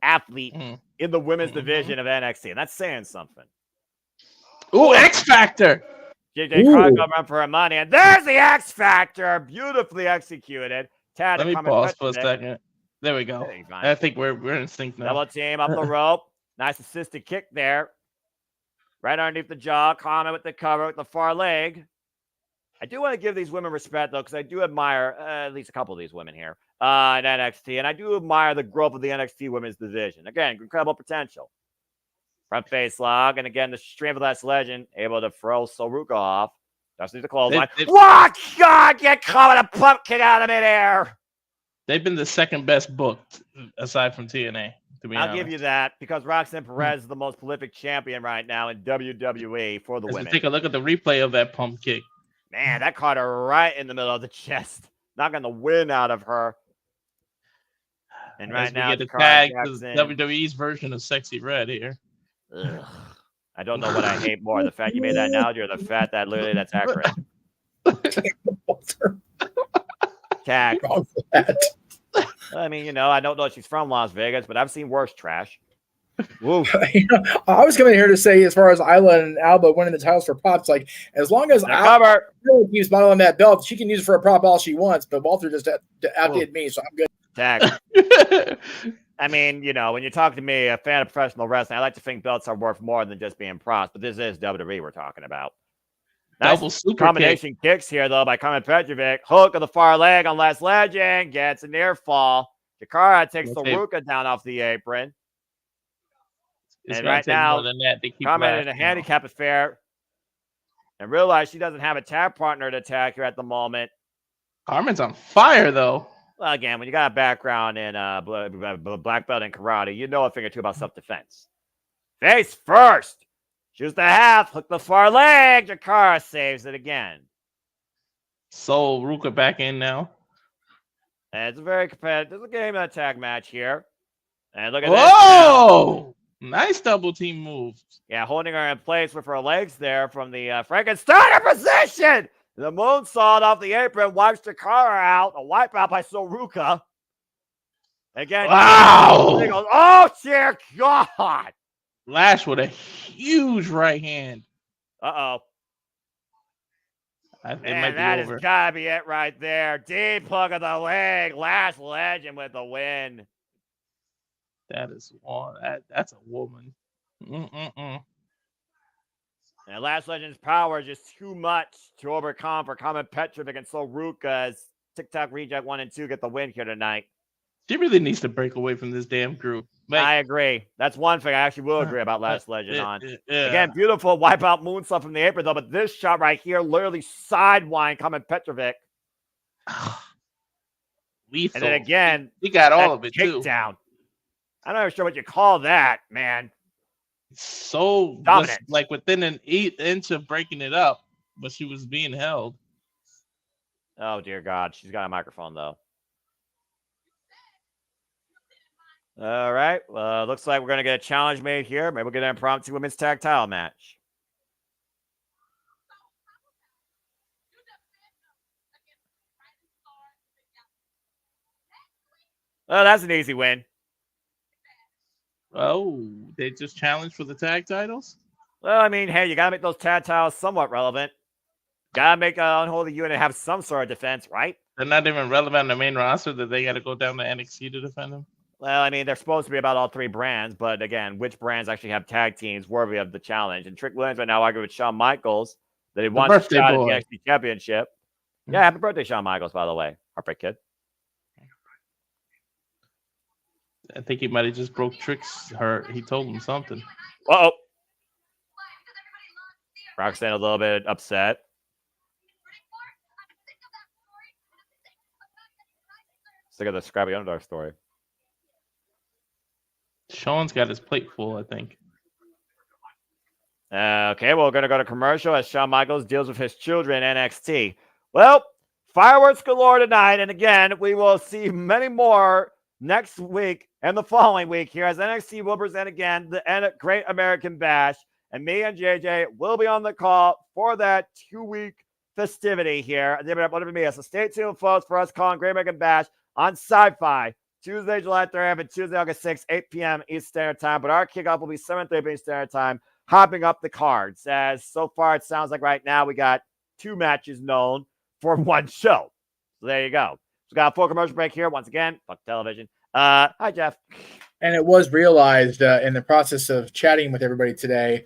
athlete in the women's division of NXT. And that's saying something. Ooh, X Factor. JJ Crockett run for her money. And there's the X Factor. Beautifully executed. Let me pause for a second. There we go. I think we're in sync now. Double team up the rope. Nice assisted kick there. Right underneath the jaw. Common with the cover with the far leg. I do want to give these women respect, though, because I do admire at least a couple of these women here in NXT. And I do admire the growth of the NXT women's division. Again, incredible potential. Front face lock, and again, the Streamless Legend able to throw Soruka off. Just needs to close line. What? God, get caught with a pump kick out of midair. They've been the second best booked aside from TNA. To be honest, I'll give you that because Roxanne Perez is the most prolific champion right now in WWE for the women. Take a look at the replay of that pump kick. Man, that caught her right in the middle of the chest, knocking the wind out of her. And right now, the tag is WWE's version of Sexy Red here. Ugh. I don't know what I hate more: the fact you made that analogy, or the fact that literally that's accurate. Tag. I mean, you know, I don't know if she's from Las Vegas, but I've seen worse trash. Whoa. I was coming here to say, as far as Isla and Alba winning the titles for props, like as long as Alba keeps modeling that belt, she can use it for a prop all she wants. But Walter just outdid me, so I'm good. Tag. I mean, you know, when you talk to me, a fan of professional wrestling, I like to think belts are worth more than just being props. But this is WWE we're talking about. Nice combination kicks here, though, by Carmen Petrovic. Hook of the far leg on Last Legend. Gets a near fall. Jakara takes the Ruka down off the apron. And right now, Carmen in a handicap affair. And realize she doesn't have a tag partner to attack her at the moment. Carmen's on fire, though. Well, again, when you got a background in black belt in karate, you know a thing or two about self-defense. Face first. Choose the half. Hook the far leg. Jakara saves it again. So Ruka back in now. And it's a very competitive game of tag match here. And look at this. Nice double team move. Yeah, holding her in place with her legs there from the Frankensteiner position. The moonsault off the apron wipes Jakara out. A wipeout by Soruka. Again. Wow. Goes, oh, dear God. Lash with a huge right hand. Uh-oh. Man, that has got to be it right there. Deep hook of the leg. Last Legend with the win. That is one. That's a woman. And Last Legend's power is just too much to overcome for Carmen Petrovic and Soruka as TikTok Reject 1 and 2 get the win here tonight. She really needs to break away from this damn group. I agree. That's one thing I actually will agree about Last Legend on. Again, beautiful wipeout moonsault from the apron, though, but this shot right here literally sidewind Carmen Petrovic. Lethal. And then again, he got all of it, too. Down. I'm not even sure what you call that, man. So dominant. Like within an 1/8 inch of breaking it up, but she was being held. Oh, dear God. She's got a microphone, though. All right. Looks like we're going to get a challenge made here. Maybe we'll get an impromptu women's tag title match. Oh, that's an easy win. Oh, they just challenged for the tag titles? Well, I mean, hey, you got to make those tag titles somewhat relevant. Got to make an unholy unit have some sort of defense, right? They're not even relevant in the main roster that they got to go down to NXT to defend them? Well, I mean, they're supposed to be about all three brands, but again, which brands actually have tag teams worthy of the challenge? And Trick Williams right now arguing with Shawn Michaels that he wants to shot at the NXT Championship. Yeah, happy birthday, Shawn Michaels, by the way. Heartbreak Kid. I think he might have just broke Trick's hurt. He told him something. Uh-oh. Roxanne a little bit upset. Sick of the scrappy underdog story. Sean's got his plate full, I think. Okay, well, we're going to go to commercial as Shawn Michaels deals with his children in NXT. Well, fireworks galore tonight. And again, we will see many more next week and the following week here as NXT will present again the Great American Bash. And me and JJ will be on the call for that 2-week festivity here. So stay tuned, folks, for us calling Great American Bash on Sci-Fi. Tuesday, July 3rd, and Tuesday, August 6th, 8 p.m. Eastern Standard Time. But our kickoff will be 7:30 Eastern Standard Time, hopping up the cards. As so far, it sounds like right now we got 2 matches known for one show. So there you go. So we got a full commercial break here. Once again, fuck television. Hi, Jeff. And it was realized in the process of chatting with everybody today,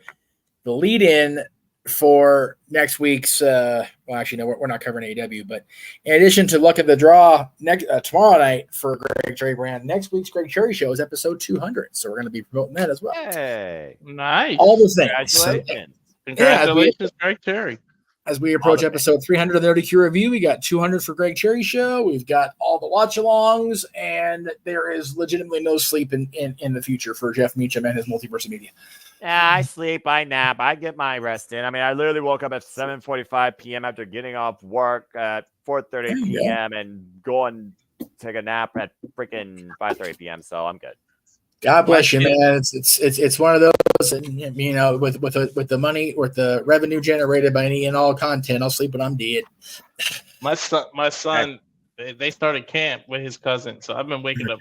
the lead-in for next week's. Well, actually, no, we're not covering AEW, but in addition to look at the draw next tomorrow night for Greg Cherry Brand, next week's Greg Cherry Show is episode 200. So we're going to be promoting that as well. Hey, Nice. All the things. congratulations. Congratulations, Greg Cherry. As we approach episode 300 of the ODQ review, we got 200 for Greg Cherry Show. We've got all the watch-alongs, and there is legitimately no sleep in the future for Jeff Meacham and his Multiverse Media. Yeah, I sleep, I nap, I get my rest in. I mean, I literally woke up at 7:45 p.m. after getting off work at 4:30 p.m. and going to take a nap at freaking 5:30 p.m. So I'm good. God bless you, man. It's one of those, and you know, with the money, with the revenue generated by any and all content, I'll sleep when I'm dead. My son, they started camp with his cousin, so I've been waking up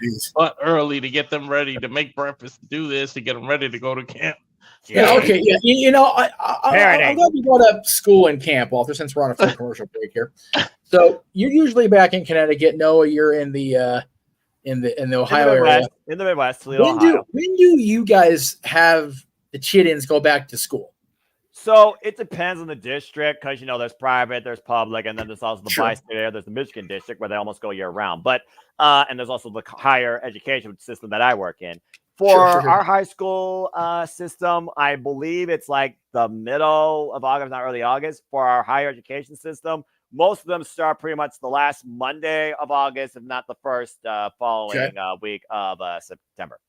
early to get them ready to make breakfast, do this, to get them ready to go to camp. Yeah, okay, yeah. You know, I'm glad you brought up school and camp, Walter, since we're on a full commercial break here. So you're usually back in Connecticut. Noah, you're in the Ohio area. In the Midwest, Toledo, Ohio. When do you guys have the Chittins go back to school? So it depends on the district, because you know there's private, there's public, and then there's also the bi-state area. There's the Michigan district where they almost go year round. But and there's also the higher education system that I work in. For our high school system, I believe it's like the middle of August, not early August. For our higher education system, most of them start pretty much the last Monday of August, if not the first following week of September.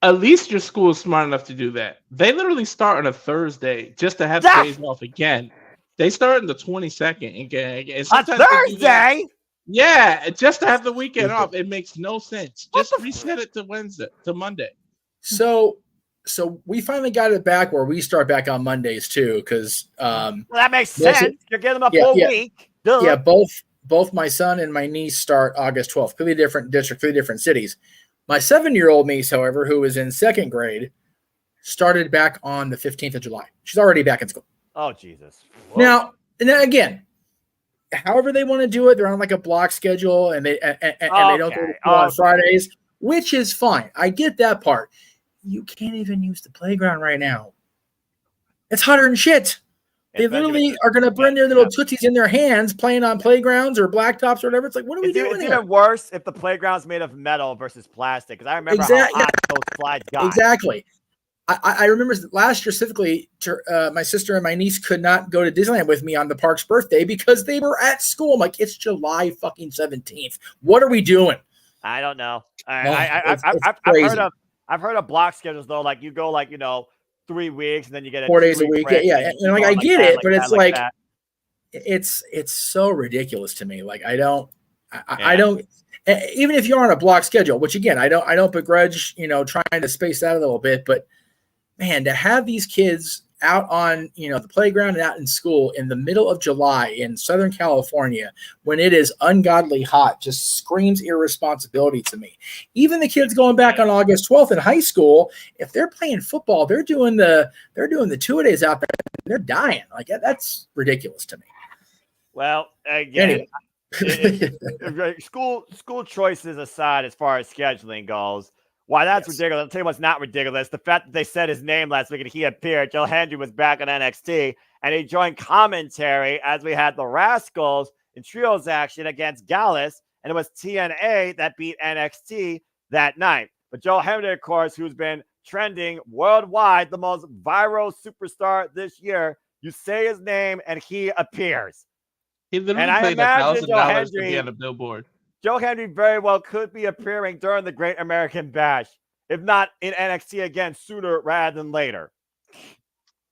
At least your school is smart enough to do that. They literally start on a Thursday just to have days off again. They start on the 22nd again. On Thursday? Yeah, just to have the weekend off. It makes no sense. Just reset it to Monday. So we finally got it back where we start back on Mondays too, because well, that makes sense. You're giving them a full week. Duh. Yeah, both my son and my niece start August 12th. Completely different district, 3 different cities. My 7-year-old niece, however, who is in 2nd grade, started back on the 15th of July. She's already back in school. Oh, Jesus. Whoa. Now, and then again, however they want to do it, they're on like a block schedule, and they they don't go to school on Fridays, which is fine. I get that part. You can't even use the playground right now. It's hotter than shit. They literally are going to burn their little tootsies in their hands playing on playgrounds or blacktops or whatever. It's like, what are we doing? It's even worse if the playground's made of metal versus plastic, because I remember how hot those slides got. Exactly. I remember last year specifically, my sister and my niece could not go to Disneyland with me on the park's birthday because they were at school. I'm like, it's July fucking 17th. What are we doing? I don't know. It's I've heard of block schedules though. Like you go 3 weeks and then you get 4 days a week. Yeah. And like I get it, but it's like that. it's so ridiculous to me. Like I don't even if you're on a block schedule, which again I don't begrudge, trying to space out a little bit, but man, to have these kids out on the playground and out in school in the middle of July in Southern California when it is ungodly hot just screams irresponsibility to me. Even the kids going back on August 12th in high school, if they're playing football, they're doing the 2-a-days out there and they're dying. Like that's ridiculous to me. Well, again, school choices aside, as far as scheduling goes, why that's ridiculous. I'll tell you what's not ridiculous. The fact that they said his name last week and he appeared. Joe Hendry was back on NXT and he joined commentary as we had the Rascals in trios action against Gallus, and it was TNA that beat NXT that night. But Joe Hendry, of course, who's been trending worldwide, the most viral superstar this year, you say his name and he appears. He literally paid $1,000 to be on a billboard. Joe Hendry very well could be appearing during the Great American Bash, if not in NXT again sooner rather than later.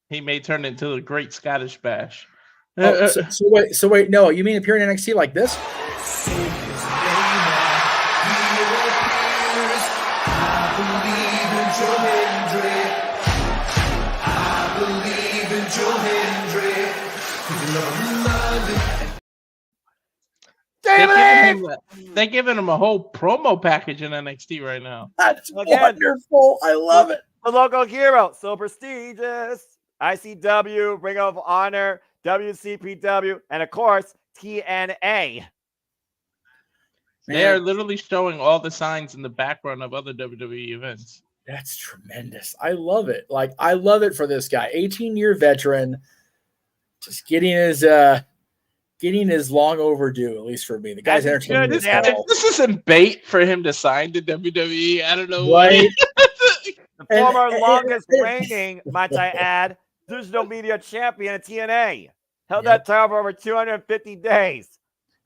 He may turn into the Great Scottish Bash. So wait, no, you mean appear in NXT like this? They're giving him a whole promo package in NXT right now. That's wonderful. I love it. The local hero, so prestigious. ICW, Ring of Honor, WCPW, and of course, TNA. They are literally showing all the signs in the background of other WWE events. That's tremendous. I love it. Like, I love it for this guy. 18-year veteran. Just getting his long overdue, at least for me. The guy's That's entertaining good, as damn hell. This isn't bait for him to sign to WWE. I don't know Right? The former longest reigning, might I add, digital media champion at TNA. Held that title for over 250 days.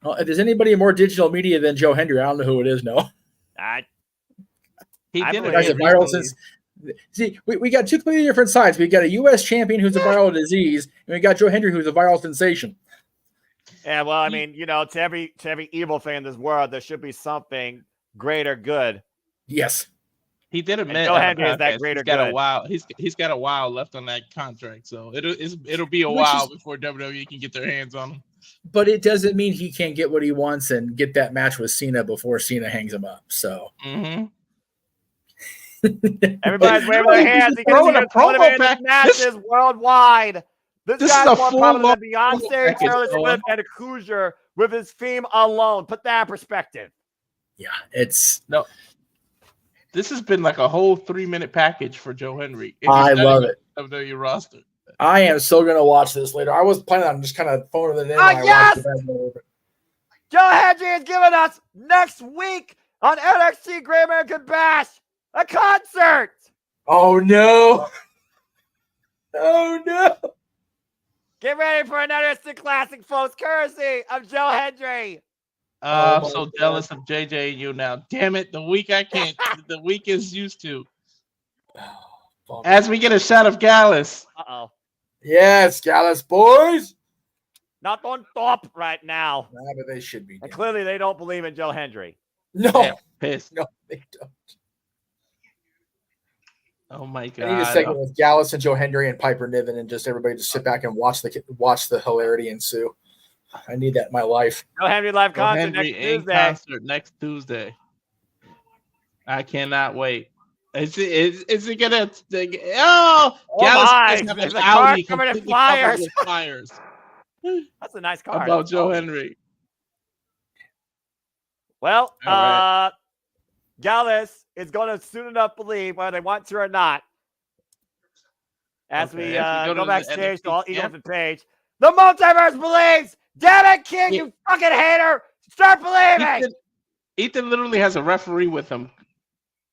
Well, if there's anybody more digital media than Joe Hendry, I don't know who it is. No, He did the guy's a viral since. See, we got two completely different sides. We got a U.S. champion who's a viral disease, and we got Joe Hendry who's a viral sensation. Yeah, well, I mean, to every evil thing in this world, there should be something great or good. Yes. He did admit Joe Hendry is that great or good. He's got a while left on that contract, so it'll be a while before WWE can get their hands on him. But it doesn't mean he can't get what he wants and get that match with Cena before Cena hangs him up. So everybody's waving their hands because he's going to matches worldwide. This guy's more popular than Beyonce, Taylor Swift, and Hoosier with his theme alone. Put that in perspective. Yeah, it's no. This has been like a whole 3-minute package for Joe Hendry. I love it. WWE roster. I am still going to watch this later. I was planning on just kind of phoning it in. Yes! Joe Hendry is giving us next week on NXT Great American Bash a concert. Oh, no. Oh, no. Get ready for another instant classic, folks, courtesy of Joe Hendry. I'm so jealous of JJ and you now. Damn it, the week I can't. The week is used to. As we get a shot of Gallus. Uh-oh. Yes, Gallus boys. Not on top right now. Nah, but they should be. And clearly they don't believe in Joe Hendry. No. Damn, pissed. No, they don't. Oh my god! I need a segment with Gallus and Joe Hendry and Piper Niven, and just everybody just sit back and watch the hilarity ensue. I need that in my life. Joe Hendry live Joe concert Hendry next Tuesday. Concert next Tuesday. I cannot wait. Is it gonna? Gallus There's a car covered in flyers. Flyers. That's a nice car. About Joe Hendry. Well, right. Gallus is going to soon enough believe, whether they want to or not, as we go backstage to all Ethan Page. The Multiverse believes! Damn it, King, you fucking hater! Start believing! Ethan literally has a referee with him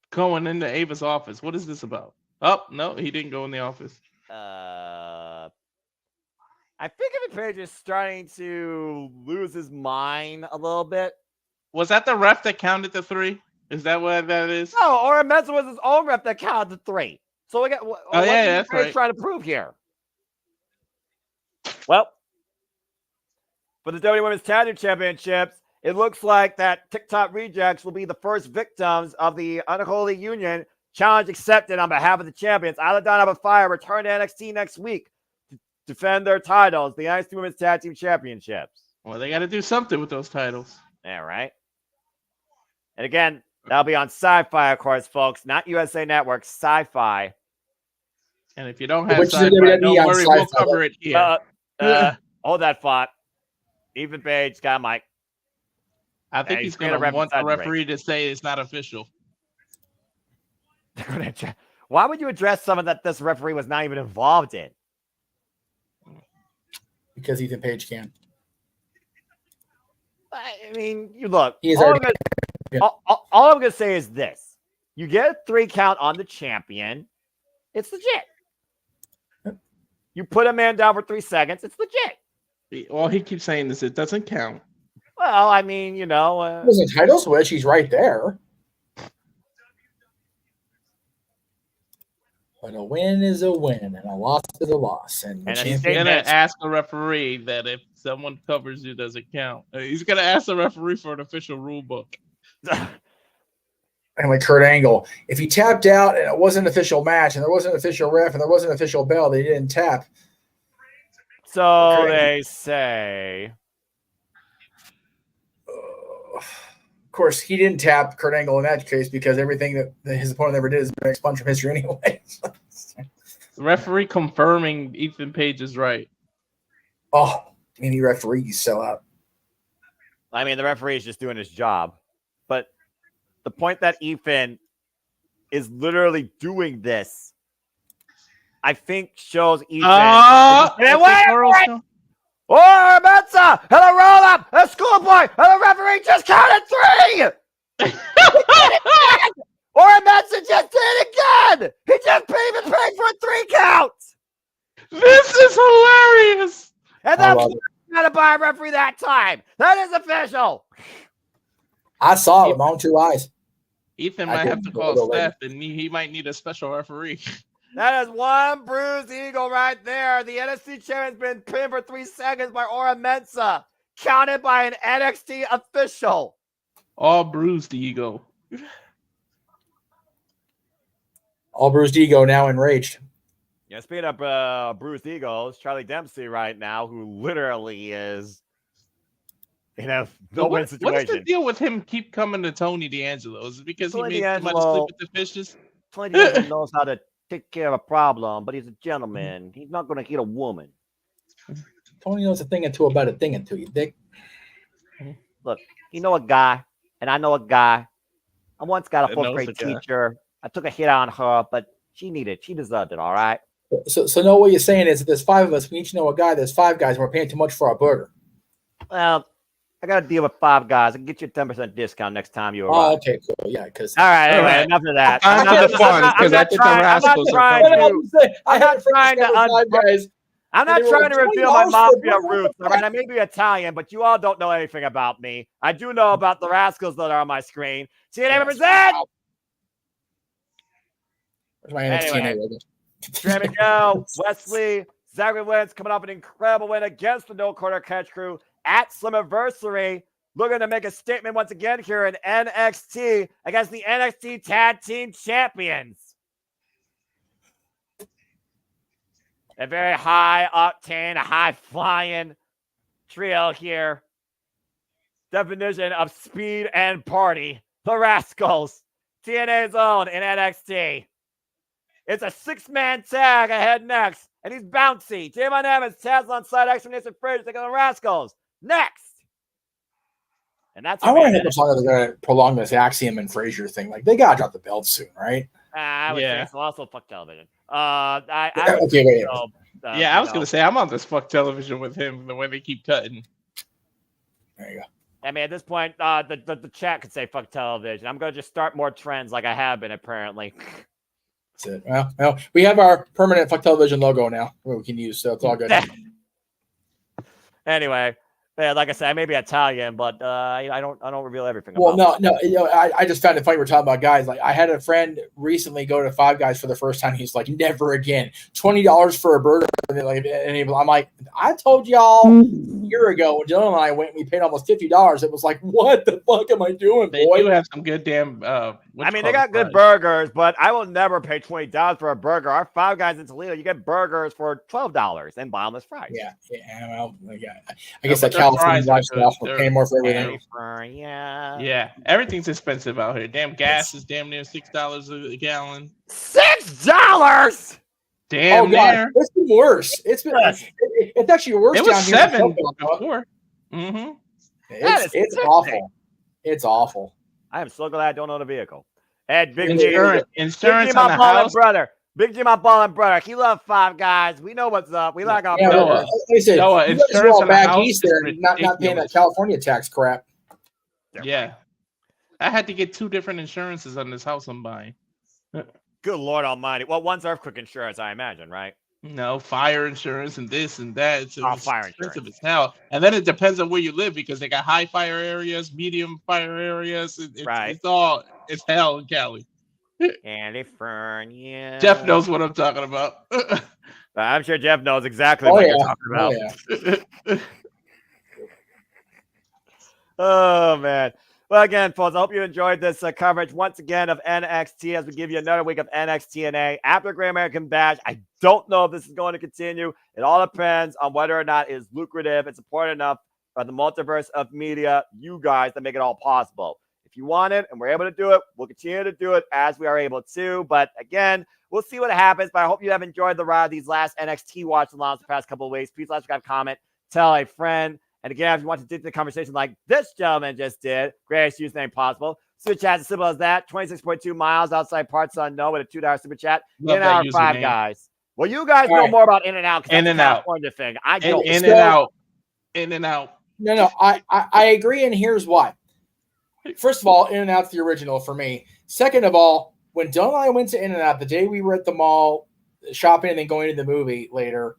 going into Ava's office. What is this about? Oh, no, he didn't go in the office. I think Ethan Page is starting to lose his mind a little bit. Was that the ref that counted the 3? Is that what that is? No, or Mensa was his own ref that counted the 3. So we got what that's right. Trying to prove here. Well, for the WWE Women's Tag Team Championships, it looks like that TikTok rejects will be the first victims of the Unholy Union. Challenge accepted on behalf of the champions. Isla Dawn Up Fire return to NXT next week to defend their titles, the NXT Women's Tag Team Championships. Well, they got to do something with those titles. Yeah, right. And again, that'll be on Sci-Fi, of course, folks, not USA Network, Sci-Fi. And if you don't have Sci-Fi, don't worry, we'll cover it here. Hold that thought. Ethan Page got a mic. I think he's going to want the referee to say it's not official. Why would you address something that this referee was not even involved in? Because Ethan Page can. I mean, you look. All I'm going to say is this. You get a 3 count on the champion. It's legit. You put a man down for 3 seconds. It's legit. All he keeps saying is it doesn't count. Well, I mean, it was a title switch. He's right there. But a win is a win, and a loss is a loss. And he's going to ask the referee that if someone covers you, does it count? He's going to ask the referee for an official rule book. And like Kurt Angle, if he tapped out and it wasn't an official match, and there wasn't an official ref, and there wasn't an official bell, they didn't tap. So they say. Of course, he didn't tap Kurt Angle in that case because everything that his opponent ever did is been expunged from history anyway. The referee confirming Ethan Page is right. Oh, any referee sell out. I mean, the referee is just doing his job. But the point that Ethan is literally doing this, I think shows Ethan. Or Mensa, and a roll up, a schoolboy, and the referee just counted 3. Or Mensa just did it again. He just paid for a 3 count. This is hilarious. And that's not a by referee that time. That is official. I saw it with my own 2 eyes. Ethan might have to call Steph, and he might need a special referee. That is one bruised eagle right there. The NXT champion's been pinned for 3 seconds by Ora Mensa, counted by an NXT official. All bruised ego. All bruised ego now enraged. Yeah, speaking of bruised egos, Charlie Dempsey right now, who literally is in a no-win situation. What's the deal with him keep coming to Tony D'Angelo? Is it because Tony he made too much D'Angelo- sleep with the fishes? Tony D'Angelo knows how to take care of a problem, but he's a gentleman. He's not going to hit a woman. Tony knows a thing or two about a thing or two, you dick. Look, you know a guy, and I know a guy. I once got a That knows 4th grade a guy. teacher. I took a hit on her, but she deserved it, all right? So no, what you're saying is if there's 5 of us, we each know a guy, there's 5 guys, and we're paying too much for our burger. Well, I got to deal with 5 guys. I can get you a 10% discount next time you arrive. Oh, okay, cool. Yeah, because All right, anyway, right. enough of that. On to the fun, because I think the Rascals are I'm not trying to reveal my mafia roots. All right, I may be Italian, but you all don't know anything about me. I do know about the Rascals that are on my screen. TNA represent. Anyway, there we go. Wesley Zachary wins, coming off an incredible win against the No Quarter Catch Crew at Slammiversary. Looking to make a statement once again here in NXT against the NXT Tag Team Champions. A very high octane, a high flying trio here. Definition of speed and party. The Rascals. TNA's own in NXT. It's a 6-man tag ahead next. And he's bouncy. JMN is Taz on side, explanation Fridge, taking the Rascals. Next. And that's I want to hit the part they're going to prolong this Axiom and Frazier thing. Like, they got to drop the belt soon, right? I would say so. Also, fuck television. I was going to say, I'm on this fuck television with him the way they keep cutting. There you go. I mean, at this point, the chat could say fuck television. I'm going to just start more trends like I have been, apparently. That's it. Well, we have our permanent fuck television logo now we can use, so it's all good. Anyway, yeah, like I said, I may be Italian, but I don't reveal everything. Well, about no. I just found it funny we're talking about guys. Like, I had a friend recently go to Five Guys for the first time. He's like, never again. $20 for a burger. And I'm like, I told y'all a year ago when Dylan and I went, we paid almost $50. It was like, what the fuck am I doing, They boy? do have some good damn. I mean, they got good burgers, but I will never pay $20 for a burger. Our Five Guys in Toledo, you get burgers for $12 and bottomless fries. Yeah. Well, I guess that California lifestyle will pay more for everything. Yeah, everything's expensive out here. Damn, gas is damn near $6 a gallon. $6? Damn, God, it's been worse. It's actually worse. It was down $7 here before. Mm-hmm. It's awful. It's awful. I am so glad I don't own a vehicle. And Big Insurance G, on the house. brother. Big G, my balling brother. He loves Five Guys. We know what's up. We like our Noah, insurance on the back house east there, not paying that California tax crap. Yeah, I had to get 2 different insurances on this house I'm buying. Good Lord Almighty. Well, one's earthquake insurance, I imagine, right? No, fire insurance and this and that. It's fire expensive insurance. as hell. And then it depends on where you live because they got high fire areas, medium fire areas. It's hell in Cali. California. Jeff knows what I'm talking about. I'm sure Jeff knows exactly what you're talking about. Oh, man. Well, again, folks, I hope you enjoyed this coverage once again of NXT as we give you another week of NXT after Great American Bash. I don't know if this is going to continue. It all depends on whether or not it's lucrative. It's important enough for the multiverse of media, you guys, to make it all possible. If you want it and we're able to do it, we'll continue to do it as we are able to. But again, we'll see what happens. But I hope you have enjoyed the ride of these last NXT watch-alongs the past couple of weeks. Please like, subscribe, comment, tell a friend. And again, if you want to dig the conversation like this gentleman just did, greatest username possible. Super chat as simple as that. 26.2 miles outside parts unknown with a $2 super chat. In-N-Out Five Guys. Well, you guys know more about In-N-Out because that's a California thing. I don't. In-N-Out. In and Out. No. I agree, and here's why. First of all, In and Out's the original for me. Second of all, when Dylan and I went to In and Out, the day we were at the mall shopping and then going to the movie later,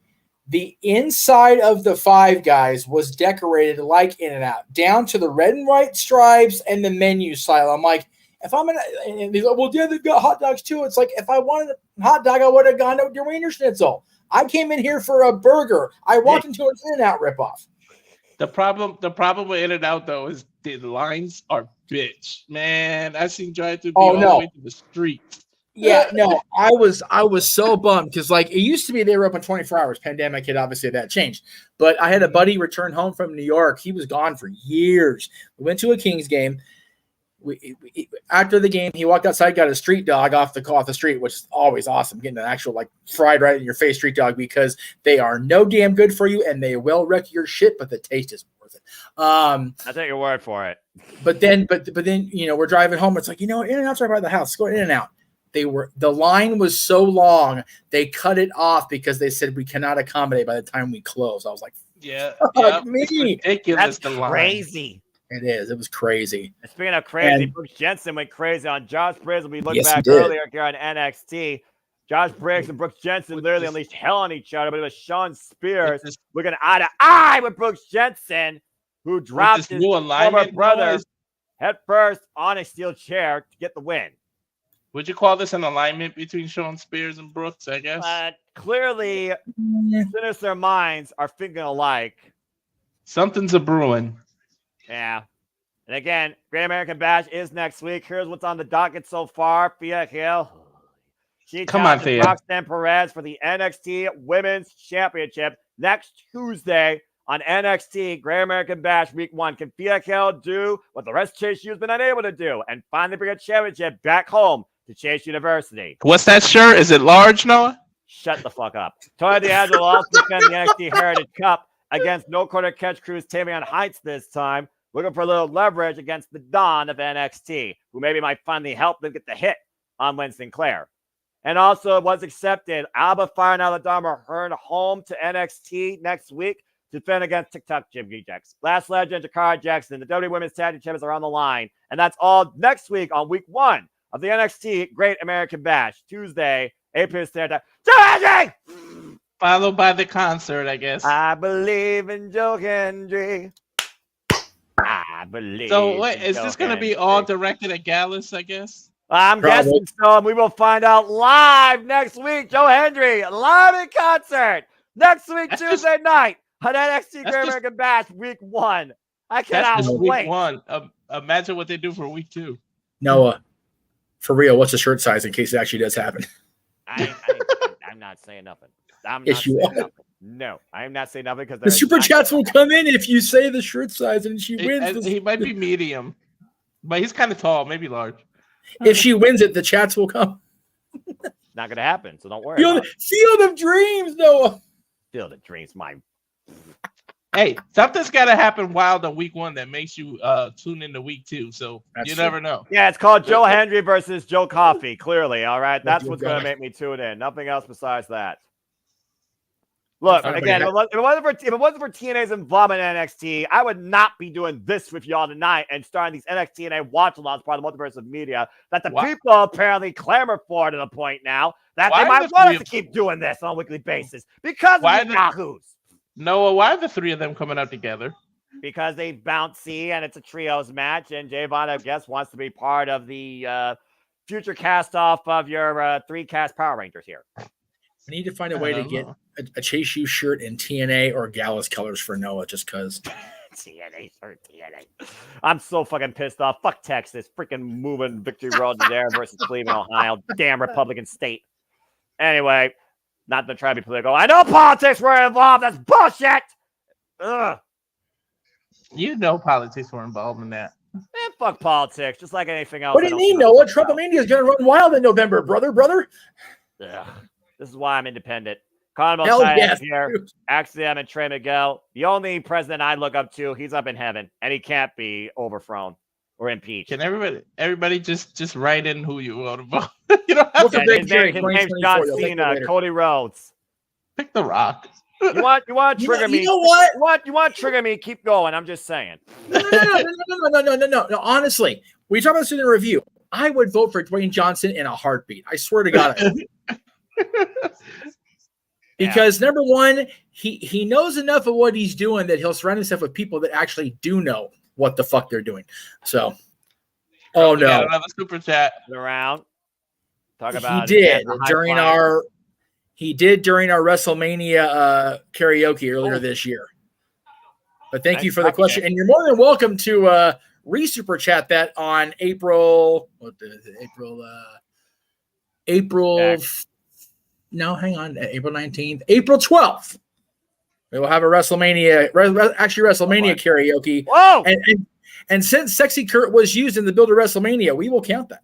the inside of the Five Guys was decorated like In and Out, down to the red and white stripes and the menu style. I'm like, if I'm gonna, and he's like, well, yeah, they've got hot dogs too. It's like, if I wanted a hot dog, I would have gone to Wiener Schnitzel. I came in here for a burger. I walked into an In and Out ripoff. The problem with In and Out though is the lines are bitch. Man, I seen drive-thru all the way to the street. Yeah, no, I was so bummed because like it used to be they were open 24 hours. Pandemic had obviously that changed. But I had a buddy return home from New York. He was gone for years. We went to a Kings game. After the game, he walked outside, got a street dog off the street, which is always awesome. Getting an actual like fried right in your face street dog because they are no damn good for you and they will wreck your shit, but the taste is worth it. I'll take your word for it. But then we're driving home. It's like, In-N-Out's right by the house. Let's go to In-N-Out. The line was so long, they cut it off because they said we cannot accommodate by the time we close. I was like, yeah, me. It's ridiculous. That's crazy. It is. It was crazy. And speaking of crazy, Brooks Jensen went crazy on Josh Briggs. We looked Yes, back he did. earlier here on NXT. Josh Briggs and Brooks Jensen literally unleashed hell on each other, but it was Sean Spears looking eye to eye with Brooks Jensen, who dropped his former brother head first on a steel chair to get the win. Would you call this an alignment between Sean Spears and Brooks, I guess? Clearly, sinister minds are thinking alike. Something's a brewing. Yeah. And again, Great American Bash is next week. Here's what's on the docket so far. Thea Hill. She challenges Roxanne Perez for the NXT Women's Championship next Tuesday on NXT Great American Bash Week 1. Can Thea Hill do what the rest of Chase U's been unable to do and finally bring a championship back home to Chase University? What's that shirt? Is it large, Noah? Shut the fuck up. Toya D'Angelo also defend the NXT Heritage Cup against No Quarter Catch Crew's Tamion Heights this time, looking for a little leverage against the Dawn of NXT, who maybe might finally help them get the hit on Lynn Sinclair. And also it was accepted, Alba Fire and Alabama return home to NXT next week to defend against TikTok Jim Rejects. Last Legend, Jakara Jackson, the WWE Women's Tag Team Champions are on the line. And that's all next week on week 1 of the NXT Great American Bash, Tuesday, 8 p.m. Standard Time. Followed by the concert, I guess. I believe in Joe Hendry. I believe. So wait, is this going to be all directed at Gallus, I guess? I'm guessing so, and we will find out live next week. Joe Hendry, live in concert next week, Tuesday night on NXT Great American Bash Week 1. I cannot wait. Week 1. Imagine what they do for Week 2. Noah, for real, what's the shirt size in case it actually does happen? I'm not saying nothing. Yes, you are. Nothing. No, I am not saying nothing because the super chats will come in if you say the shirt size and she wins. He might be medium, but he's kind of tall, maybe large. If she wins it, the chats will come. Not gonna happen, so don't worry. Field of Dreams, Noah. Field of Dreams, Hey, something's got to happen wild on Week 1 that makes you tune into Week 2. So you never know. Yeah, it's called Joe Hendry versus Joe Coffey. Clearly, all right. That's what's going to make me tune in. Nothing else besides that. Look, again, if it wasn't for TNA's involvement in NXT, I would not be doing this with y'all tonight and starting these NXT TNA watch-alongs part of the Multiverse of Media that the people apparently clamor for to the point now that they might want us to keep doing this on a weekly basis because of the yahoos. Noah, why are the three of them coming out together? Because they bouncy and it's a trios match, and Javon, I guess, wants to be part of the future cast off of your 3-cast Power Rangers here. We need to find a way to get a Chase U shirt in TNA or Gallus colors for Noah, just because. TNA shirt, TNA. I'm so fucking pissed off. Fuck Texas. Freaking moving Victory Road there versus Cleveland, Ohio. Damn Republican state. Anyway, not to try to be political. I know politics were involved. That's bullshit. Ugh. You know politics were involved in that. Man, fuck politics. Just like anything else. What do you mean, Noah? Trumpomania is going to run wild in November, brother. Yeah. This is why I'm independent. Conor Mosiah here. Actually, I'm in Trey Miguel. The only president I look up to, he's up in heaven, and he can't be overthrown or impeached. Can everybody just write in who you want to vote? You don't have his name's John Cena, Cody Rhodes. Pick The Rock. You want to trigger me? You know what? You want to trigger me? Keep going. I'm just saying. No. Honestly, we talk about this in the review. I would vote for Dwayne Johnson in a heartbeat. I swear to God. I would. Because number one, he knows enough of what he's doing that he'll surround himself with people that actually do know what the fuck they're doing. So, oh no, another super chat around. Talk about he did during our WrestleMania karaoke earlier this year. But thank you for the question, and you're more than welcome to re-super chat that on April. What is it? April. No, hang on. April 19th, April 12th. We will have a WrestleMania karaoke. Whoa! And since Sexy Kurt was used in the build of WrestleMania, we will count that.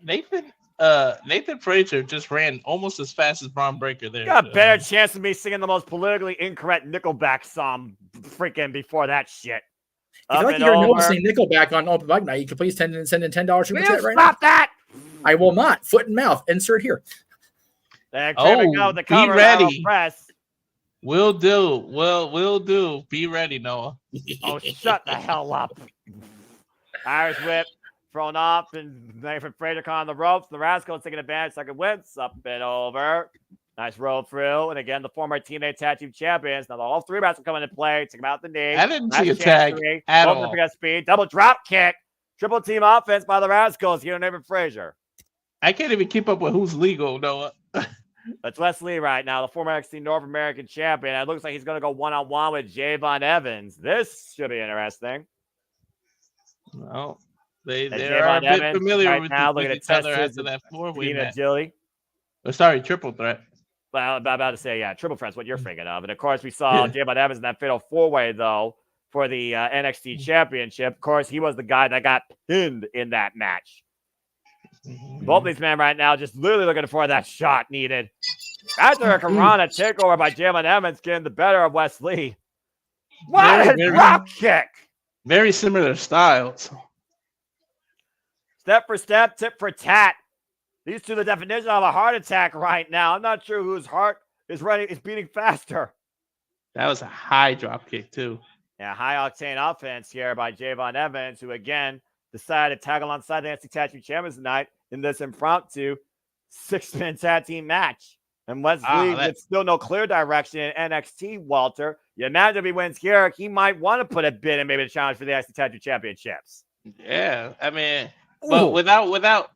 Nathan Frazier just ran almost as fast as Braun Breaker there. You got a better chance of me singing the most politically incorrect Nickelback song freaking before that shit. If you like to hear Noah sing Nickelback on Open Mic Night, you can please send in $10 super chat right now. Stop that! I will not. Foot and mouth. Insert here. There we go. The cover be ready. Press. Will do. Will do. Be ready, Noah. Oh, shut the hell up. Irish whip thrown off, and Nathan Frazier caught on the ropes. The Rascals taking advantage. Second wins. Up and over. Nice roll through. And again, the former TNA Tag Team Champions. Now, all three Rascals come into play. Take them out the knee. I didn't see a tag at all. Speed. Double drop kick. Triple team offense by the Rascals here on Nathan Frazier. I can't even keep up with who's legal, Noah. That's Wesley right now, the former NXT North American champion. It looks like he's going to go one-on-one with Javon Evans. This should be interesting. Well, they are a bit familiar right with now. Look at each other after that four-way match. Oh, sorry, triple threat. Well, I'm about to say, yeah, triple threat's what you're thinking of. And, of course, we saw Javon Evans in that fatal four-way, though, for the NXT championship. Of course, he was the guy that got pinned in that match. Both these men right now just literally looking for that shot needed. After a Karana takeover by JMN Evans getting the better of Wesley. What a drop kick! Very similar styles. Step for step, tit for tat. These two, the definition of a heart attack right now. I'm not sure whose heart is beating faster. That was a high drop kick, too. Yeah, high octane offense here by Javon Evans, who again decided to tag alongside the NXT Tag Team Champions tonight in this impromptu 6-man tag team match. And Wesley with still no clear direction in NXT, Walter. You imagine if he wins here, he might want to put a bid in maybe a challenge for the NXT Tag Team Championships. Yeah, I mean, but without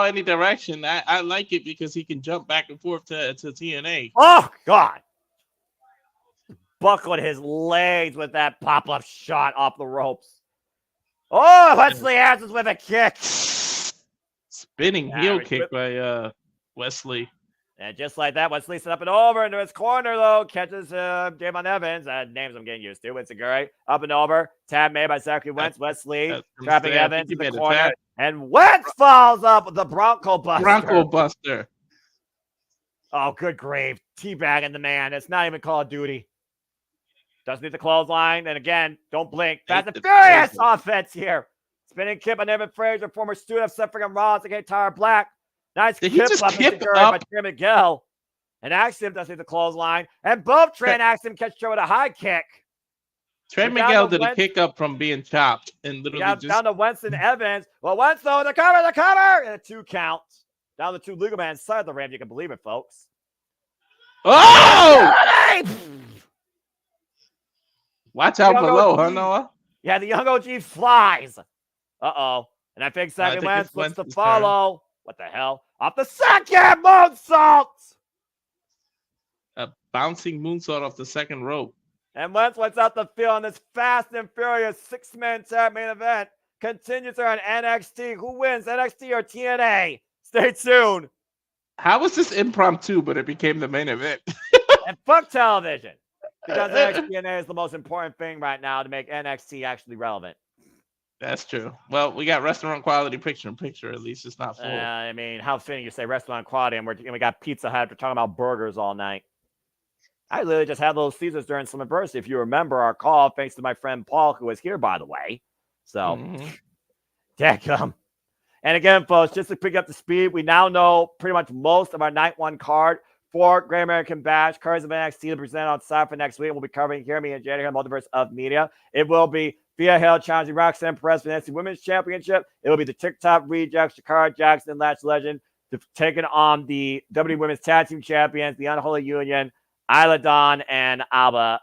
any direction, I like it because he can jump back and forth to TNA. Oh, God. Buckled his legs with that pop-up shot off the ropes. Oh, Wesley answers with a kick. Spinning heel kick by Wesley. And just like that, Wesley set up and over into his corner, though. Catches Javon Evans. Names I'm getting used to. Winsaguri up and over. Tab made by Zachary Wentz. Wesley trapping Evans in the corner. And Wentz falls up with the Bronco Buster. Oh, good grief. Teabagging the man. It's not even Call of Duty. Doesn't need the clothesline. And again, don't blink. Fast and Furious offense here. Spinning kick by Nathan Frazier, former student of Seth freaking Rollins against Tyler Black. Nice kip up by Trey Miguel. And Axiom doesn't need the clothesline. And both Trey and Axiom catch Trey with a high kick. Trey Miguel did a kick up from being chopped and literally just down to Wentz and Evans. Well, Wentz though, the cover, and a 2 count. Down the 2 legal man side of the ramp. You can believe it, folks. Oh! Watch out below, huh, Noah? Yeah, the young OG flies. Uh-oh. And I think second Wentz looks to follow. What the hell? Off the second moonsault! A bouncing moonsault off the second rope. And Wentz out the field on this fast and furious 6-man tag main event. Continues on NXT. Who wins, NXT or TNA? Stay tuned. How was this impromptu, but it became the main event? And fuck television. Because TNA is the most important thing right now to make NXT actually relevant. That's true. Well, we got restaurant quality picture-in-picture. At least it's not full. I mean, how fitting you say restaurant quality, and we got Pizza Hut. We're talking about burgers all night. I literally just had Little Caesars during Summerburst. If you remember our call, thanks to my friend Paul, who was here, by the way. So, And again, folks, just to pick up the speed, we now know pretty much most of our night 1 card for Great American Bash. Cards of NXT to present on side for next week. We'll be covering here, me and Jada here, Multiverse of Media. It will be Thea Hill challenging Roxanne Perez for the NXT Women's Championship. It will be the TikTok Rejects, Shakara Jackson, and Lash Legend taking on the WWE Women's Tag Team Champions, the Unholy Union, Isla Dawn, and Alba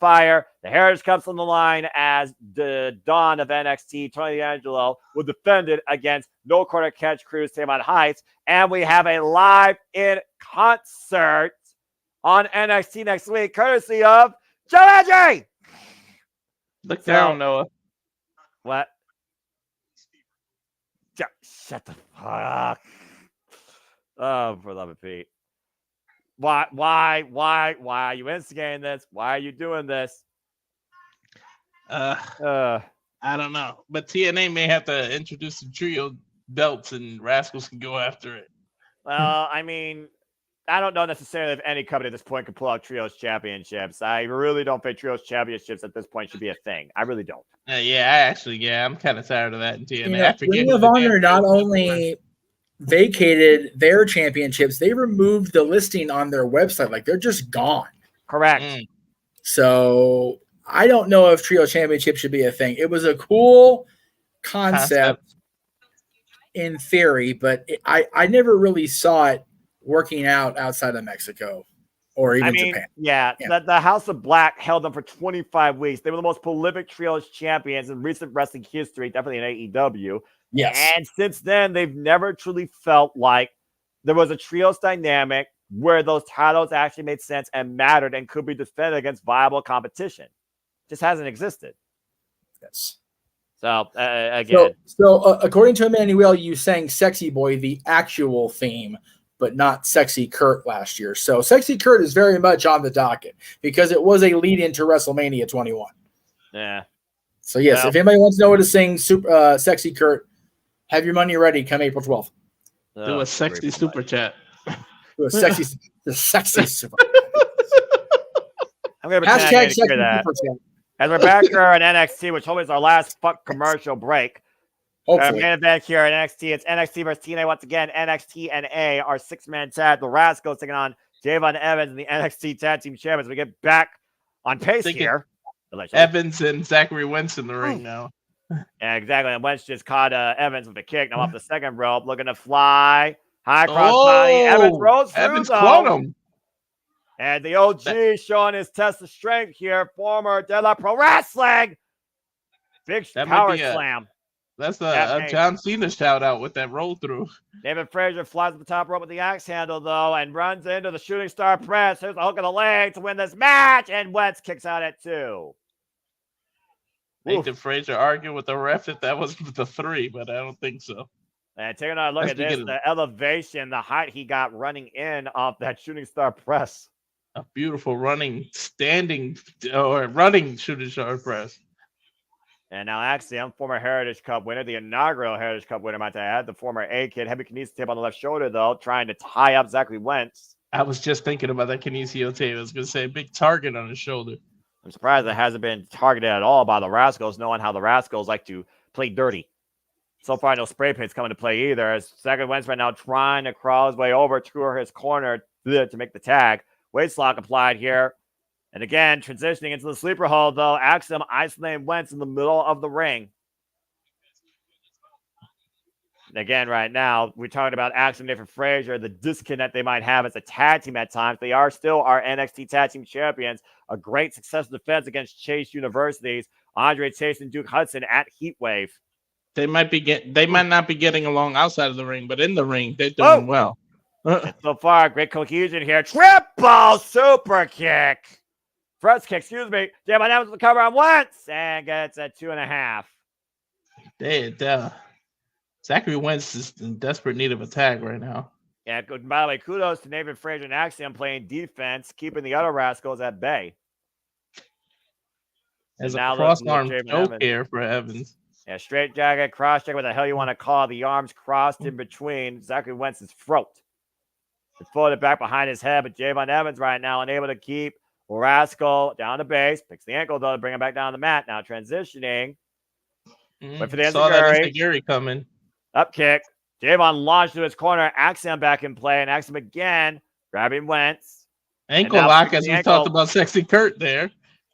Fire. The Heritage Cup's on the line as the Dawn of NXT, Tony D'Angelo, will defend it against No Corner Catch Cruz, Tamon Heights. And we have a live in concert on NXT next week, courtesy of Joe Edgy. Look down, Noah. What? Shut the fuck. Oh, for love of Pete. Why are you instigating this? Why are you doing this? I don't know. But TNA may have to introduce the trio belts and Rascals can go after it. Well, I mean, I don't know necessarily if any company at this point can pull out trios championships. I really don't think trios championships at this point should be a thing. I really don't. I'm kind of tired of that in TNA. You know, Ring of Honor not only vacated their championships, they removed the listing on their website. Like, they're just gone. Correct. So I don't know if trio championship should be a thing. It was a cool concept in theory, but I never really saw it working out outside of Mexico or even Japan. Yeah. The House of Black held them for 25 weeks. They were the most prolific trios champions in recent wrestling history, definitely in AEW. Yes. And since then, they've never truly felt like there was a trios dynamic where those titles actually made sense and mattered and could be defended against viable competition. Just hasn't existed. Yes. So, again. So according to Emmanuel, you sang Sexy Boy, the actual theme, but not Sexy Kurt last year. So Sexy Kurt is very much on the docket because it was a lead into WrestleMania 21. Yeah. So, yes, if anybody wants to know what to sing, Sexy Kurt, have your money ready come April 12th. Do a sexy super chat. Do a sexy super I'm going to pretend I didn't hear that. As we're back here on NXT, which hopefully is our last commercial break. Our main event here at NXT, it's NXT versus TNA once again. NXT and A, our six-man tag. The Rascals taking on Javon Evans and the NXT Tag Team Champions. We get back on pace here. Evans and Zachary Wentz in the ring now. Yeah, exactly. And Wentz just caught Evans with a kick. Now off the second rope, looking to fly. High cross body. Evans rolls through. Evans caught him. And the OG showing his test of strength here. Former Deadlock Pro Wrestling. Big power slam. That's the John Cena shout out with that roll through. David Frazier flies to the top rope with the axe handle, though, and runs into the shooting star press. Here's the hook of the leg to win this match. And Wentz kicks out at 2. Nathan Frazier argued with the ref if that was the 3, but I don't think so. And taking another look at this, the elevation, the height he got running in off that shooting star press. A beautiful running shooting star press. And now Axiom, former Heritage Cup winner, the inaugural Heritage Cup winner, might I add, the former A-Kid, heavy kinesis tape on the left shoulder, though, trying to tie up Zachary Wentz. I was just thinking about that kinesio tape. I was going to say a big target on his shoulder. I'm surprised it hasn't been targeted at all by the Rascals, knowing how the Rascals like to play dirty. So far, no spray paints coming to play either, as Zachary Wentz right now trying to crawl his way over to his corner to make the tag. Waist lock applied here. And again, transitioning into the sleeper hold, though. Axiom isolating Wentz in the middle of the ring. And again, right now, we're talking about Axiom, Nathan Frazier, the disconnect they might have as a tag team at times. They are still our NXT Tag Team Champions. A great successful defense against Chase University's Andre Chase and Duke Hudson at Heatwave. They might not be getting along outside of the ring, but in the ring, they're doing well. So far, great cohesion here. Triple super kick. First kick, JMN Evans with the cover on Wentz and gets a 2.5. Zachary Wentz is in desperate need of a tag right now. Yeah, by the way, kudos to Nathan Frazier and Axiom playing defense, keeping the other Rascals at bay. As a cross-arm choke here for Evans. Yeah, straight jacket, cross jacket, what the hell you want to call it. The arms crossed in between Zachary Wentz's throat. He pulled it back behind his head, but JMN Evans right now unable to keep Rascal down the base. Picks the ankle, though, to bring him back down the mat. Now transitioning. Wait for the Enziguri coming. Up kick. Javon launched to his corner. Axiom back in play, and Axiom again grabbing Wentz. Ankle now lock, picking as the we ankle. talked about Sexy Kurt there.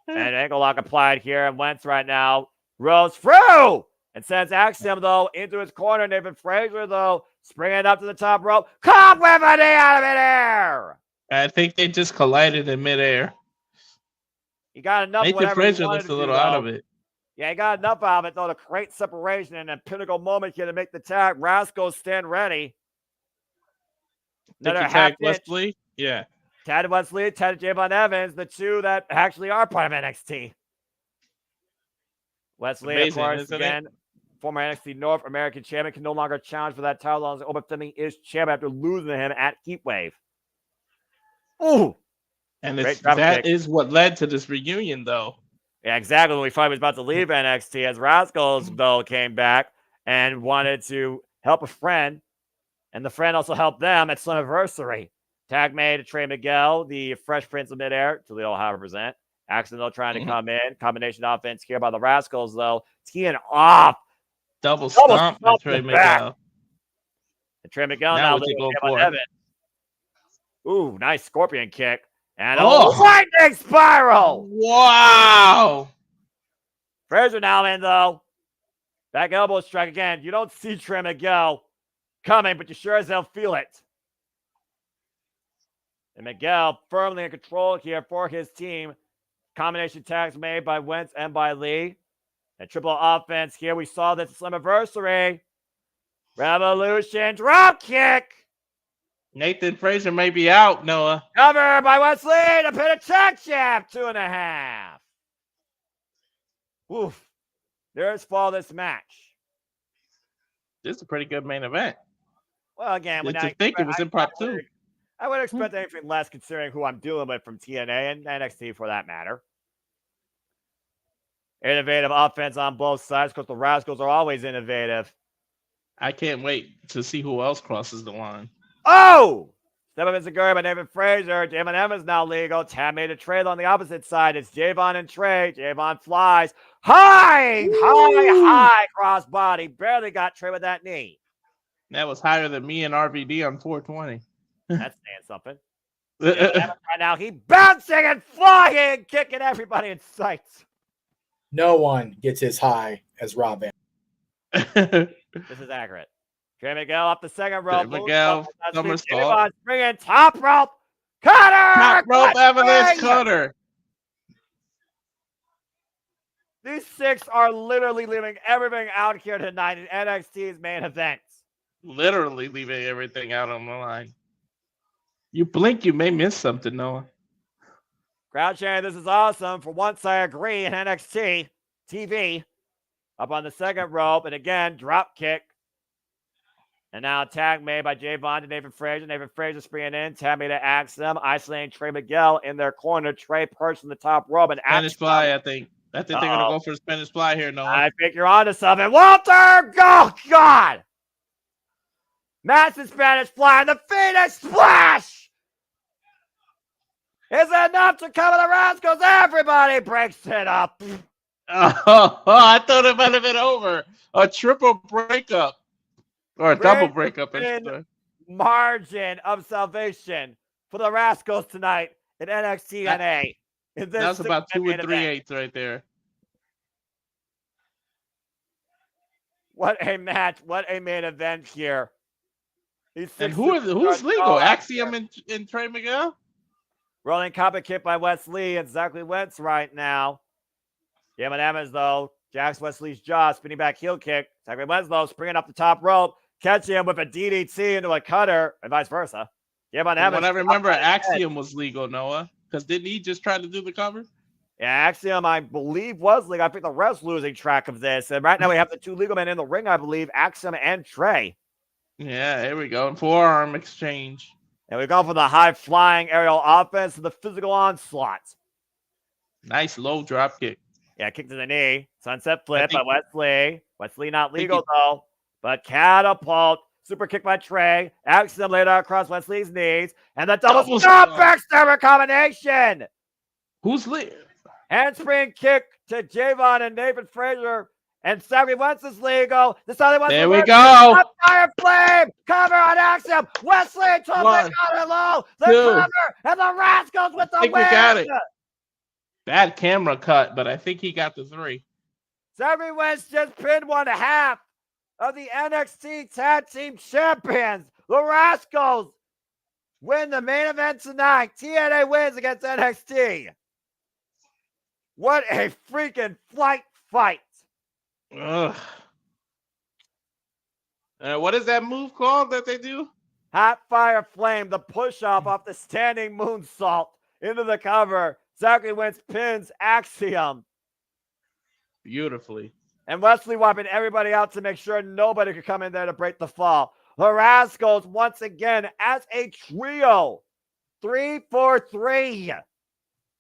And ankle lock applied here. And Wentz right now rolls through and sends Axiom, though, into his corner. Nathan Frazier, though, springing up to the top rope. Caught with a knee out of midair. I think they just collided in midair. He got enough of Nathan whatever he Frazier wanted looks to a little do, out though. of it. Yeah, he got enough out of it, though, to create separation and a pinnacle moment here to make the tag. Rascals stand ready. Another Tag half Wesley. Yeah. Tad Wesley, Tad Javon Evans, the two that actually are part of NXT. Wesley, Amazing, of course, isn't again, former NXT North American champion, can no longer challenge for that title as Open Fleming is champion after losing to him at Heatwave. Ooh! And Great is what led to this reunion, though. Yeah, exactly. When we thought he was about to leave NXT, as Rascals, though, came back and wanted to help a friend, and the friend also helped them at Slammiversary. Tag made to Trey Miguel, the Fresh Prince of Midair, to the Ohio represent. Accidental trying to come in. Combination offense here by the Rascals, though. Teeing off. Double stomp by Trey Miguel. And Trey Miguel Now now what you leading go for? Evans. Ooh, nice scorpion kick. And Oh. a lightning spiral. Wow. Frazier now in, though. Back elbow strike again. You don't see Trey Miguel coming, but you sure as hell feel it. And Miguel firmly in control here for his team. Combination tags made by Wentz and by Lee. And triple offense here. We saw this Slammiversary. Revolution drop kick. Nathan Frazier may be out, Noah. Cover by Wesley to pin a tag champ. 2.5. Oof. There's fall this match. This is a pretty good main event. Well, again, when I think it was improv too. I would expect anything less considering who I'm dealing with from TNA and NXT for that matter. Innovative offense on both sides because the Rascals are always innovative. I can't wait to see who else crosses the line. Oh! Step up Zaguri by David Frazier. JMN Evans now legal. Tab made a trade on the opposite side. It's Javon and Trey. Javon flies. High crossbody. Barely got Trey with that knee. That was higher than me and RVD on 420. That's saying something. Right now, he bouncing and flying, kicking everybody in sight. No one gets as high as Rob Van. This is accurate. Trey Miguel up the second rope. Miguel, somersault. Bringing top rope. Cutter! Top rope avalanche cutter. These six are literally leaving everything out here tonight in NXT's main event. Literally leaving everything out on the line. You blink, you may miss something, Noah. Crowd chanting, this is awesome. For once, I agree in NXT TV. Up on the second rope. And again, drop kick. And now a tag made by Javon to Nathan Frazier. Nathan Frazier springing in. Tag made to Axiom. Isolating Trey Miguel in their corner. Trey perched on the top rope. And Spanish fly, I think. I think they're going to go for a Spanish fly here, Noah. I think you're onto something. Walter! Oh, God! Massive Spanish fly and the Phoenix Splash! Is enough to cover the Rascals? Everybody breaks it up. Oh, I thought it might have been over. A triple breakup. Or a double breakup. Margin of salvation for the Rascals tonight in NXT NA. That's about 2 3/8 right there. What a match. What a main event here. And who's legal? Axiom and Trey Miguel? Rolling copper kick by Wesley. Exactly Wentz right now. JMN Evans, though. Jacks Wesley's jaw. Spinning back heel kick. Exactly Wentz, though. Springing up the top rope. Catching him with a DDT into a cutter. And vice versa. JMN Evans. When I remember Axiom was legal, Noah. Because didn't he just try to do the cover? Yeah, Axiom, I believe, was legal. I think the ref's losing track of this. And right now we have the two legal men in the ring, I believe. Axiom and Trey. Yeah, here we go. Forearm exchange. And we go for the high-flying aerial offense and the physical onslaught. Nice low drop kick. Yeah, kick to the knee. Sunset flip by Wesley. Wesley not legal, though. But catapult. Super kick by Trey. Axiom laid out across Wesley's knees. And the double stop backstabber combination. Who's legal? Handspring kick to Javon and Nathan Frazier. And Zachary Wentz is legal. The Sunday Wentz There we go. Fire Flame. Cover on Axiom. Wesley and Tobin got it low. The cover. And the Rascals with the win. We got it. Bad camera cut, but I think he got the 3. Zachary Wentz just pinned 1/2 of the NXT Tag Team Champions. The Rascals win the main event tonight. TNA wins against NXT. What a freaking fight. Ugh. What is that move called that they do? Hot Fire Flame, the push-off off the standing moonsault into the cover. Zachary Wentz pins Axiom. Beautifully. And Wesley wiping everybody out to make sure nobody could come in there to break the fall. The Rascals once again as a trio. 3-4-3.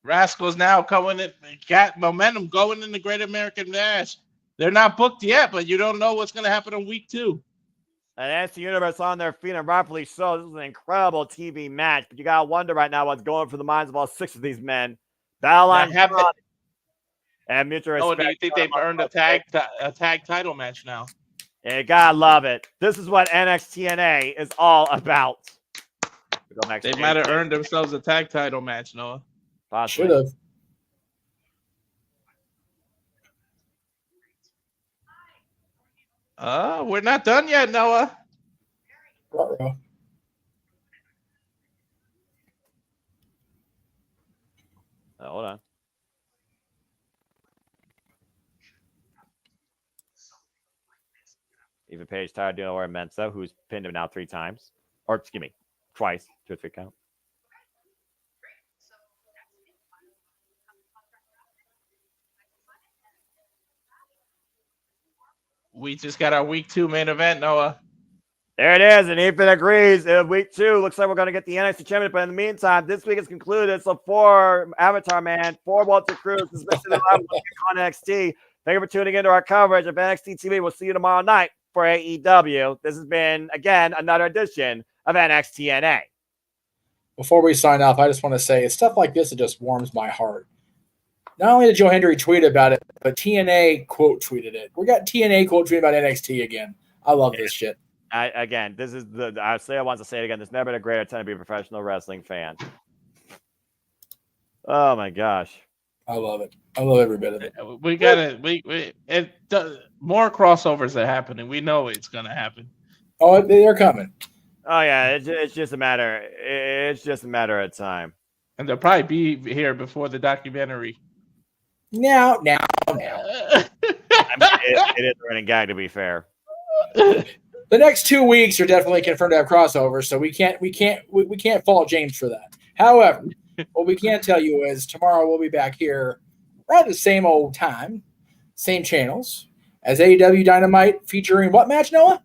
Rascals now coming in, got momentum going in the Great American Bash. They're not booked yet, but you don't know what's going to happen in week 2. And NXT Universe on their feet, and rightfully so. This is an incredible TV match, but you got to wonder right now what's going through the minds of all 6 of these men. Battle line and mutual respect. Oh, do you think they've earned a tag title match now? Yeah, you gotta love it. This is what NXT is all about. They might have earned themselves a tag title match, Noah. Should have. We're not done yet, Noah. Uh-oh. Hold on. Even Page tired doing or Mensa, who's pinned him now 3 times. Or excuse me, twice. 2 or 3 count. We just got our week 2 main event, Noah. There it is, and Ethan agrees. Week 2 looks like we're going to get the NXT Championship. But in the meantime, this week is concluded. So for Avatar Man, for Walter Cruz, this has been on NXT. Thank you for tuning into our coverage of NXT TV. We'll see you tomorrow night for AEW. This has been, again, another edition of NXT. Before we sign off, I just want to say it's stuff like this that just warms my heart. Not only did Joe Hendry tweet about it, but TNA quote tweeted it. We got TNA quote tweeting about NXT again. I love this shit. This is I want to say it again. There's never been a greater time to be a professional wrestling fan. Oh my gosh. I love it. I love every bit of it. We got it. More crossovers are happening. We know it's going to happen. Oh, they're coming. Oh yeah, it's just a matter. It's just a matter of time. And they'll probably be here before the documentary. Now. It is a running gag, to be fair. The next 2 weeks are definitely confirmed to have crossovers, so we can't fault James for that. However, what we can tell you is tomorrow we'll be back here right at the same old time, same channels, as AEW Dynamite featuring what match, Noah?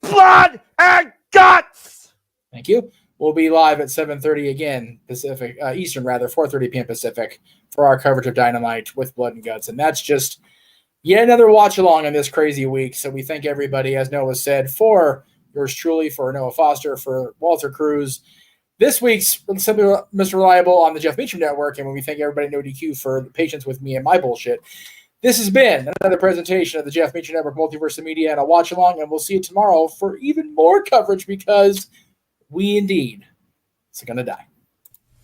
Blood and guts! Thank you. We'll be live at 7:30 again, Pacific, Eastern rather, 4:30 p.m. Pacific for our coverage of Dynamite with Blood and Guts. And that's just yet another watch along in this crazy week. So we thank everybody, as Noah said, for yours truly, for Noah Foster, for Walter Cruz. This week's Simply Mr. Reliable on the Jeff Beacham Network. And we thank everybody at No DQ for the patience with me and my bullshit. This has been another presentation of the Jeff Beacham Network Multiverse of Media and a watch along. And we'll see you tomorrow for even more coverage because we indeed are going to die.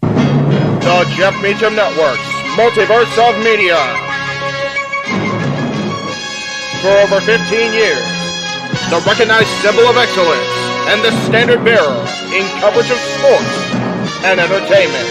The Jeff Beacham Network's Multiverse of Media. For over 15 years, the recognized symbol of excellence and the standard bearer in coverage of sports and entertainment.